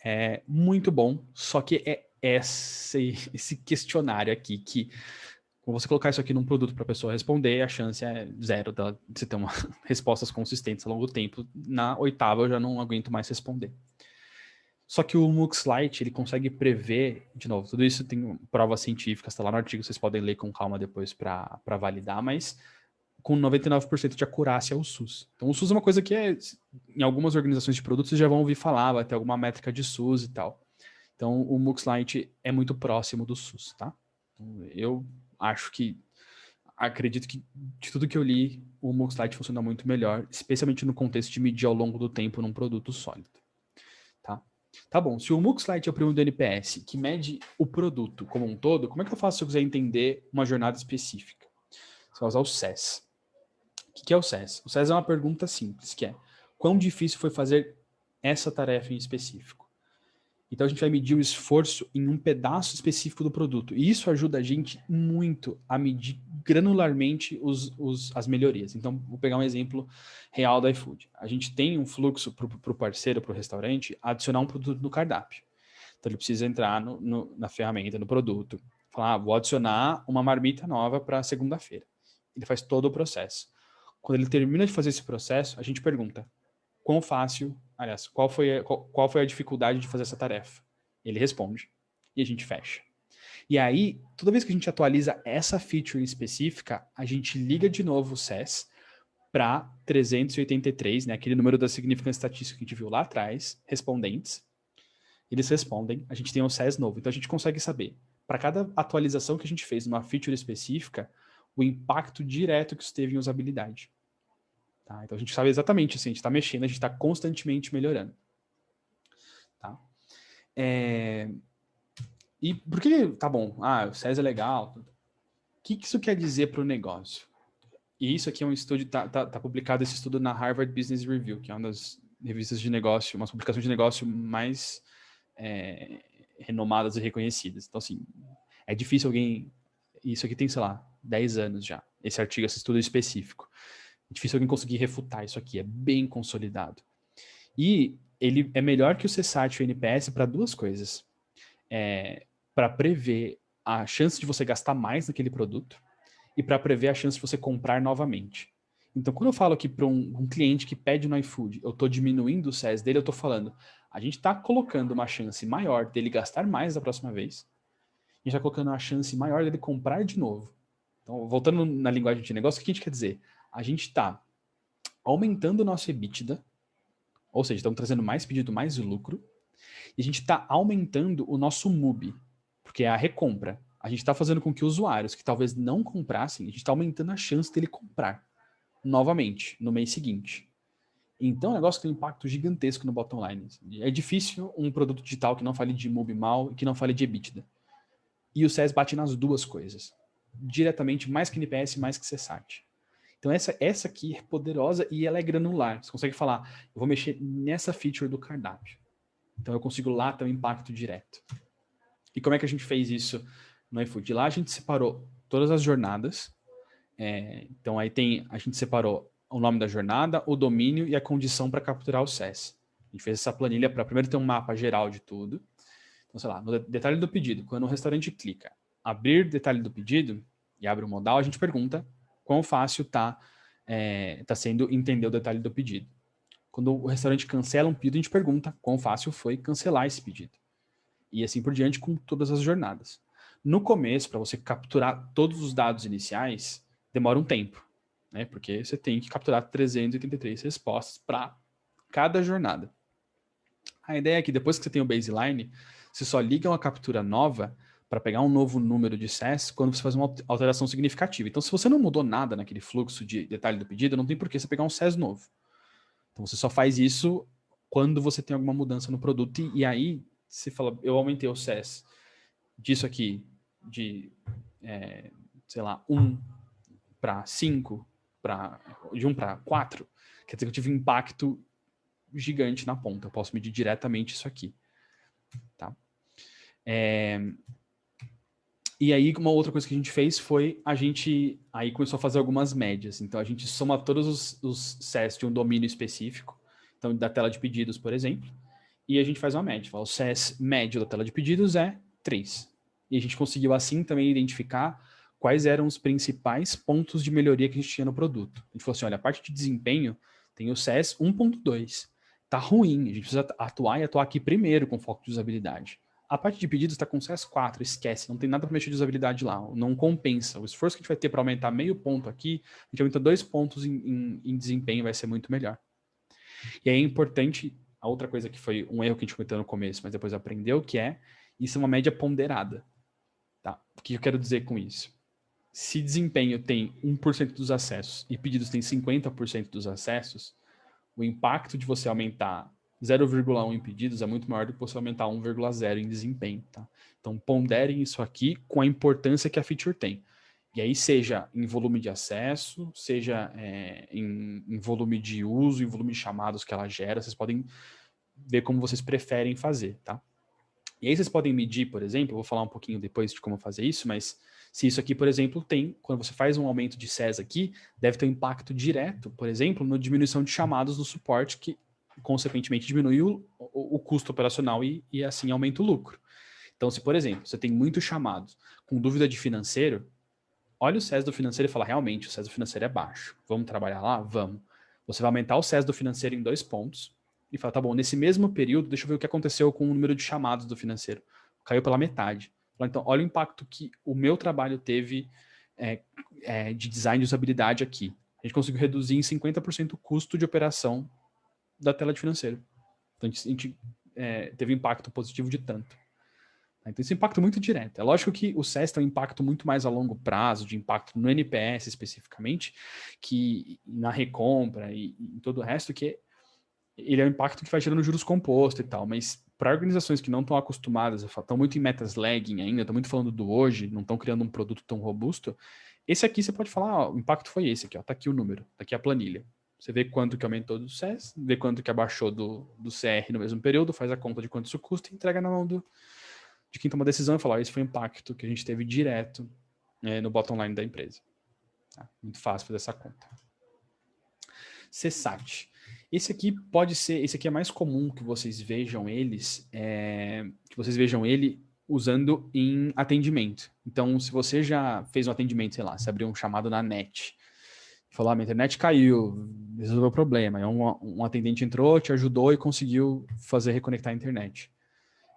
É muito bom, só que é esse questionário aqui, que quando você colocar isso aqui num produto para a pessoa responder, a chance é 0 de você ter respostas consistentes ao longo do tempo. Na 8ª eu já não aguento mais responder. Só que o MOOCs Lite, ele consegue prever, de novo, tudo isso tem provas científicas, está lá no artigo, vocês podem ler com calma depois para validar, mas com 99% de acurácia o SUS. Então o SUS é uma coisa que em algumas organizações de produtos vocês já vão ouvir falar, vai ter alguma métrica de SUS e tal. Então o MOOCs Lite é muito próximo do SUS, tá? Então, eu acredito que de tudo que eu li, o MOOCs Lite funciona muito melhor, especialmente no contexto de medir ao longo do tempo num produto sólido. Tá bom, se o MOOCs Lite é o primo do NPS, que mede o produto como um todo, como é que eu faço se eu quiser entender uma jornada específica? Você vai usar o SES. O que é o SES? O SES é uma pergunta simples, que é: quão difícil foi fazer essa tarefa em específico? Então a gente vai medir o esforço em um pedaço específico do produto. E isso ajuda a gente muito a medir granularmente as melhorias. Então, vou pegar um exemplo real da iFood. A gente tem um fluxo para o parceiro, para o restaurante, adicionar um produto no cardápio. Então, ele precisa entrar na ferramenta, no produto, falar: vou adicionar uma marmita nova para segunda-feira. Ele faz todo o processo. Quando ele termina de fazer esse processo, a gente pergunta: quão fácil, aliás, qual foi a dificuldade de fazer essa tarefa? Ele responde e a gente fecha. E aí, toda vez que a gente atualiza essa feature específica, a gente liga de novo o SES para 383, né, aquele número da significância estatística que a gente viu lá atrás, respondentes. Eles respondem, a gente tem um SES novo. Então a gente consegue saber, para cada atualização que a gente fez numa feature específica, o impacto direto que isso teve em usabilidade. Tá? Então a gente sabe exatamente, assim, a gente está mexendo, a gente está constantemente melhorando. Tá? E por que, tá bom, o SES é legal, o que isso quer dizer para o negócio? E isso aqui é um estudo, tá publicado esse estudo na Harvard Business Review, que é uma das revistas de negócio, uma publicação de negócio mais renomadas e reconhecidas. Então, assim, é difícil alguém... Isso aqui tem, sei lá, 10 anos já, esse artigo, esse estudo específico. É difícil alguém conseguir refutar isso aqui, é bem consolidado. E ele é melhor que o CSAT e o NPS para duas coisas. Para prever a chance de você gastar mais naquele produto e para prever a chance de você comprar novamente. Então, quando eu falo aqui para um cliente que pede no iFood, eu estou diminuindo o SES dele, eu estou falando, a gente está colocando uma chance maior dele gastar mais da próxima vez, a gente está colocando uma chance maior dele comprar de novo. Então, voltando na linguagem de negócio, o que a gente quer dizer? A gente está aumentando o nosso EBITDA, ou seja, estamos trazendo mais pedido, mais lucro, e a gente está aumentando o nosso MUBI, porque é a recompra. A gente está fazendo com que usuários que talvez não comprassem, a gente está aumentando a chance dele comprar novamente no mês seguinte. Então, o negócio tem um impacto gigantesco no bottom line. É difícil um produto digital que não fale de MUBI mal e que não fale de EBITDA. E o SES bate nas duas coisas. Diretamente, mais que NPS, mais que CSAT. Então, essa aqui é poderosa e ela é granular. Você consegue falar, eu vou mexer nessa feature do cardápio. Então, eu consigo lá ter um impacto direto. E como é que a gente fez isso no iFood? Lá a gente separou todas as jornadas. Então, aí a gente separou o nome da jornada, o domínio e a condição para capturar o SES. A gente fez essa planilha para primeiro ter um mapa geral de tudo. Então, sei lá, no detalhe do pedido, quando o restaurante clica abrir detalhe do pedido e abre o modal, a gente pergunta quão fácil tá sendo entender o detalhe do pedido. Quando o restaurante cancela um pedido, a gente pergunta quão fácil foi cancelar esse pedido. E assim por diante com todas as jornadas. No começo, para você capturar todos os dados iniciais, demora um tempo, né? Porque você tem que capturar 383 respostas para cada jornada. A ideia é que depois que você tem o baseline, você só liga uma captura nova para pegar um novo número de SES quando você faz uma alteração significativa. Então, se você não mudou nada naquele fluxo de detalhe do pedido, não tem por que você pegar um SES novo. Então, você só faz isso quando você tem alguma mudança no produto e aí você fala, eu aumentei o SES disso aqui, de, sei lá, 1 para 5, de 1 para 4, quer dizer que eu tive um impacto gigante na ponta. Eu posso medir diretamente isso aqui. Tá? E aí, uma outra coisa que a gente fez foi, a gente aí começou a fazer algumas médias. Então, a gente soma todos os SES de um domínio específico, então da tela de pedidos, por exemplo, e a gente faz uma média. O SES médio da tela de pedidos é 3. E a gente conseguiu, assim, também identificar quais eram os principais pontos de melhoria que a gente tinha no produto. A gente falou assim, olha, a parte de desempenho tem o SES 1.2. Tá ruim, a gente precisa atuar e atuar aqui primeiro com foco de usabilidade. A parte de pedidos está com SES 4, esquece, não tem nada para mexer de usabilidade lá, não compensa. O esforço que a gente vai ter para aumentar meio ponto aqui, a gente aumenta 2 pontos em desempenho, vai ser muito melhor. E aí é importante, a outra coisa que foi um erro que a gente cometeu no começo, mas depois aprendeu, que é, isso é uma média ponderada. Tá? O que eu quero dizer com isso? Se desempenho tem 1% dos acessos e pedidos tem 50% dos acessos, o impacto de você aumentar 0,1 em pedidos é muito maior do que você aumentar 1,0 em desempenho. Tá? Então, ponderem isso aqui com a importância que a feature tem. E aí, seja em volume de acesso, seja em volume de uso, em volume de chamados que ela gera, vocês podem ver como vocês preferem fazer. Tá? E aí, vocês podem medir, por exemplo, eu vou falar um pouquinho depois de como fazer isso, mas se isso aqui, por exemplo, tem, quando você faz um aumento de SES aqui, deve ter um impacto direto, por exemplo, na diminuição de chamados do suporte, que consequentemente diminui o custo operacional e assim aumenta o lucro. Então, se, por exemplo, você tem muitos chamados com dúvida de financeiro, olha o SES do financeiro e fala, realmente, o SES do financeiro é baixo. Vamos trabalhar lá? Vamos. Você vai aumentar o SES do financeiro em 2 pontos e fala, tá bom, nesse mesmo período, deixa eu ver o que aconteceu com o número de chamados do financeiro. Caiu pela metade. Então, olha o impacto que o meu trabalho teve de design de usabilidade aqui. A gente conseguiu reduzir em 50% o custo de operação da tela de financeiro. Então, a gente teve impacto positivo de tanto. Então, esse impacto é muito direto. É lógico que o SES tem um impacto muito mais a longo prazo, de impacto no NPS especificamente, que na recompra e em todo o resto, que ele é um impacto que vai gerando juros compostos e tal, mas para organizações que não estão acostumadas, estão muito em metas lagging ainda, estão muito falando do hoje, não estão criando um produto tão robusto, esse aqui você pode falar, o impacto foi esse aqui, tá aqui o número, tá aqui a planilha. Você vê quanto que aumentou do SES, vê quanto que abaixou do CR no mesmo período, faz a conta de quanto isso custa e entrega na mão de quem toma a decisão e fala, esse foi o impacto que a gente teve direto no bottom line da empresa. Tá? Muito fácil fazer essa conta. CSAT. Esse aqui é mais comum que vocês vejam ele usando em atendimento. Então, se você já fez um atendimento, sei lá, você abriu um chamado na net, falou, minha internet caiu, resolveu o problema. Aí um atendente entrou, te ajudou e conseguiu fazer reconectar a internet.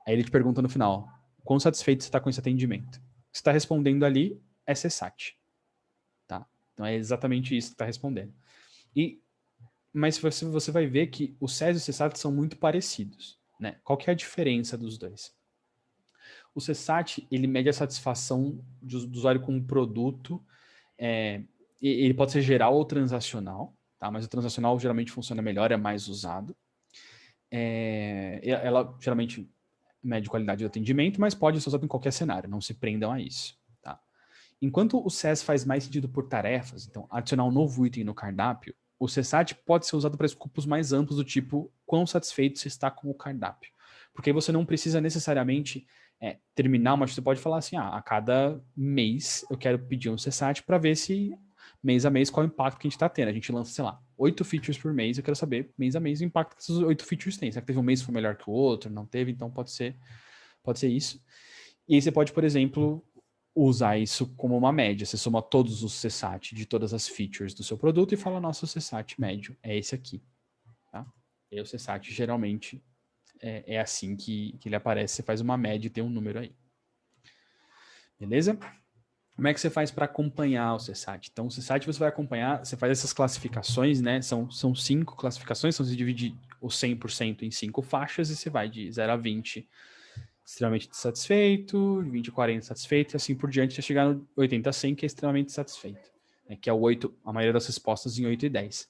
Aí ele te pergunta no final, quão satisfeito você está com esse atendimento? O que você está respondendo ali é CSAT. Tá? Então é exatamente isso que está respondendo. Mas você vai ver que o SES e o CSAT são muito parecidos. Né? Qual que é a diferença dos dois? O CSAT, ele mede a satisfação do usuário com um produto, ele pode ser geral ou transacional, tá? Mas o transacional geralmente funciona melhor, é mais usado. Ela geralmente mede qualidade do atendimento, mas pode ser usado em qualquer cenário, não se prendam a isso. Tá? Enquanto o SES faz mais sentido por tarefas, então adicionar um novo item no cardápio, o CSAT pode ser usado para escopos mais amplos do tipo quão satisfeito você está com o cardápio. Porque aí você não precisa necessariamente terminar, mas você pode falar assim, a cada mês eu quero pedir um CSAT para ver se mês a mês qual é o impacto que a gente está tendo. A gente lança, sei lá, 8 features por mês, eu quero saber mês a mês o impacto que essas 8 features têm. Será que teve um mês que foi melhor que o outro? Não teve? Então pode ser isso. E aí você pode, por exemplo, usar isso como uma média. Você soma todos os CSAT de todas as features do seu produto e fala, nosso CSAT médio é esse aqui. Tá? E o CSAT geralmente é assim que ele aparece. Você faz uma média e tem um número aí. Beleza? Como é que você faz para acompanhar o CSAT? Então, o CSAT você vai acompanhar, você faz essas classificações, né? São 5 classificações, então você divide o 100% em 5 faixas e você vai de 0 a 20 extremamente satisfeito, de 20 a 40 satisfeito, e assim por diante, até chegar no 80 a 100, que é extremamente satisfeito, né, que é o 8, a maioria das respostas em 8 e 10.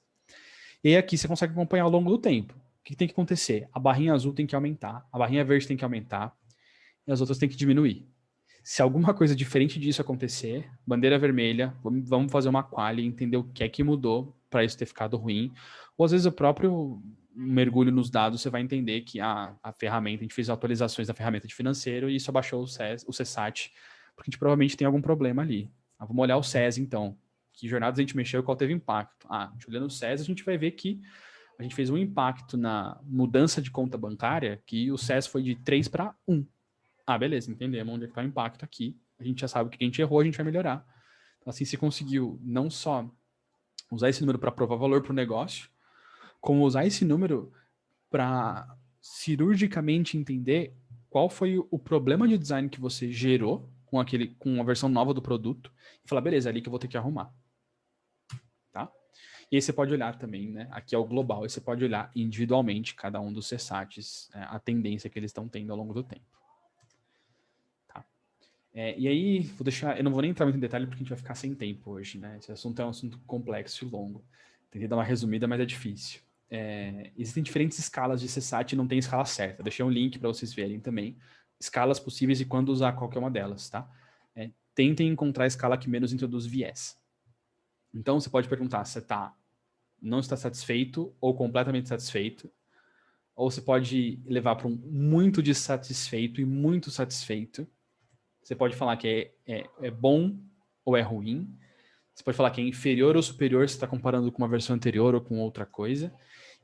E aí aqui você consegue acompanhar ao longo do tempo. O que tem que acontecer? A barrinha azul tem que aumentar, a barrinha verde tem que aumentar, e as outras tem que diminuir. Se alguma coisa diferente disso acontecer, bandeira vermelha, vamos fazer uma quali, entender o que é que mudou para isso ter ficado ruim. Ou às vezes o próprio mergulho nos dados, você vai entender que a ferramenta, a gente fez atualizações da ferramenta de financeiro e isso abaixou o CSAT, porque a gente provavelmente tem algum problema ali. Vamos olhar o CES então. Que jornadas a gente mexeu e qual teve impacto? A gente olhando o CES, a gente vai ver que a gente fez um impacto na mudança de conta bancária, que o CES foi de 3 para 1. Beleza, entendemos onde é que está o impacto aqui. A gente já sabe o que a gente errou, a gente vai melhorar. Então, assim, você conseguiu não só usar esse número para provar valor para o negócio, como usar esse número para cirurgicamente entender qual foi o problema de design que você gerou com a versão nova do produto e falar, beleza, é ali que eu vou ter que arrumar. Tá? E aí você pode olhar também, né? Aqui é o global, e você pode olhar individualmente cada um dos CSATs, a tendência que eles estão tendo ao longo do tempo. E aí, eu não vou nem entrar muito em detalhe porque a gente vai ficar sem tempo hoje, né? Esse assunto é um assunto complexo e longo. Tentei dar uma resumida, mas é difícil. Existem diferentes escalas de CSAT e não tem escala certa. Deixei um link para vocês verem também. Escalas possíveis e quando usar qualquer uma delas, tá? Tentem encontrar a escala que menos introduz viés. Então, você pode perguntar se não está satisfeito ou completamente satisfeito. Ou você pode levar para um muito dissatisfeito e muito satisfeito. Você pode falar que é bom ou é ruim. Você pode falar que é inferior ou superior se está comparando com uma versão anterior ou com outra coisa.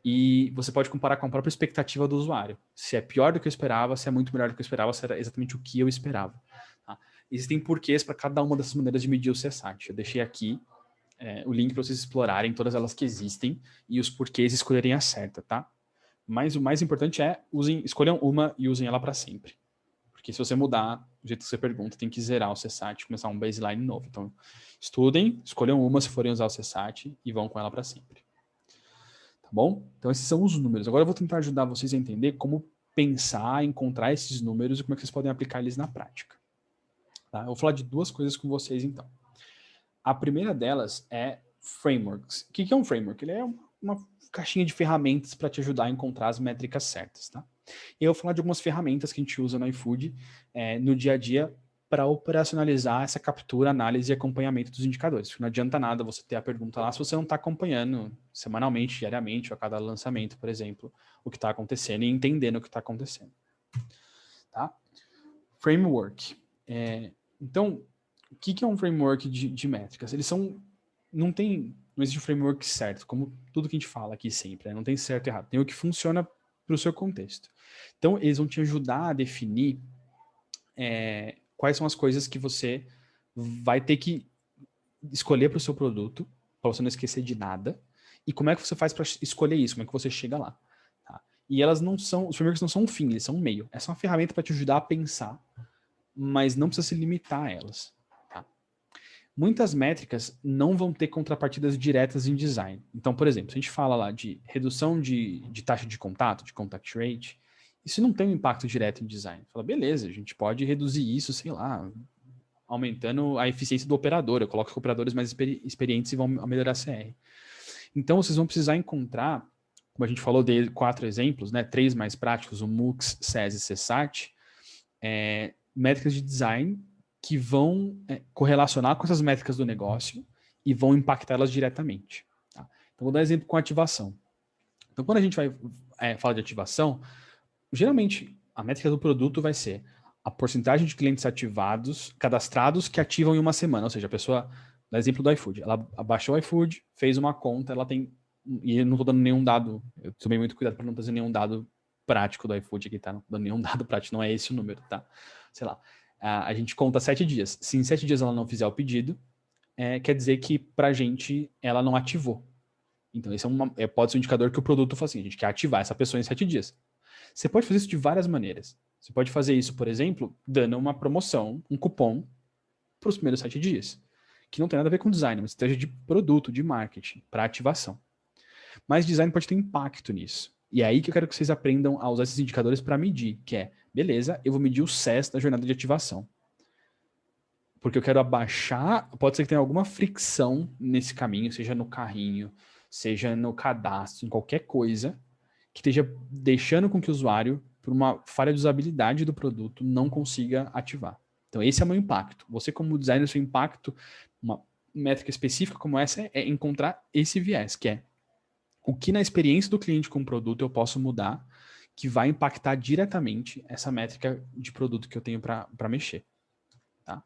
E você pode comparar com a própria expectativa do usuário. Se é pior do que eu esperava, se é muito melhor do que eu esperava, se era exatamente o que eu esperava. Tá? Existem porquês para cada uma dessas maneiras de medir o CSAT. Eu deixei aqui o link para vocês explorarem todas elas que existem e os porquês escolherem a certa, tá? Mas o mais importante escolham uma e usem ela para sempre. Porque se você mudar o jeito que você pergunta, tem que zerar o CSAT e começar um baseline novo. Então, estudem, escolham uma se forem usar o CSAT e vão com ela para sempre. Tá bom? Então, esses são os números. Agora eu vou tentar ajudar vocês a entender como pensar, encontrar esses números e como é que vocês podem aplicar eles na prática. Tá? Eu vou falar de 2 coisas com vocês, então. A primeira delas é frameworks. O que é um framework? Ele é uma caixinha de ferramentas para te ajudar a encontrar as métricas certas, tá? E eu vou falar de algumas ferramentas que a gente usa no iFood no dia a dia para operacionalizar essa captura, análise e acompanhamento dos indicadores. Porque não adianta nada você ter a pergunta lá se você não está acompanhando semanalmente, diariamente, ou a cada lançamento, por exemplo, o que está acontecendo e entendendo o que está acontecendo. Tá? Framework. Então, o que é um framework de métricas? Eles são... Não existe um framework certo, como tudo que a gente fala aqui sempre. Não tem certo e errado. Tem o que funciona para o seu contexto. Então, eles vão te ajudar a definir quais são as coisas que você vai ter que escolher para o seu produto, para você não esquecer de nada, e como é que você faz para escolher isso, como é que você chega lá. Tá? E os frameworks não são um fim, eles são um meio. Essa é uma ferramenta para te ajudar a pensar, mas não precisa se limitar a elas. Tá? Muitas métricas não vão ter contrapartidas diretas em design. Então, por exemplo, se a gente fala lá de redução de taxa de contato, de contact rate, isso não tem um impacto direto em design. Fala, beleza, a gente pode reduzir isso, sei lá, aumentando a eficiência do operador. Eu coloco operadores mais experientes e vão melhorar a CR. Então, vocês vão precisar encontrar, como a gente falou de 4 exemplos, né, 3 mais práticos, o MUX, CES e CSAT, métricas de design que vão correlacionar com essas métricas do negócio e vão impactá-las diretamente. Tá? Então, vou dar um exemplo com ativação. Então, quando a gente vai falar de ativação, geralmente a métrica do produto vai ser a porcentagem de clientes ativados, cadastrados, que ativam em uma semana. Ou seja, a pessoa, no exemplo do iFood, ela baixou o iFood, fez uma conta, ela tem... E eu não estou dando nenhum dado, eu tomei muito cuidado para não trazer nenhum dado prático do iFood aqui, tá? Não estou dando nenhum dado prático, não é esse o número, tá? Sei lá. A gente conta 7 dias. Se em 7 dias ela não fizer o pedido, quer dizer que pra gente ela não ativou. Então esse pode ser um indicador que o produto fala assim, a gente quer ativar essa pessoa em 7 dias. Você pode fazer isso de várias maneiras. Você pode fazer isso, por exemplo, dando uma promoção, um cupom para os primeiros 7 dias, que não tem nada a ver com design, mas estratégia de produto, de marketing, para ativação. Mas design pode ter impacto nisso. E é aí que eu quero que vocês aprendam a usar esses indicadores para medir, que é, beleza, eu vou medir o SES da jornada de ativação. Porque eu quero abaixar, pode ser que tenha alguma fricção nesse caminho, seja no carrinho, seja no cadastro, em qualquer coisa, que esteja deixando com que o usuário, por uma falha de usabilidade do produto, não consiga ativar. Então esse é o meu impacto. Você como designer, seu impacto, uma métrica específica como essa é encontrar esse viés, que é o que na experiência do cliente com o produto eu posso mudar que vai impactar diretamente essa métrica de produto que eu tenho para mexer. Tá?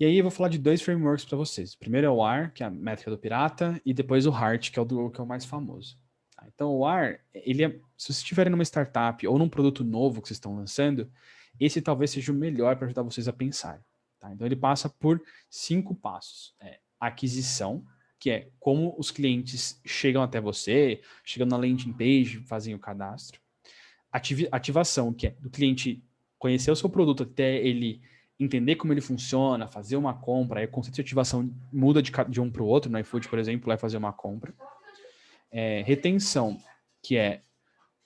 E aí eu vou falar de 2 frameworks para vocês. O primeiro é o AR, que é a métrica do pirata, e depois o Heart, que é o mais famoso. Tá? Então o AR, se vocês estiverem numa startup ou num produto novo que vocês estão lançando, esse talvez seja o melhor para ajudar vocês a pensar. Tá? Então ele passa por 5 passos. Aquisição, que é como os clientes chegam até você, chegam na landing page, fazem o cadastro. Ativação, que é do cliente conhecer o seu produto até ele entender como ele funciona, fazer uma compra, aí o conceito de ativação muda de um para o outro, no iFood, por exemplo, vai fazer uma compra. Retenção, que é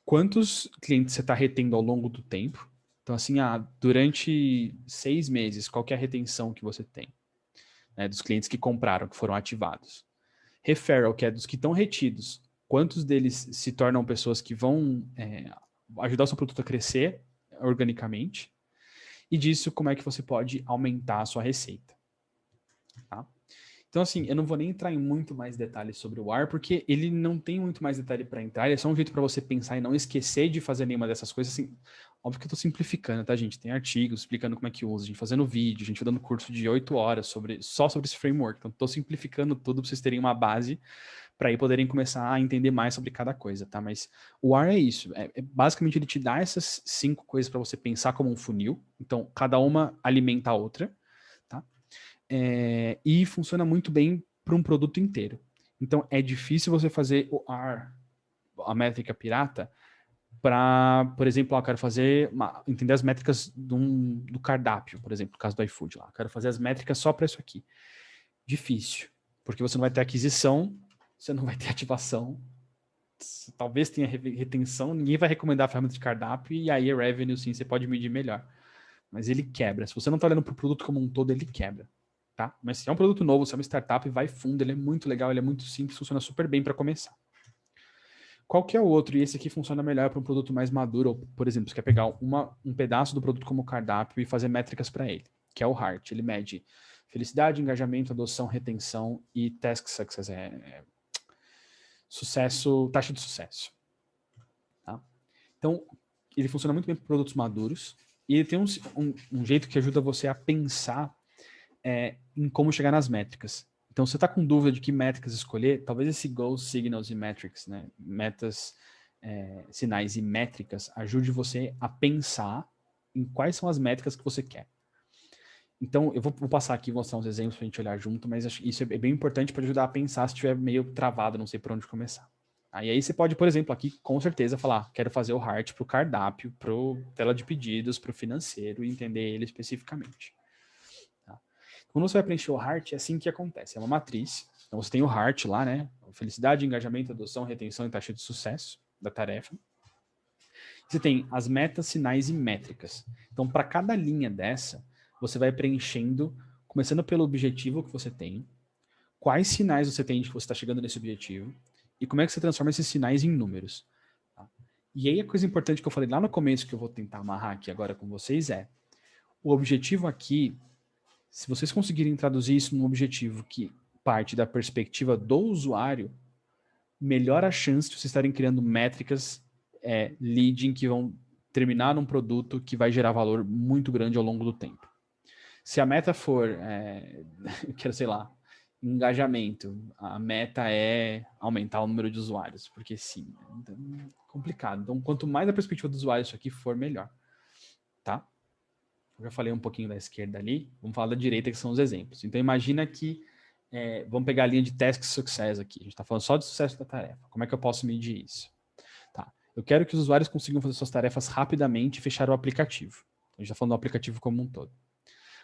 quantos clientes você está retendo ao longo do tempo. Então, assim, durante 6 meses, qual que é a retenção que você tem? Né, dos clientes que compraram, que foram ativados. Referral, que é dos que estão retidos. Quantos deles se tornam pessoas que vão ajudar o seu produto a crescer organicamente? E disso, como é que você pode aumentar a sua receita. Tá? Então, assim, eu não vou nem entrar em muito mais detalhes sobre o AR, porque ele não tem muito mais detalhe para entrar, ele é só um jeito para você pensar e não esquecer de fazer nenhuma dessas coisas. Assim, óbvio que eu estou simplificando, tá, gente? Tem artigos explicando como é que usa, a gente fazendo vídeo, a gente dando curso de 8 horas só sobre esse framework. Então, estou simplificando tudo para vocês terem uma base para aí poderem começar a entender mais sobre cada coisa, tá? Mas o AR é isso, basicamente ele te dá essas 5 coisas para você pensar como um funil, então cada uma alimenta a outra, tá? E funciona muito bem para um produto inteiro. Então é difícil você fazer o AR, a métrica pirata, para, por exemplo, eu quero entender as métricas do cardápio, por exemplo, no caso do iFood lá, eu quero fazer as métricas só para isso aqui. Difícil, porque você não vai ter aquisição, você não vai ter ativação, talvez tenha retenção, ninguém vai recomendar a ferramenta de cardápio, e aí revenue sim, você pode medir melhor. Mas ele quebra. Se você não está olhando para o produto como um todo, ele quebra. Tá? Mas se é um produto novo, se é uma startup, vai fundo, ele é muito legal, ele é muito simples, funciona super bem para começar. Qual que é o outro? E esse aqui funciona melhor para um produto mais maduro, ou, por exemplo, você quer pegar um pedaço do produto como cardápio e fazer métricas para ele, que é o Heart. Ele mede felicidade, engajamento, adoção, retenção e task success, sucesso, taxa de sucesso. Tá? Então, ele funciona muito bem para produtos maduros e ele tem um jeito que ajuda você a pensar em como chegar nas métricas. Então, se você está com dúvida de que métricas escolher, talvez esse goals, signals e metrics, né, metas, sinais e métricas, ajude você a pensar em quais são as métricas que você quer. Então, eu vou passar aqui e mostrar uns exemplos para a gente olhar junto, mas isso é bem importante para ajudar a pensar se estiver meio travado, não sei por onde começar. Aí você pode, por exemplo, aqui com certeza falar, quero fazer o Heart para o cardápio, para o tela de pedidos, para o financeiro e entender ele especificamente. Tá? Quando você vai preencher o Heart, é assim que acontece, é uma matriz. Então, você tem o Heart lá, né? Felicidade, engajamento, adoção, retenção e taxa de sucesso da tarefa. Você tem as metas, sinais e métricas. Então, para cada linha dessa, você vai preenchendo, começando pelo objetivo que você tem, quais sinais você tem de que você está chegando nesse objetivo, e como é que você transforma esses sinais em números. Tá? E aí a coisa importante que eu falei lá no começo, que eu vou tentar amarrar aqui agora com vocês, o objetivo aqui, se vocês conseguirem traduzir isso num objetivo que parte da perspectiva do usuário, melhor a chance de vocês estarem criando métricas leading que vão terminar num produto que vai gerar valor muito grande ao longo do tempo. Se a meta for, sei lá, engajamento, a meta é aumentar o número de usuários, porque sim, então, complicado. Então, quanto mais a perspectiva do usuário isso aqui for, melhor. Tá? Eu já falei um pouquinho da esquerda ali, vamos falar da direita, que são os exemplos. Então, imagina que, vamos pegar a linha de task success aqui, a gente está falando só de sucesso da tarefa. Como é que eu posso medir isso? Tá. Eu quero que os usuários consigam fazer suas tarefas rapidamente e fechar o aplicativo. A gente está falando do aplicativo como um todo.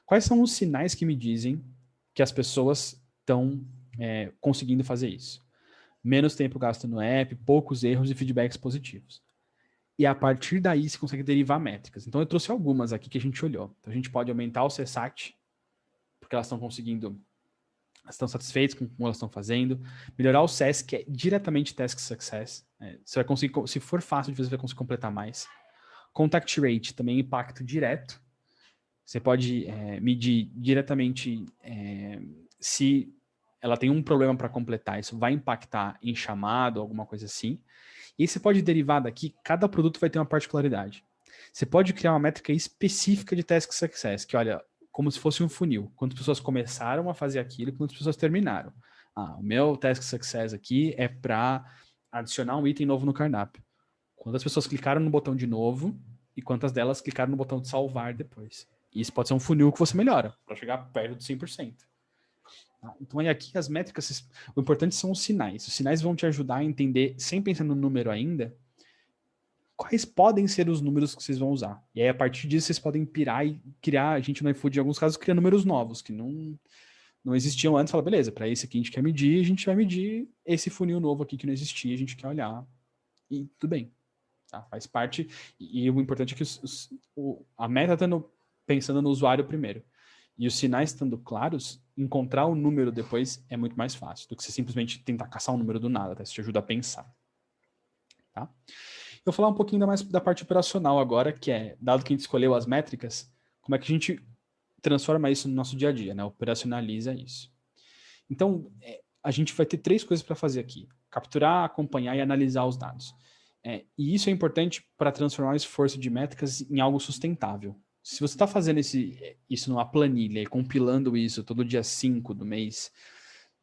Quais são os sinais que me dizem que as pessoas estão conseguindo fazer isso? menos tempo gasto no app, poucos erros e feedbacks positivos. E a partir daí você consegue derivar métricas. Então eu trouxe algumas aqui que a gente olhou. Então a gente pode aumentar o CSAT, porque elas estão conseguindo, elas estão satisfeitas com como elas estão fazendo. Melhorar o SES, que é diretamente Task Success. Você vai conseguir, se for fácil, você vai conseguir completar mais. Contact Rate, também impacto direto. Você pode medir diretamente se ela tem um problema para completar, isso vai impactar em chamado, alguma coisa assim. E você pode derivar daqui, cada produto vai ter uma particularidade. Você pode criar uma métrica específica de Task Success, que olha, como se fosse um funil. Quantas pessoas começaram a fazer aquilo e quantas pessoas terminaram. O meu Task Success aqui é para adicionar um item novo no cardápio. Quantas pessoas clicaram no botão de novo e quantas delas clicaram no botão de salvar depois. E isso pode ser um funil que você melhora, para chegar perto de 100%. Então, aí aqui as métricas, o importante são os sinais. Os sinais vão te ajudar a entender, sem pensar no número ainda, quais podem ser os números que vocês vão usar. E aí, a partir disso, vocês podem pirar e criar, a gente no iFood, em alguns casos, cria números novos, que não existiam antes. Fala, beleza, para esse aqui a gente quer medir, a gente vai medir esse funil novo aqui que não existia, a gente quer olhar. E tudo bem. Tá? Faz parte. E o importante é que a meta está pensando no usuário primeiro. E os sinais estando claros, encontrar o número depois é muito mais fácil do que você simplesmente tentar caçar um número do nada, tá? Isso te ajuda a pensar. Tá? Eu vou falar um pouquinho mais da parte operacional agora, que é, dado que a gente escolheu as métricas, como é que a gente transforma isso no nosso dia a dia, né? Operacionaliza isso. Então, a gente vai ter 3 coisas para fazer aqui. Capturar, acompanhar e analisar os dados. E isso é importante para transformar o esforço de métricas em algo sustentável. Se você está fazendo isso numa planilha e compilando isso todo dia 5 do mês,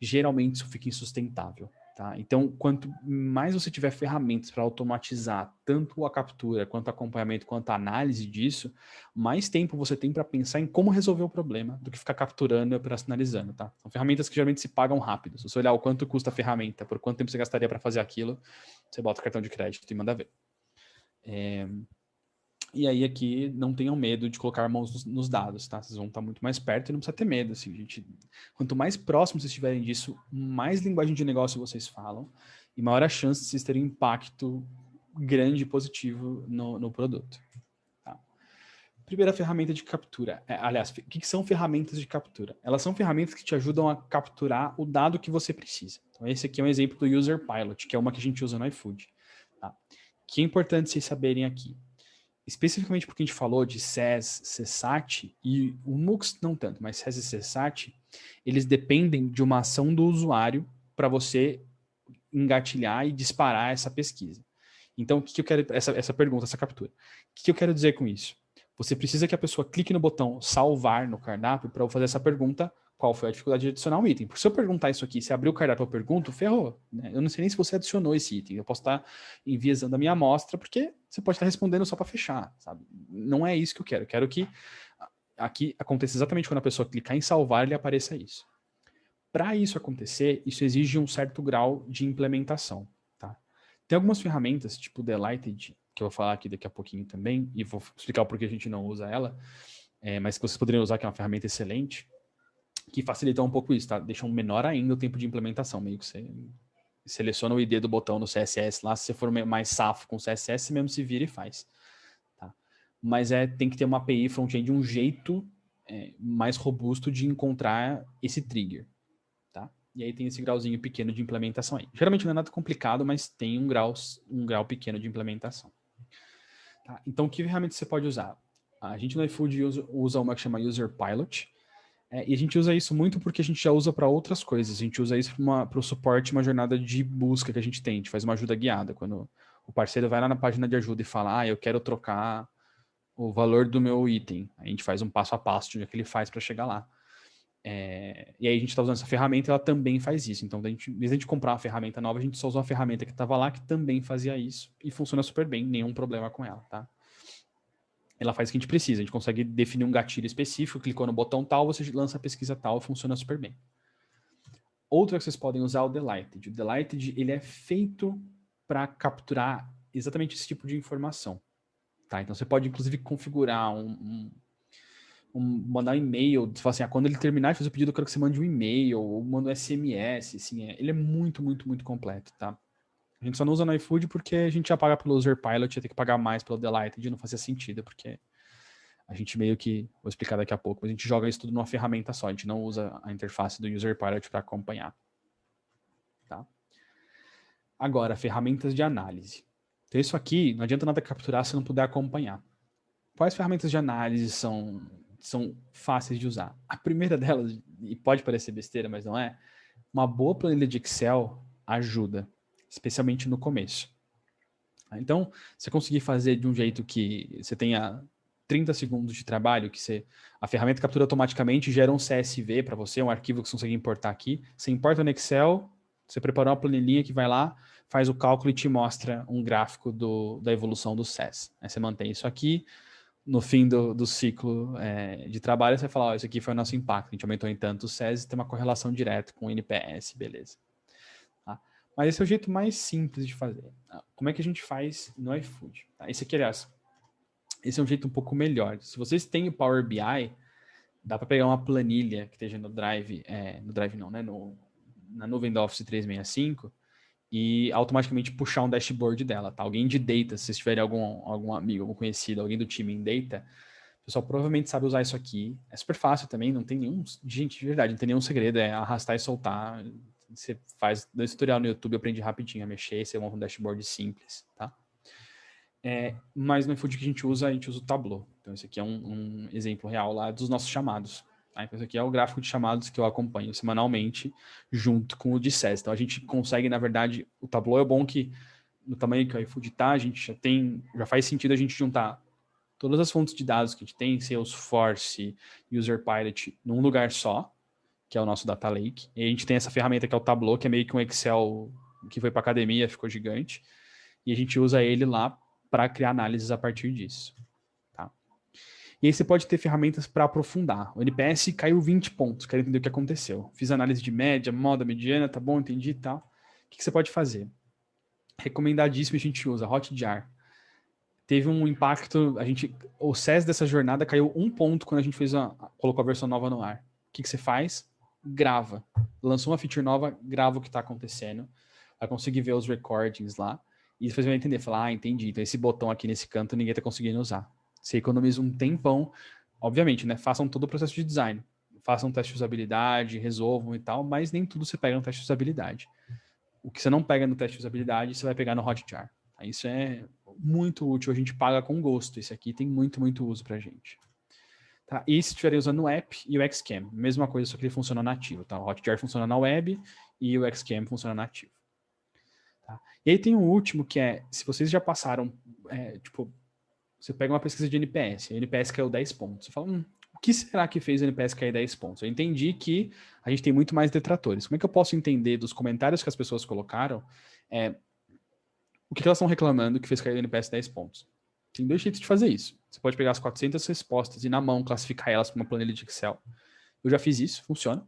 geralmente isso fica insustentável. Tá? Então, quanto mais você tiver ferramentas para automatizar tanto a captura, quanto o acompanhamento, quanto a análise disso, mais tempo você tem para pensar em como resolver o problema do que ficar capturando e operacionalizando. Tá? São ferramentas que geralmente se pagam rápido. Se você olhar o quanto custa a ferramenta, por quanto tempo você gastaria para fazer aquilo, você bota o cartão de crédito e manda ver. E aí aqui não tenham medo de colocar mãos nos dados, tá? Vocês vão estar muito mais perto e não precisa ter medo, assim, gente. Quanto mais próximo vocês estiverem disso, mais linguagem de negócio vocês falam e maior a chance de vocês terem impacto grande e positivo no produto. Tá? Primeira ferramenta de captura. Aliás, o que são ferramentas de captura? Elas são ferramentas que te ajudam a capturar o dado que você precisa. Então esse aqui é um exemplo do User Pilot, que é uma que a gente usa no iFood. Tá? Que é importante vocês saberem aqui. Especificamente porque a gente falou de SES, CSAT, e o MUX não tanto, mas SES e CSAT, eles dependem de uma ação do usuário para você engatilhar e disparar essa pesquisa. Então, o que eu quero, essa pergunta, essa captura. O que eu quero dizer com isso? Você precisa que a pessoa clique no botão salvar no cardápio para eu fazer essa pergunta, qual foi a dificuldade de adicionar um item. Porque se eu perguntar isso aqui, se abrir o cardápio eu pergunto, ferrou. Né? Eu não sei nem se você adicionou esse item. Eu posso estar enviesando a minha amostra, porque você pode estar respondendo só para fechar. Sabe? Não é isso que eu quero. Eu quero que aqui aconteça exatamente quando a pessoa clicar em salvar, ele apareça isso. Para isso acontecer, isso exige um certo grau de implementação. Tá? Tem algumas ferramentas, tipo Delighted, que eu vou falar aqui daqui a pouquinho também, e vou explicar o porquê a gente não usa ela, mas que vocês poderiam usar, que é uma ferramenta excelente, que facilita um pouco isso, tá? Deixa menor ainda o tempo de implementação, meio que você seleciona o ID do botão no CSS lá, se você for mais safo com CSS, você mesmo se vira e faz. Tá? Mas tem que ter uma API front-end, um jeito mais robusto de encontrar esse trigger. Tá? E aí tem esse grauzinho pequeno de implementação aí. Geralmente não é nada complicado, mas tem um grau pequeno de implementação. Tá? Então, que ferramenta você pode usar? A gente no iFood usa uma que chama User Pilot, e a gente usa isso muito porque a gente já usa para outras coisas. A gente usa isso para o suporte, uma jornada de busca que a gente tem. A gente faz uma ajuda guiada. Quando o parceiro vai lá na página de ajuda e fala, eu quero trocar o valor do meu item. A gente faz um passo a passo de onde é que ele faz para chegar lá. E aí a gente está usando essa ferramenta e ela também faz isso. Então, em vez de a gente comprar uma ferramenta nova, a gente só usa uma ferramenta que estava lá que também fazia isso e funciona super bem, nenhum problema com ela, tá? Ela faz o que a gente precisa, a gente consegue definir um gatilho específico, clicou no botão tal, você lança a pesquisa tal, funciona super bem. Outra que vocês podem usar é o Delighted. O Delighted, ele é feito para capturar exatamente esse tipo de informação. Tá? Então você pode, inclusive, configurar mandar um e-mail, você fala assim, quando ele terminar de fazer o pedido, eu quero que você mande um e-mail, ou manda um SMS, assim, ele é muito, muito, muito completo, tá? A gente só não usa no iFood porque a gente já paga pelo User Pilot, ia ter que pagar mais pelo Delighted, não fazia sentido, porque a gente meio que, vou explicar daqui a pouco, mas a gente joga isso tudo numa ferramenta só, a gente não usa a interface do User Pilot para acompanhar, tá? Agora, ferramentas de análise. Então isso aqui, não adianta nada capturar se não puder acompanhar. Quais ferramentas de análise são fáceis de usar? A primeira delas, e pode parecer besteira, mas não é, uma boa planilha de Excel ajuda, especialmente no começo. Então, você conseguir fazer de um jeito que você tenha 30 segundos de trabalho, que a ferramenta captura automaticamente e gera um CSV para você, um arquivo que você consegue importar aqui. Você importa no Excel, você preparou uma planilhinha que vai lá, faz o cálculo e te mostra um gráfico da evolução do CES. Aí você mantém isso aqui. No fim do ciclo de trabalho, você vai falar, isso aqui foi o nosso impacto, a gente aumentou em tanto o SES e tem uma correlação direta com o NPS, beleza. Tá? Mas esse é o jeito mais simples de fazer. Tá? Como é que a gente faz no iFood? Tá? Esse aqui, aliás, esse é um jeito um pouco melhor. Se vocês têm o Power BI, dá para pegar uma planilha que esteja no Drive, na nuvem do Office 365, e automaticamente puxar um dashboard dela, tá? Alguém de data, se vocês tiverem algum amigo, algum conhecido, alguém do time em data, o pessoal provavelmente sabe usar isso aqui. É super fácil também, não tem nenhum... Gente, de verdade, não tem nenhum segredo, é arrastar e soltar. Você faz no tutorial no YouTube, aprende rapidinho a mexer, você monta um dashboard simples, tá? Mas no iFood que a gente usa o Tableau. Então esse aqui é um exemplo real lá dos nossos chamados. Tá? Então esse aqui é o gráfico de chamados que eu acompanho semanalmente junto com o de SES. Então a gente consegue, na verdade, o Tableau é bom que no tamanho que o iFood tá, a gente já faz sentido a gente juntar todas as fontes de dados que a gente tem, Salesforce, User Pilot, num lugar só, que é o nosso Data Lake. E a gente tem essa ferramenta que é o Tableau, que é meio que um Excel que foi para academia, ficou gigante. E a gente usa ele lá para criar análises a partir disso. Tá? E aí você pode ter ferramentas para aprofundar. O NPS caiu 20 pontos, quero entender o que aconteceu. Fiz análise de média, moda, mediana, tá bom, entendi e tal. O que você pode fazer? Recomendadíssimo, a gente usa Hotjar. Teve um impacto, o SES dessa jornada caiu 1 ponto quando a gente colocou a versão nova no ar. O que você faz? Grava. Lançou uma feature nova, grava o que está acontecendo. Vai conseguir ver os recordings lá. E depois vai entender, falar, entendi. Então esse botão aqui nesse canto ninguém está conseguindo usar. Você economiza um tempão. Obviamente, né? Façam todo o processo de design. Façam um teste de usabilidade, resolvam e tal, mas nem tudo você pega no teste de usabilidade. O que você não pega no teste de usabilidade, você vai pegar no Hotjar. Isso é muito útil, a gente paga com gosto. Esse aqui tem muito, muito uso pra gente. Tá? E se estiverem usando o app e o Xcam, mesma coisa, só que ele funciona nativo. Tá? O Hotjar funciona na web e o Xcam funciona nativo. Tá? E aí tem um último que é, se vocês já passaram, você pega uma pesquisa de NPS, e o NPS caiu 10 pontos. Você fala, o que será que fez o NPS cair 10 pontos? Eu entendi que a gente tem muito mais detratores. Como é que eu posso entender dos comentários que as pessoas colocaram o que elas estão reclamando que fez cair o NPS 10 pontos? Tem 2 jeitos de fazer isso. Você pode pegar as 400 respostas e na mão classificar elas para uma planilha de Excel. Eu já fiz isso, funciona.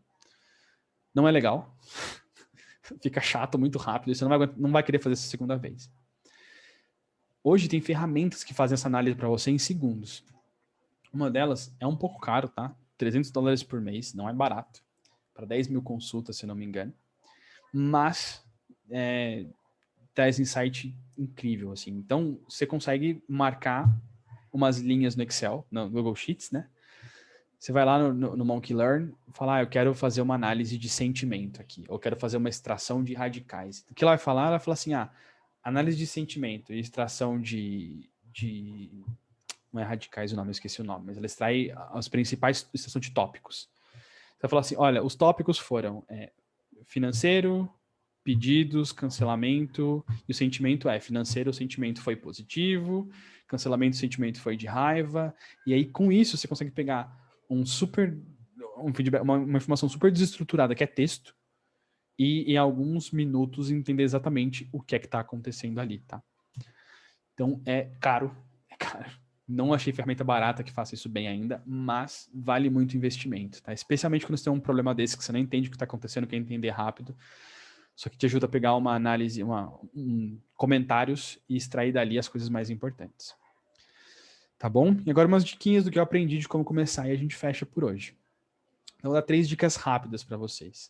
Não é legal. Fica chato muito rápido e você não vai querer fazer essa segunda vez. Hoje tem ferramentas que fazem essa análise para você em segundos. Uma delas é um pouco caro, tá? $300 por mês, não é barato. Para 10 mil consultas, se não me engano. Mas traz insight incrível, assim. Então, você consegue marcar umas linhas no Excel, no Google Sheets, né? Você vai lá no Monkey Learn e fala, eu quero fazer uma análise de sentimento aqui, ou quero fazer uma extração de radicais. O que ela vai falar? Ela vai falar assim, análise de sentimento e extração de não é radicais o nome, eu esqueci o nome, mas ela extrai as principais extração de tópicos. Você vai falar assim, olha, os tópicos foram financeiro, pedidos, cancelamento, e o sentimento financeiro, o sentimento foi positivo, cancelamento, o sentimento foi de raiva, e aí com isso você consegue pegar uma informação super desestruturada, que é texto, e em alguns minutos entender exatamente o que é que está acontecendo ali, tá? Então é caro. Não achei ferramenta barata que faça isso bem ainda, mas vale muito investimento, tá? Especialmente quando você tem um problema desse que você não entende o que está acontecendo, quer entender rápido. Só que te ajuda a pegar uma análise, comentários e extrair dali as coisas mais importantes. Tá bom? E agora umas diquinhas do que eu aprendi de como começar e a gente fecha por hoje. Então, vou dar 3 dicas rápidas para vocês.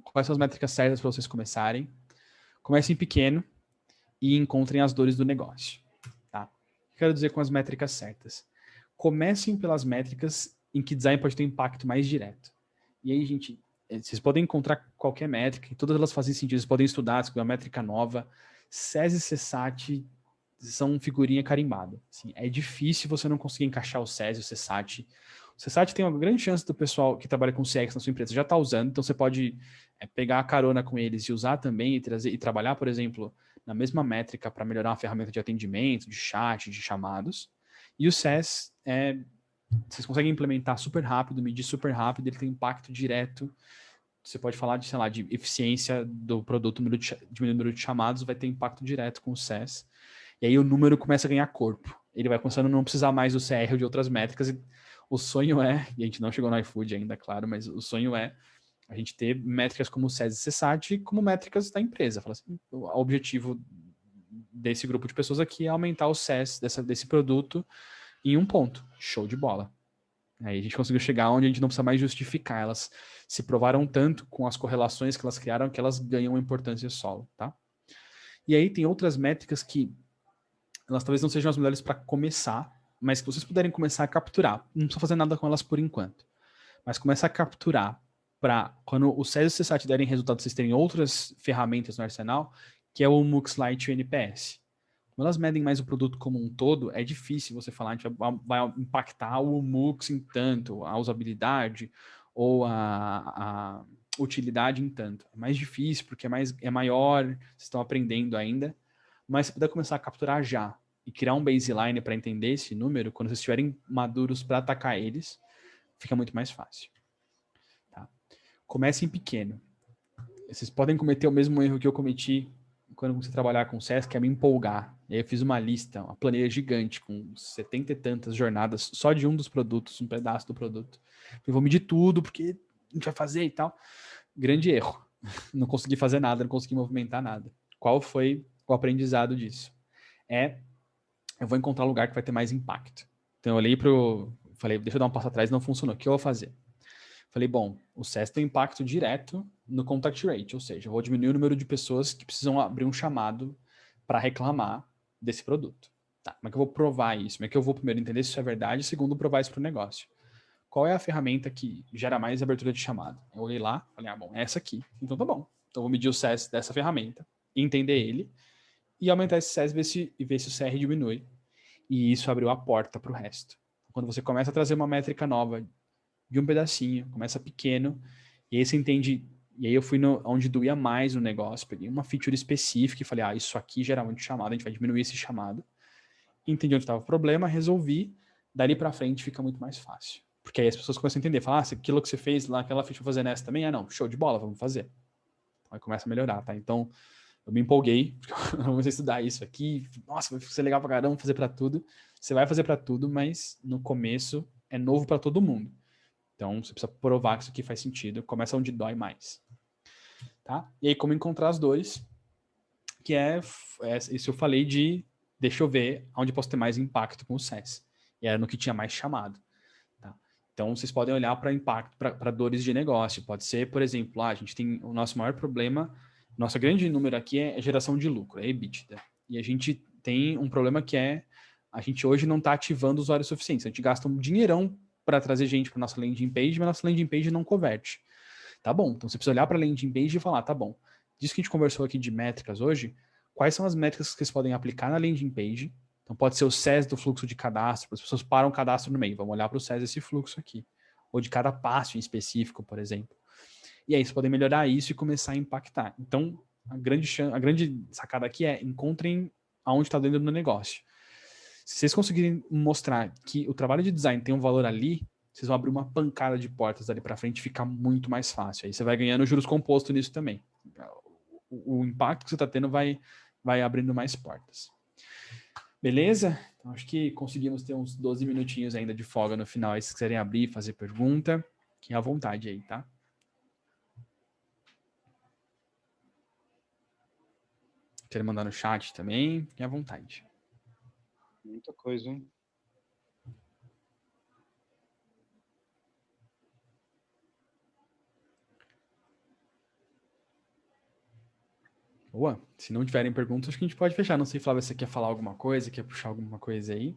Quais são as métricas certas para vocês começarem? Comecem pequeno e encontrem as dores do negócio. Tá? O que eu quero dizer com as métricas certas? Comecem pelas métricas em que design pode ter um impacto mais direto. E aí, gente, vocês podem encontrar qualquer métrica, e todas elas fazem sentido, vocês podem estudar, descobrir uma métrica nova. SES e CSAT são figurinha carimbada. Assim, é difícil você não conseguir encaixar o SES e o CSAT. O CSAT tem uma grande chance do pessoal que trabalha com CX na sua empresa já estar usando, então você pode pegar a carona com eles e usar também e trabalhar, por exemplo, na mesma métrica para melhorar a ferramenta de atendimento, de chat, de chamados. E o SES vocês conseguem implementar super rápido, medir super rápido, ele tem impacto direto. Você pode falar de, sei lá, de eficiência do produto, diminuir o número de chamados, vai ter impacto direto com o SES. E aí o número começa a ganhar corpo. Ele vai começando a não precisar mais do CR ou de outras métricas. E o sonho e a gente não chegou no iFood ainda, claro, mas o sonho é a gente ter métricas como o SES e CSAT como métricas da empresa. Fala assim, o objetivo desse grupo de pessoas aqui é aumentar o SES desse produto em 1 ponto. Show de bola. Aí a gente conseguiu chegar onde a gente não precisa mais justificar. Elas se provaram tanto com as correlações que elas criaram que elas ganham importância solo, tá? E aí tem outras métricas que elas talvez não sejam as melhores para começar, mas que vocês puderem começar a capturar. Não precisa fazer nada com elas por enquanto. Mas começar a capturar para quando o SES e o CSAT derem resultado, vocês terem outras ferramentas no arsenal, que é o MUX Lite e o NPS. Quando elas medem mais o produto como um todo, é difícil você falar, a gente vai impactar o MUX em tanto, a usabilidade ou a utilidade em tanto. É mais difícil, porque é maior, vocês estão aprendendo ainda, mas se puder começar a capturar já e criar um baseline para entender esse número, quando vocês estiverem maduros para atacar eles, fica muito mais fácil. Tá? Comecem pequeno. Vocês podem cometer o mesmo erro que eu cometi quando comecei a trabalhar com o SES, que é me empolgar. E aí eu fiz uma lista, uma planilha gigante, com 70 e tantas jornadas, só de um dos produtos, um pedaço do produto. Eu vou medir tudo, porque a gente vai fazer e tal. Grande erro. Não consegui fazer nada, não consegui movimentar nada. Qual foi o aprendizado disso? Eu vou encontrar um lugar que vai ter mais impacto. Então eu olhei falei, deixa eu dar um passo atrás, não funcionou, o que eu vou fazer? Falei, bom, o SES tem impacto direto no contact rate, ou seja, eu vou diminuir o número de pessoas que precisam abrir um chamado para reclamar desse produto. Tá, como é que eu vou provar isso? Como é que eu vou primeiro entender se isso é verdade e segundo provar isso para o negócio? Qual é a ferramenta que gera mais abertura de chamado? Eu olhei lá, falei, bom, é essa aqui. Então tá bom. Então eu vou medir o SES dessa ferramenta, entender ele e aumentar esse SES e ver se o CR diminui. E isso abriu a porta para o resto. Quando você começa a trazer uma métrica nova de um pedacinho, começa pequeno, e aí você entende. E aí eu fui onde doía mais no negócio, peguei uma feature específica e falei, isso aqui gera muito chamado, a gente vai diminuir esse chamado. Entendi onde estava o problema, resolvi, dali para frente fica muito mais fácil. Porque aí as pessoas começam a entender, falar, aquilo que você fez lá, aquela feature fazer nessa também, não, show de bola, vamos fazer. Aí começa a melhorar, tá? Então, eu me empolguei, porque eu vou estudar isso aqui, nossa, vai ser legal pra caramba fazer para tudo. Você vai fazer para tudo, mas no começo é novo para todo mundo. Então, você precisa provar que isso aqui faz sentido. Começa onde dói mais. Tá? E aí, como encontrar as dores, que isso eu falei de, deixa eu ver onde posso ter mais impacto com o SES. E era no que tinha mais chamado. Tá? Então, vocês podem olhar para impacto, para dores de negócio. Pode ser, por exemplo, a gente tem o nosso maior problema, nosso grande número aqui é geração de lucro, é EBITDA. E a gente tem um problema que a gente hoje não está ativando usuários suficientes. A gente gasta um dinheirão para trazer gente para nossa landing page, mas nossa landing page não converte. Tá bom, então você precisa olhar para a landing page e falar, tá bom, disso que a gente conversou aqui de métricas hoje, quais são as métricas que vocês podem aplicar na landing page? Então pode ser o SES do fluxo de cadastro, as pessoas param o cadastro no meio, vamos olhar para o SES desse fluxo aqui, ou de cada passo em específico, por exemplo. E aí vocês podem melhorar isso e começar a impactar. Então, a grande sacada aqui é encontrem aonde está dentro do negócio. Se vocês conseguirem mostrar que o trabalho de design tem um valor ali, vocês vão abrir uma pancada de portas dali para frente e ficar muito mais fácil. Aí você vai ganhando juros compostos nisso também. O impacto que você está tendo vai abrindo mais portas. Beleza? Então, acho que conseguimos ter uns 12 minutinhos ainda de folga no final. Aí, se quiserem abrir, fazer pergunta, fiquem à vontade aí, tá? Querem mandar no chat também, fiquem à vontade. Muita coisa, hein? Boa. Se não tiverem perguntas, acho que a gente pode fechar. Não sei, Flávia, você quer falar alguma coisa? Quer puxar alguma coisa aí?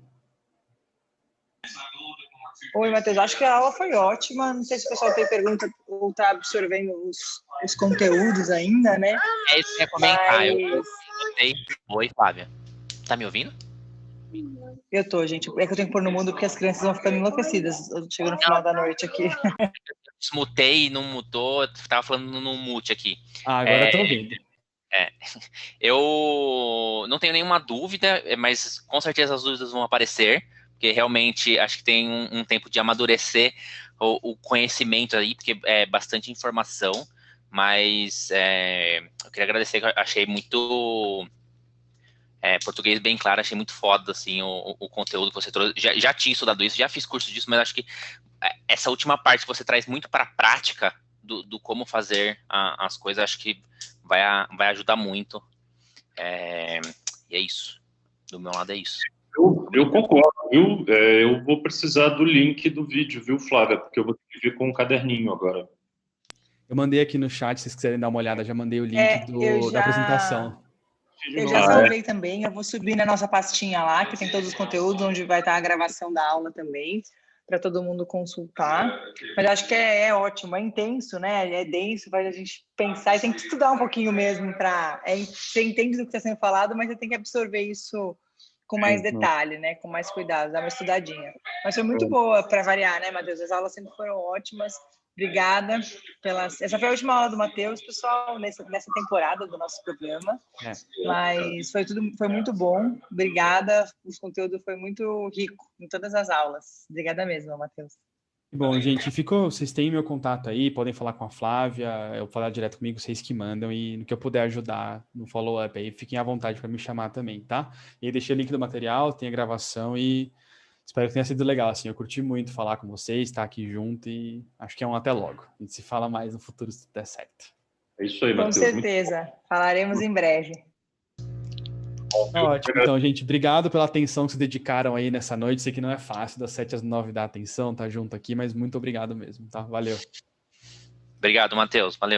Oi, Matheus. Acho que a aula foi ótima. Não sei se o pessoal tem pergunta ou está absorvendo os conteúdos ainda, né? É isso que eu ia comentar. Eu Mas gostei. Oi, Flávia. Tá me ouvindo? eu tô, gente. É que eu tenho que pôr no mundo porque as crianças vão ficando enlouquecidas. Eu chego no final da noite aqui. Desmutei, não mutou. Tava falando no mute aqui. Ah, agora tô ouvindo. Eu não tenho nenhuma dúvida, mas com certeza as dúvidas vão aparecer, porque realmente acho que tem um tempo de amadurecer o conhecimento aí, porque é bastante informação, mas eu queria agradecer, que eu achei muito português bem claro, achei muito foda assim, o conteúdo que você trouxe. Já tinha estudado isso, já fiz curso disso, mas acho que essa última parte que você traz muito para a prática do como fazer as coisas, acho que vai ajudar muito. E é isso. Do meu lado é isso. Eu concordo, viu? Eu vou precisar do link do vídeo, viu, Flávia? Porque eu vou ter que vir com um caderninho agora. Eu mandei aqui no chat, se vocês quiserem dar uma olhada, já mandei o link da apresentação. Eu já salvei também. Eu vou subir na nossa pastinha lá, que tem todos os conteúdos, onde vai estar a gravação da aula também, para todo mundo consultar. Mas acho que é ótimo, é intenso, né? É denso, faz a gente pensar e tem que estudar um pouquinho mesmo para. Você entende do que está sendo falado, mas você tem que absorver isso com mais detalhe, né? Com mais cuidado, dar uma estudadinha. Mas foi muito boa para variar, né, Matheus? As aulas sempre foram ótimas. Obrigada essa foi a última aula do Matheus, pessoal, nessa temporada do nosso programa. Mas foi muito bom. Obrigada. O conteúdo foi muito rico em todas as aulas. Obrigada mesmo, Matheus. Bom, gente, vocês têm meu contato aí, podem falar com a Flávia, eu falar direto comigo, vocês que mandam, e no que eu puder ajudar no follow-up aí, fiquem à vontade para me chamar também, tá? E aí deixei o link do material, tem a gravação e espero que tenha sido legal, assim, eu curti muito falar com vocês, estar aqui junto e acho que é um até logo. A gente se fala mais no futuro se tudo der certo. É isso aí, Com Matheus. certeza. Falaremos em breve. Ótimo, então, gente, obrigado pela atenção que vocês dedicaram aí nessa noite. Sei que não é fácil, das 7 às 9 dar atenção, tá junto aqui, mas muito obrigado mesmo, tá? Valeu. Obrigado, Matheus. Valeu.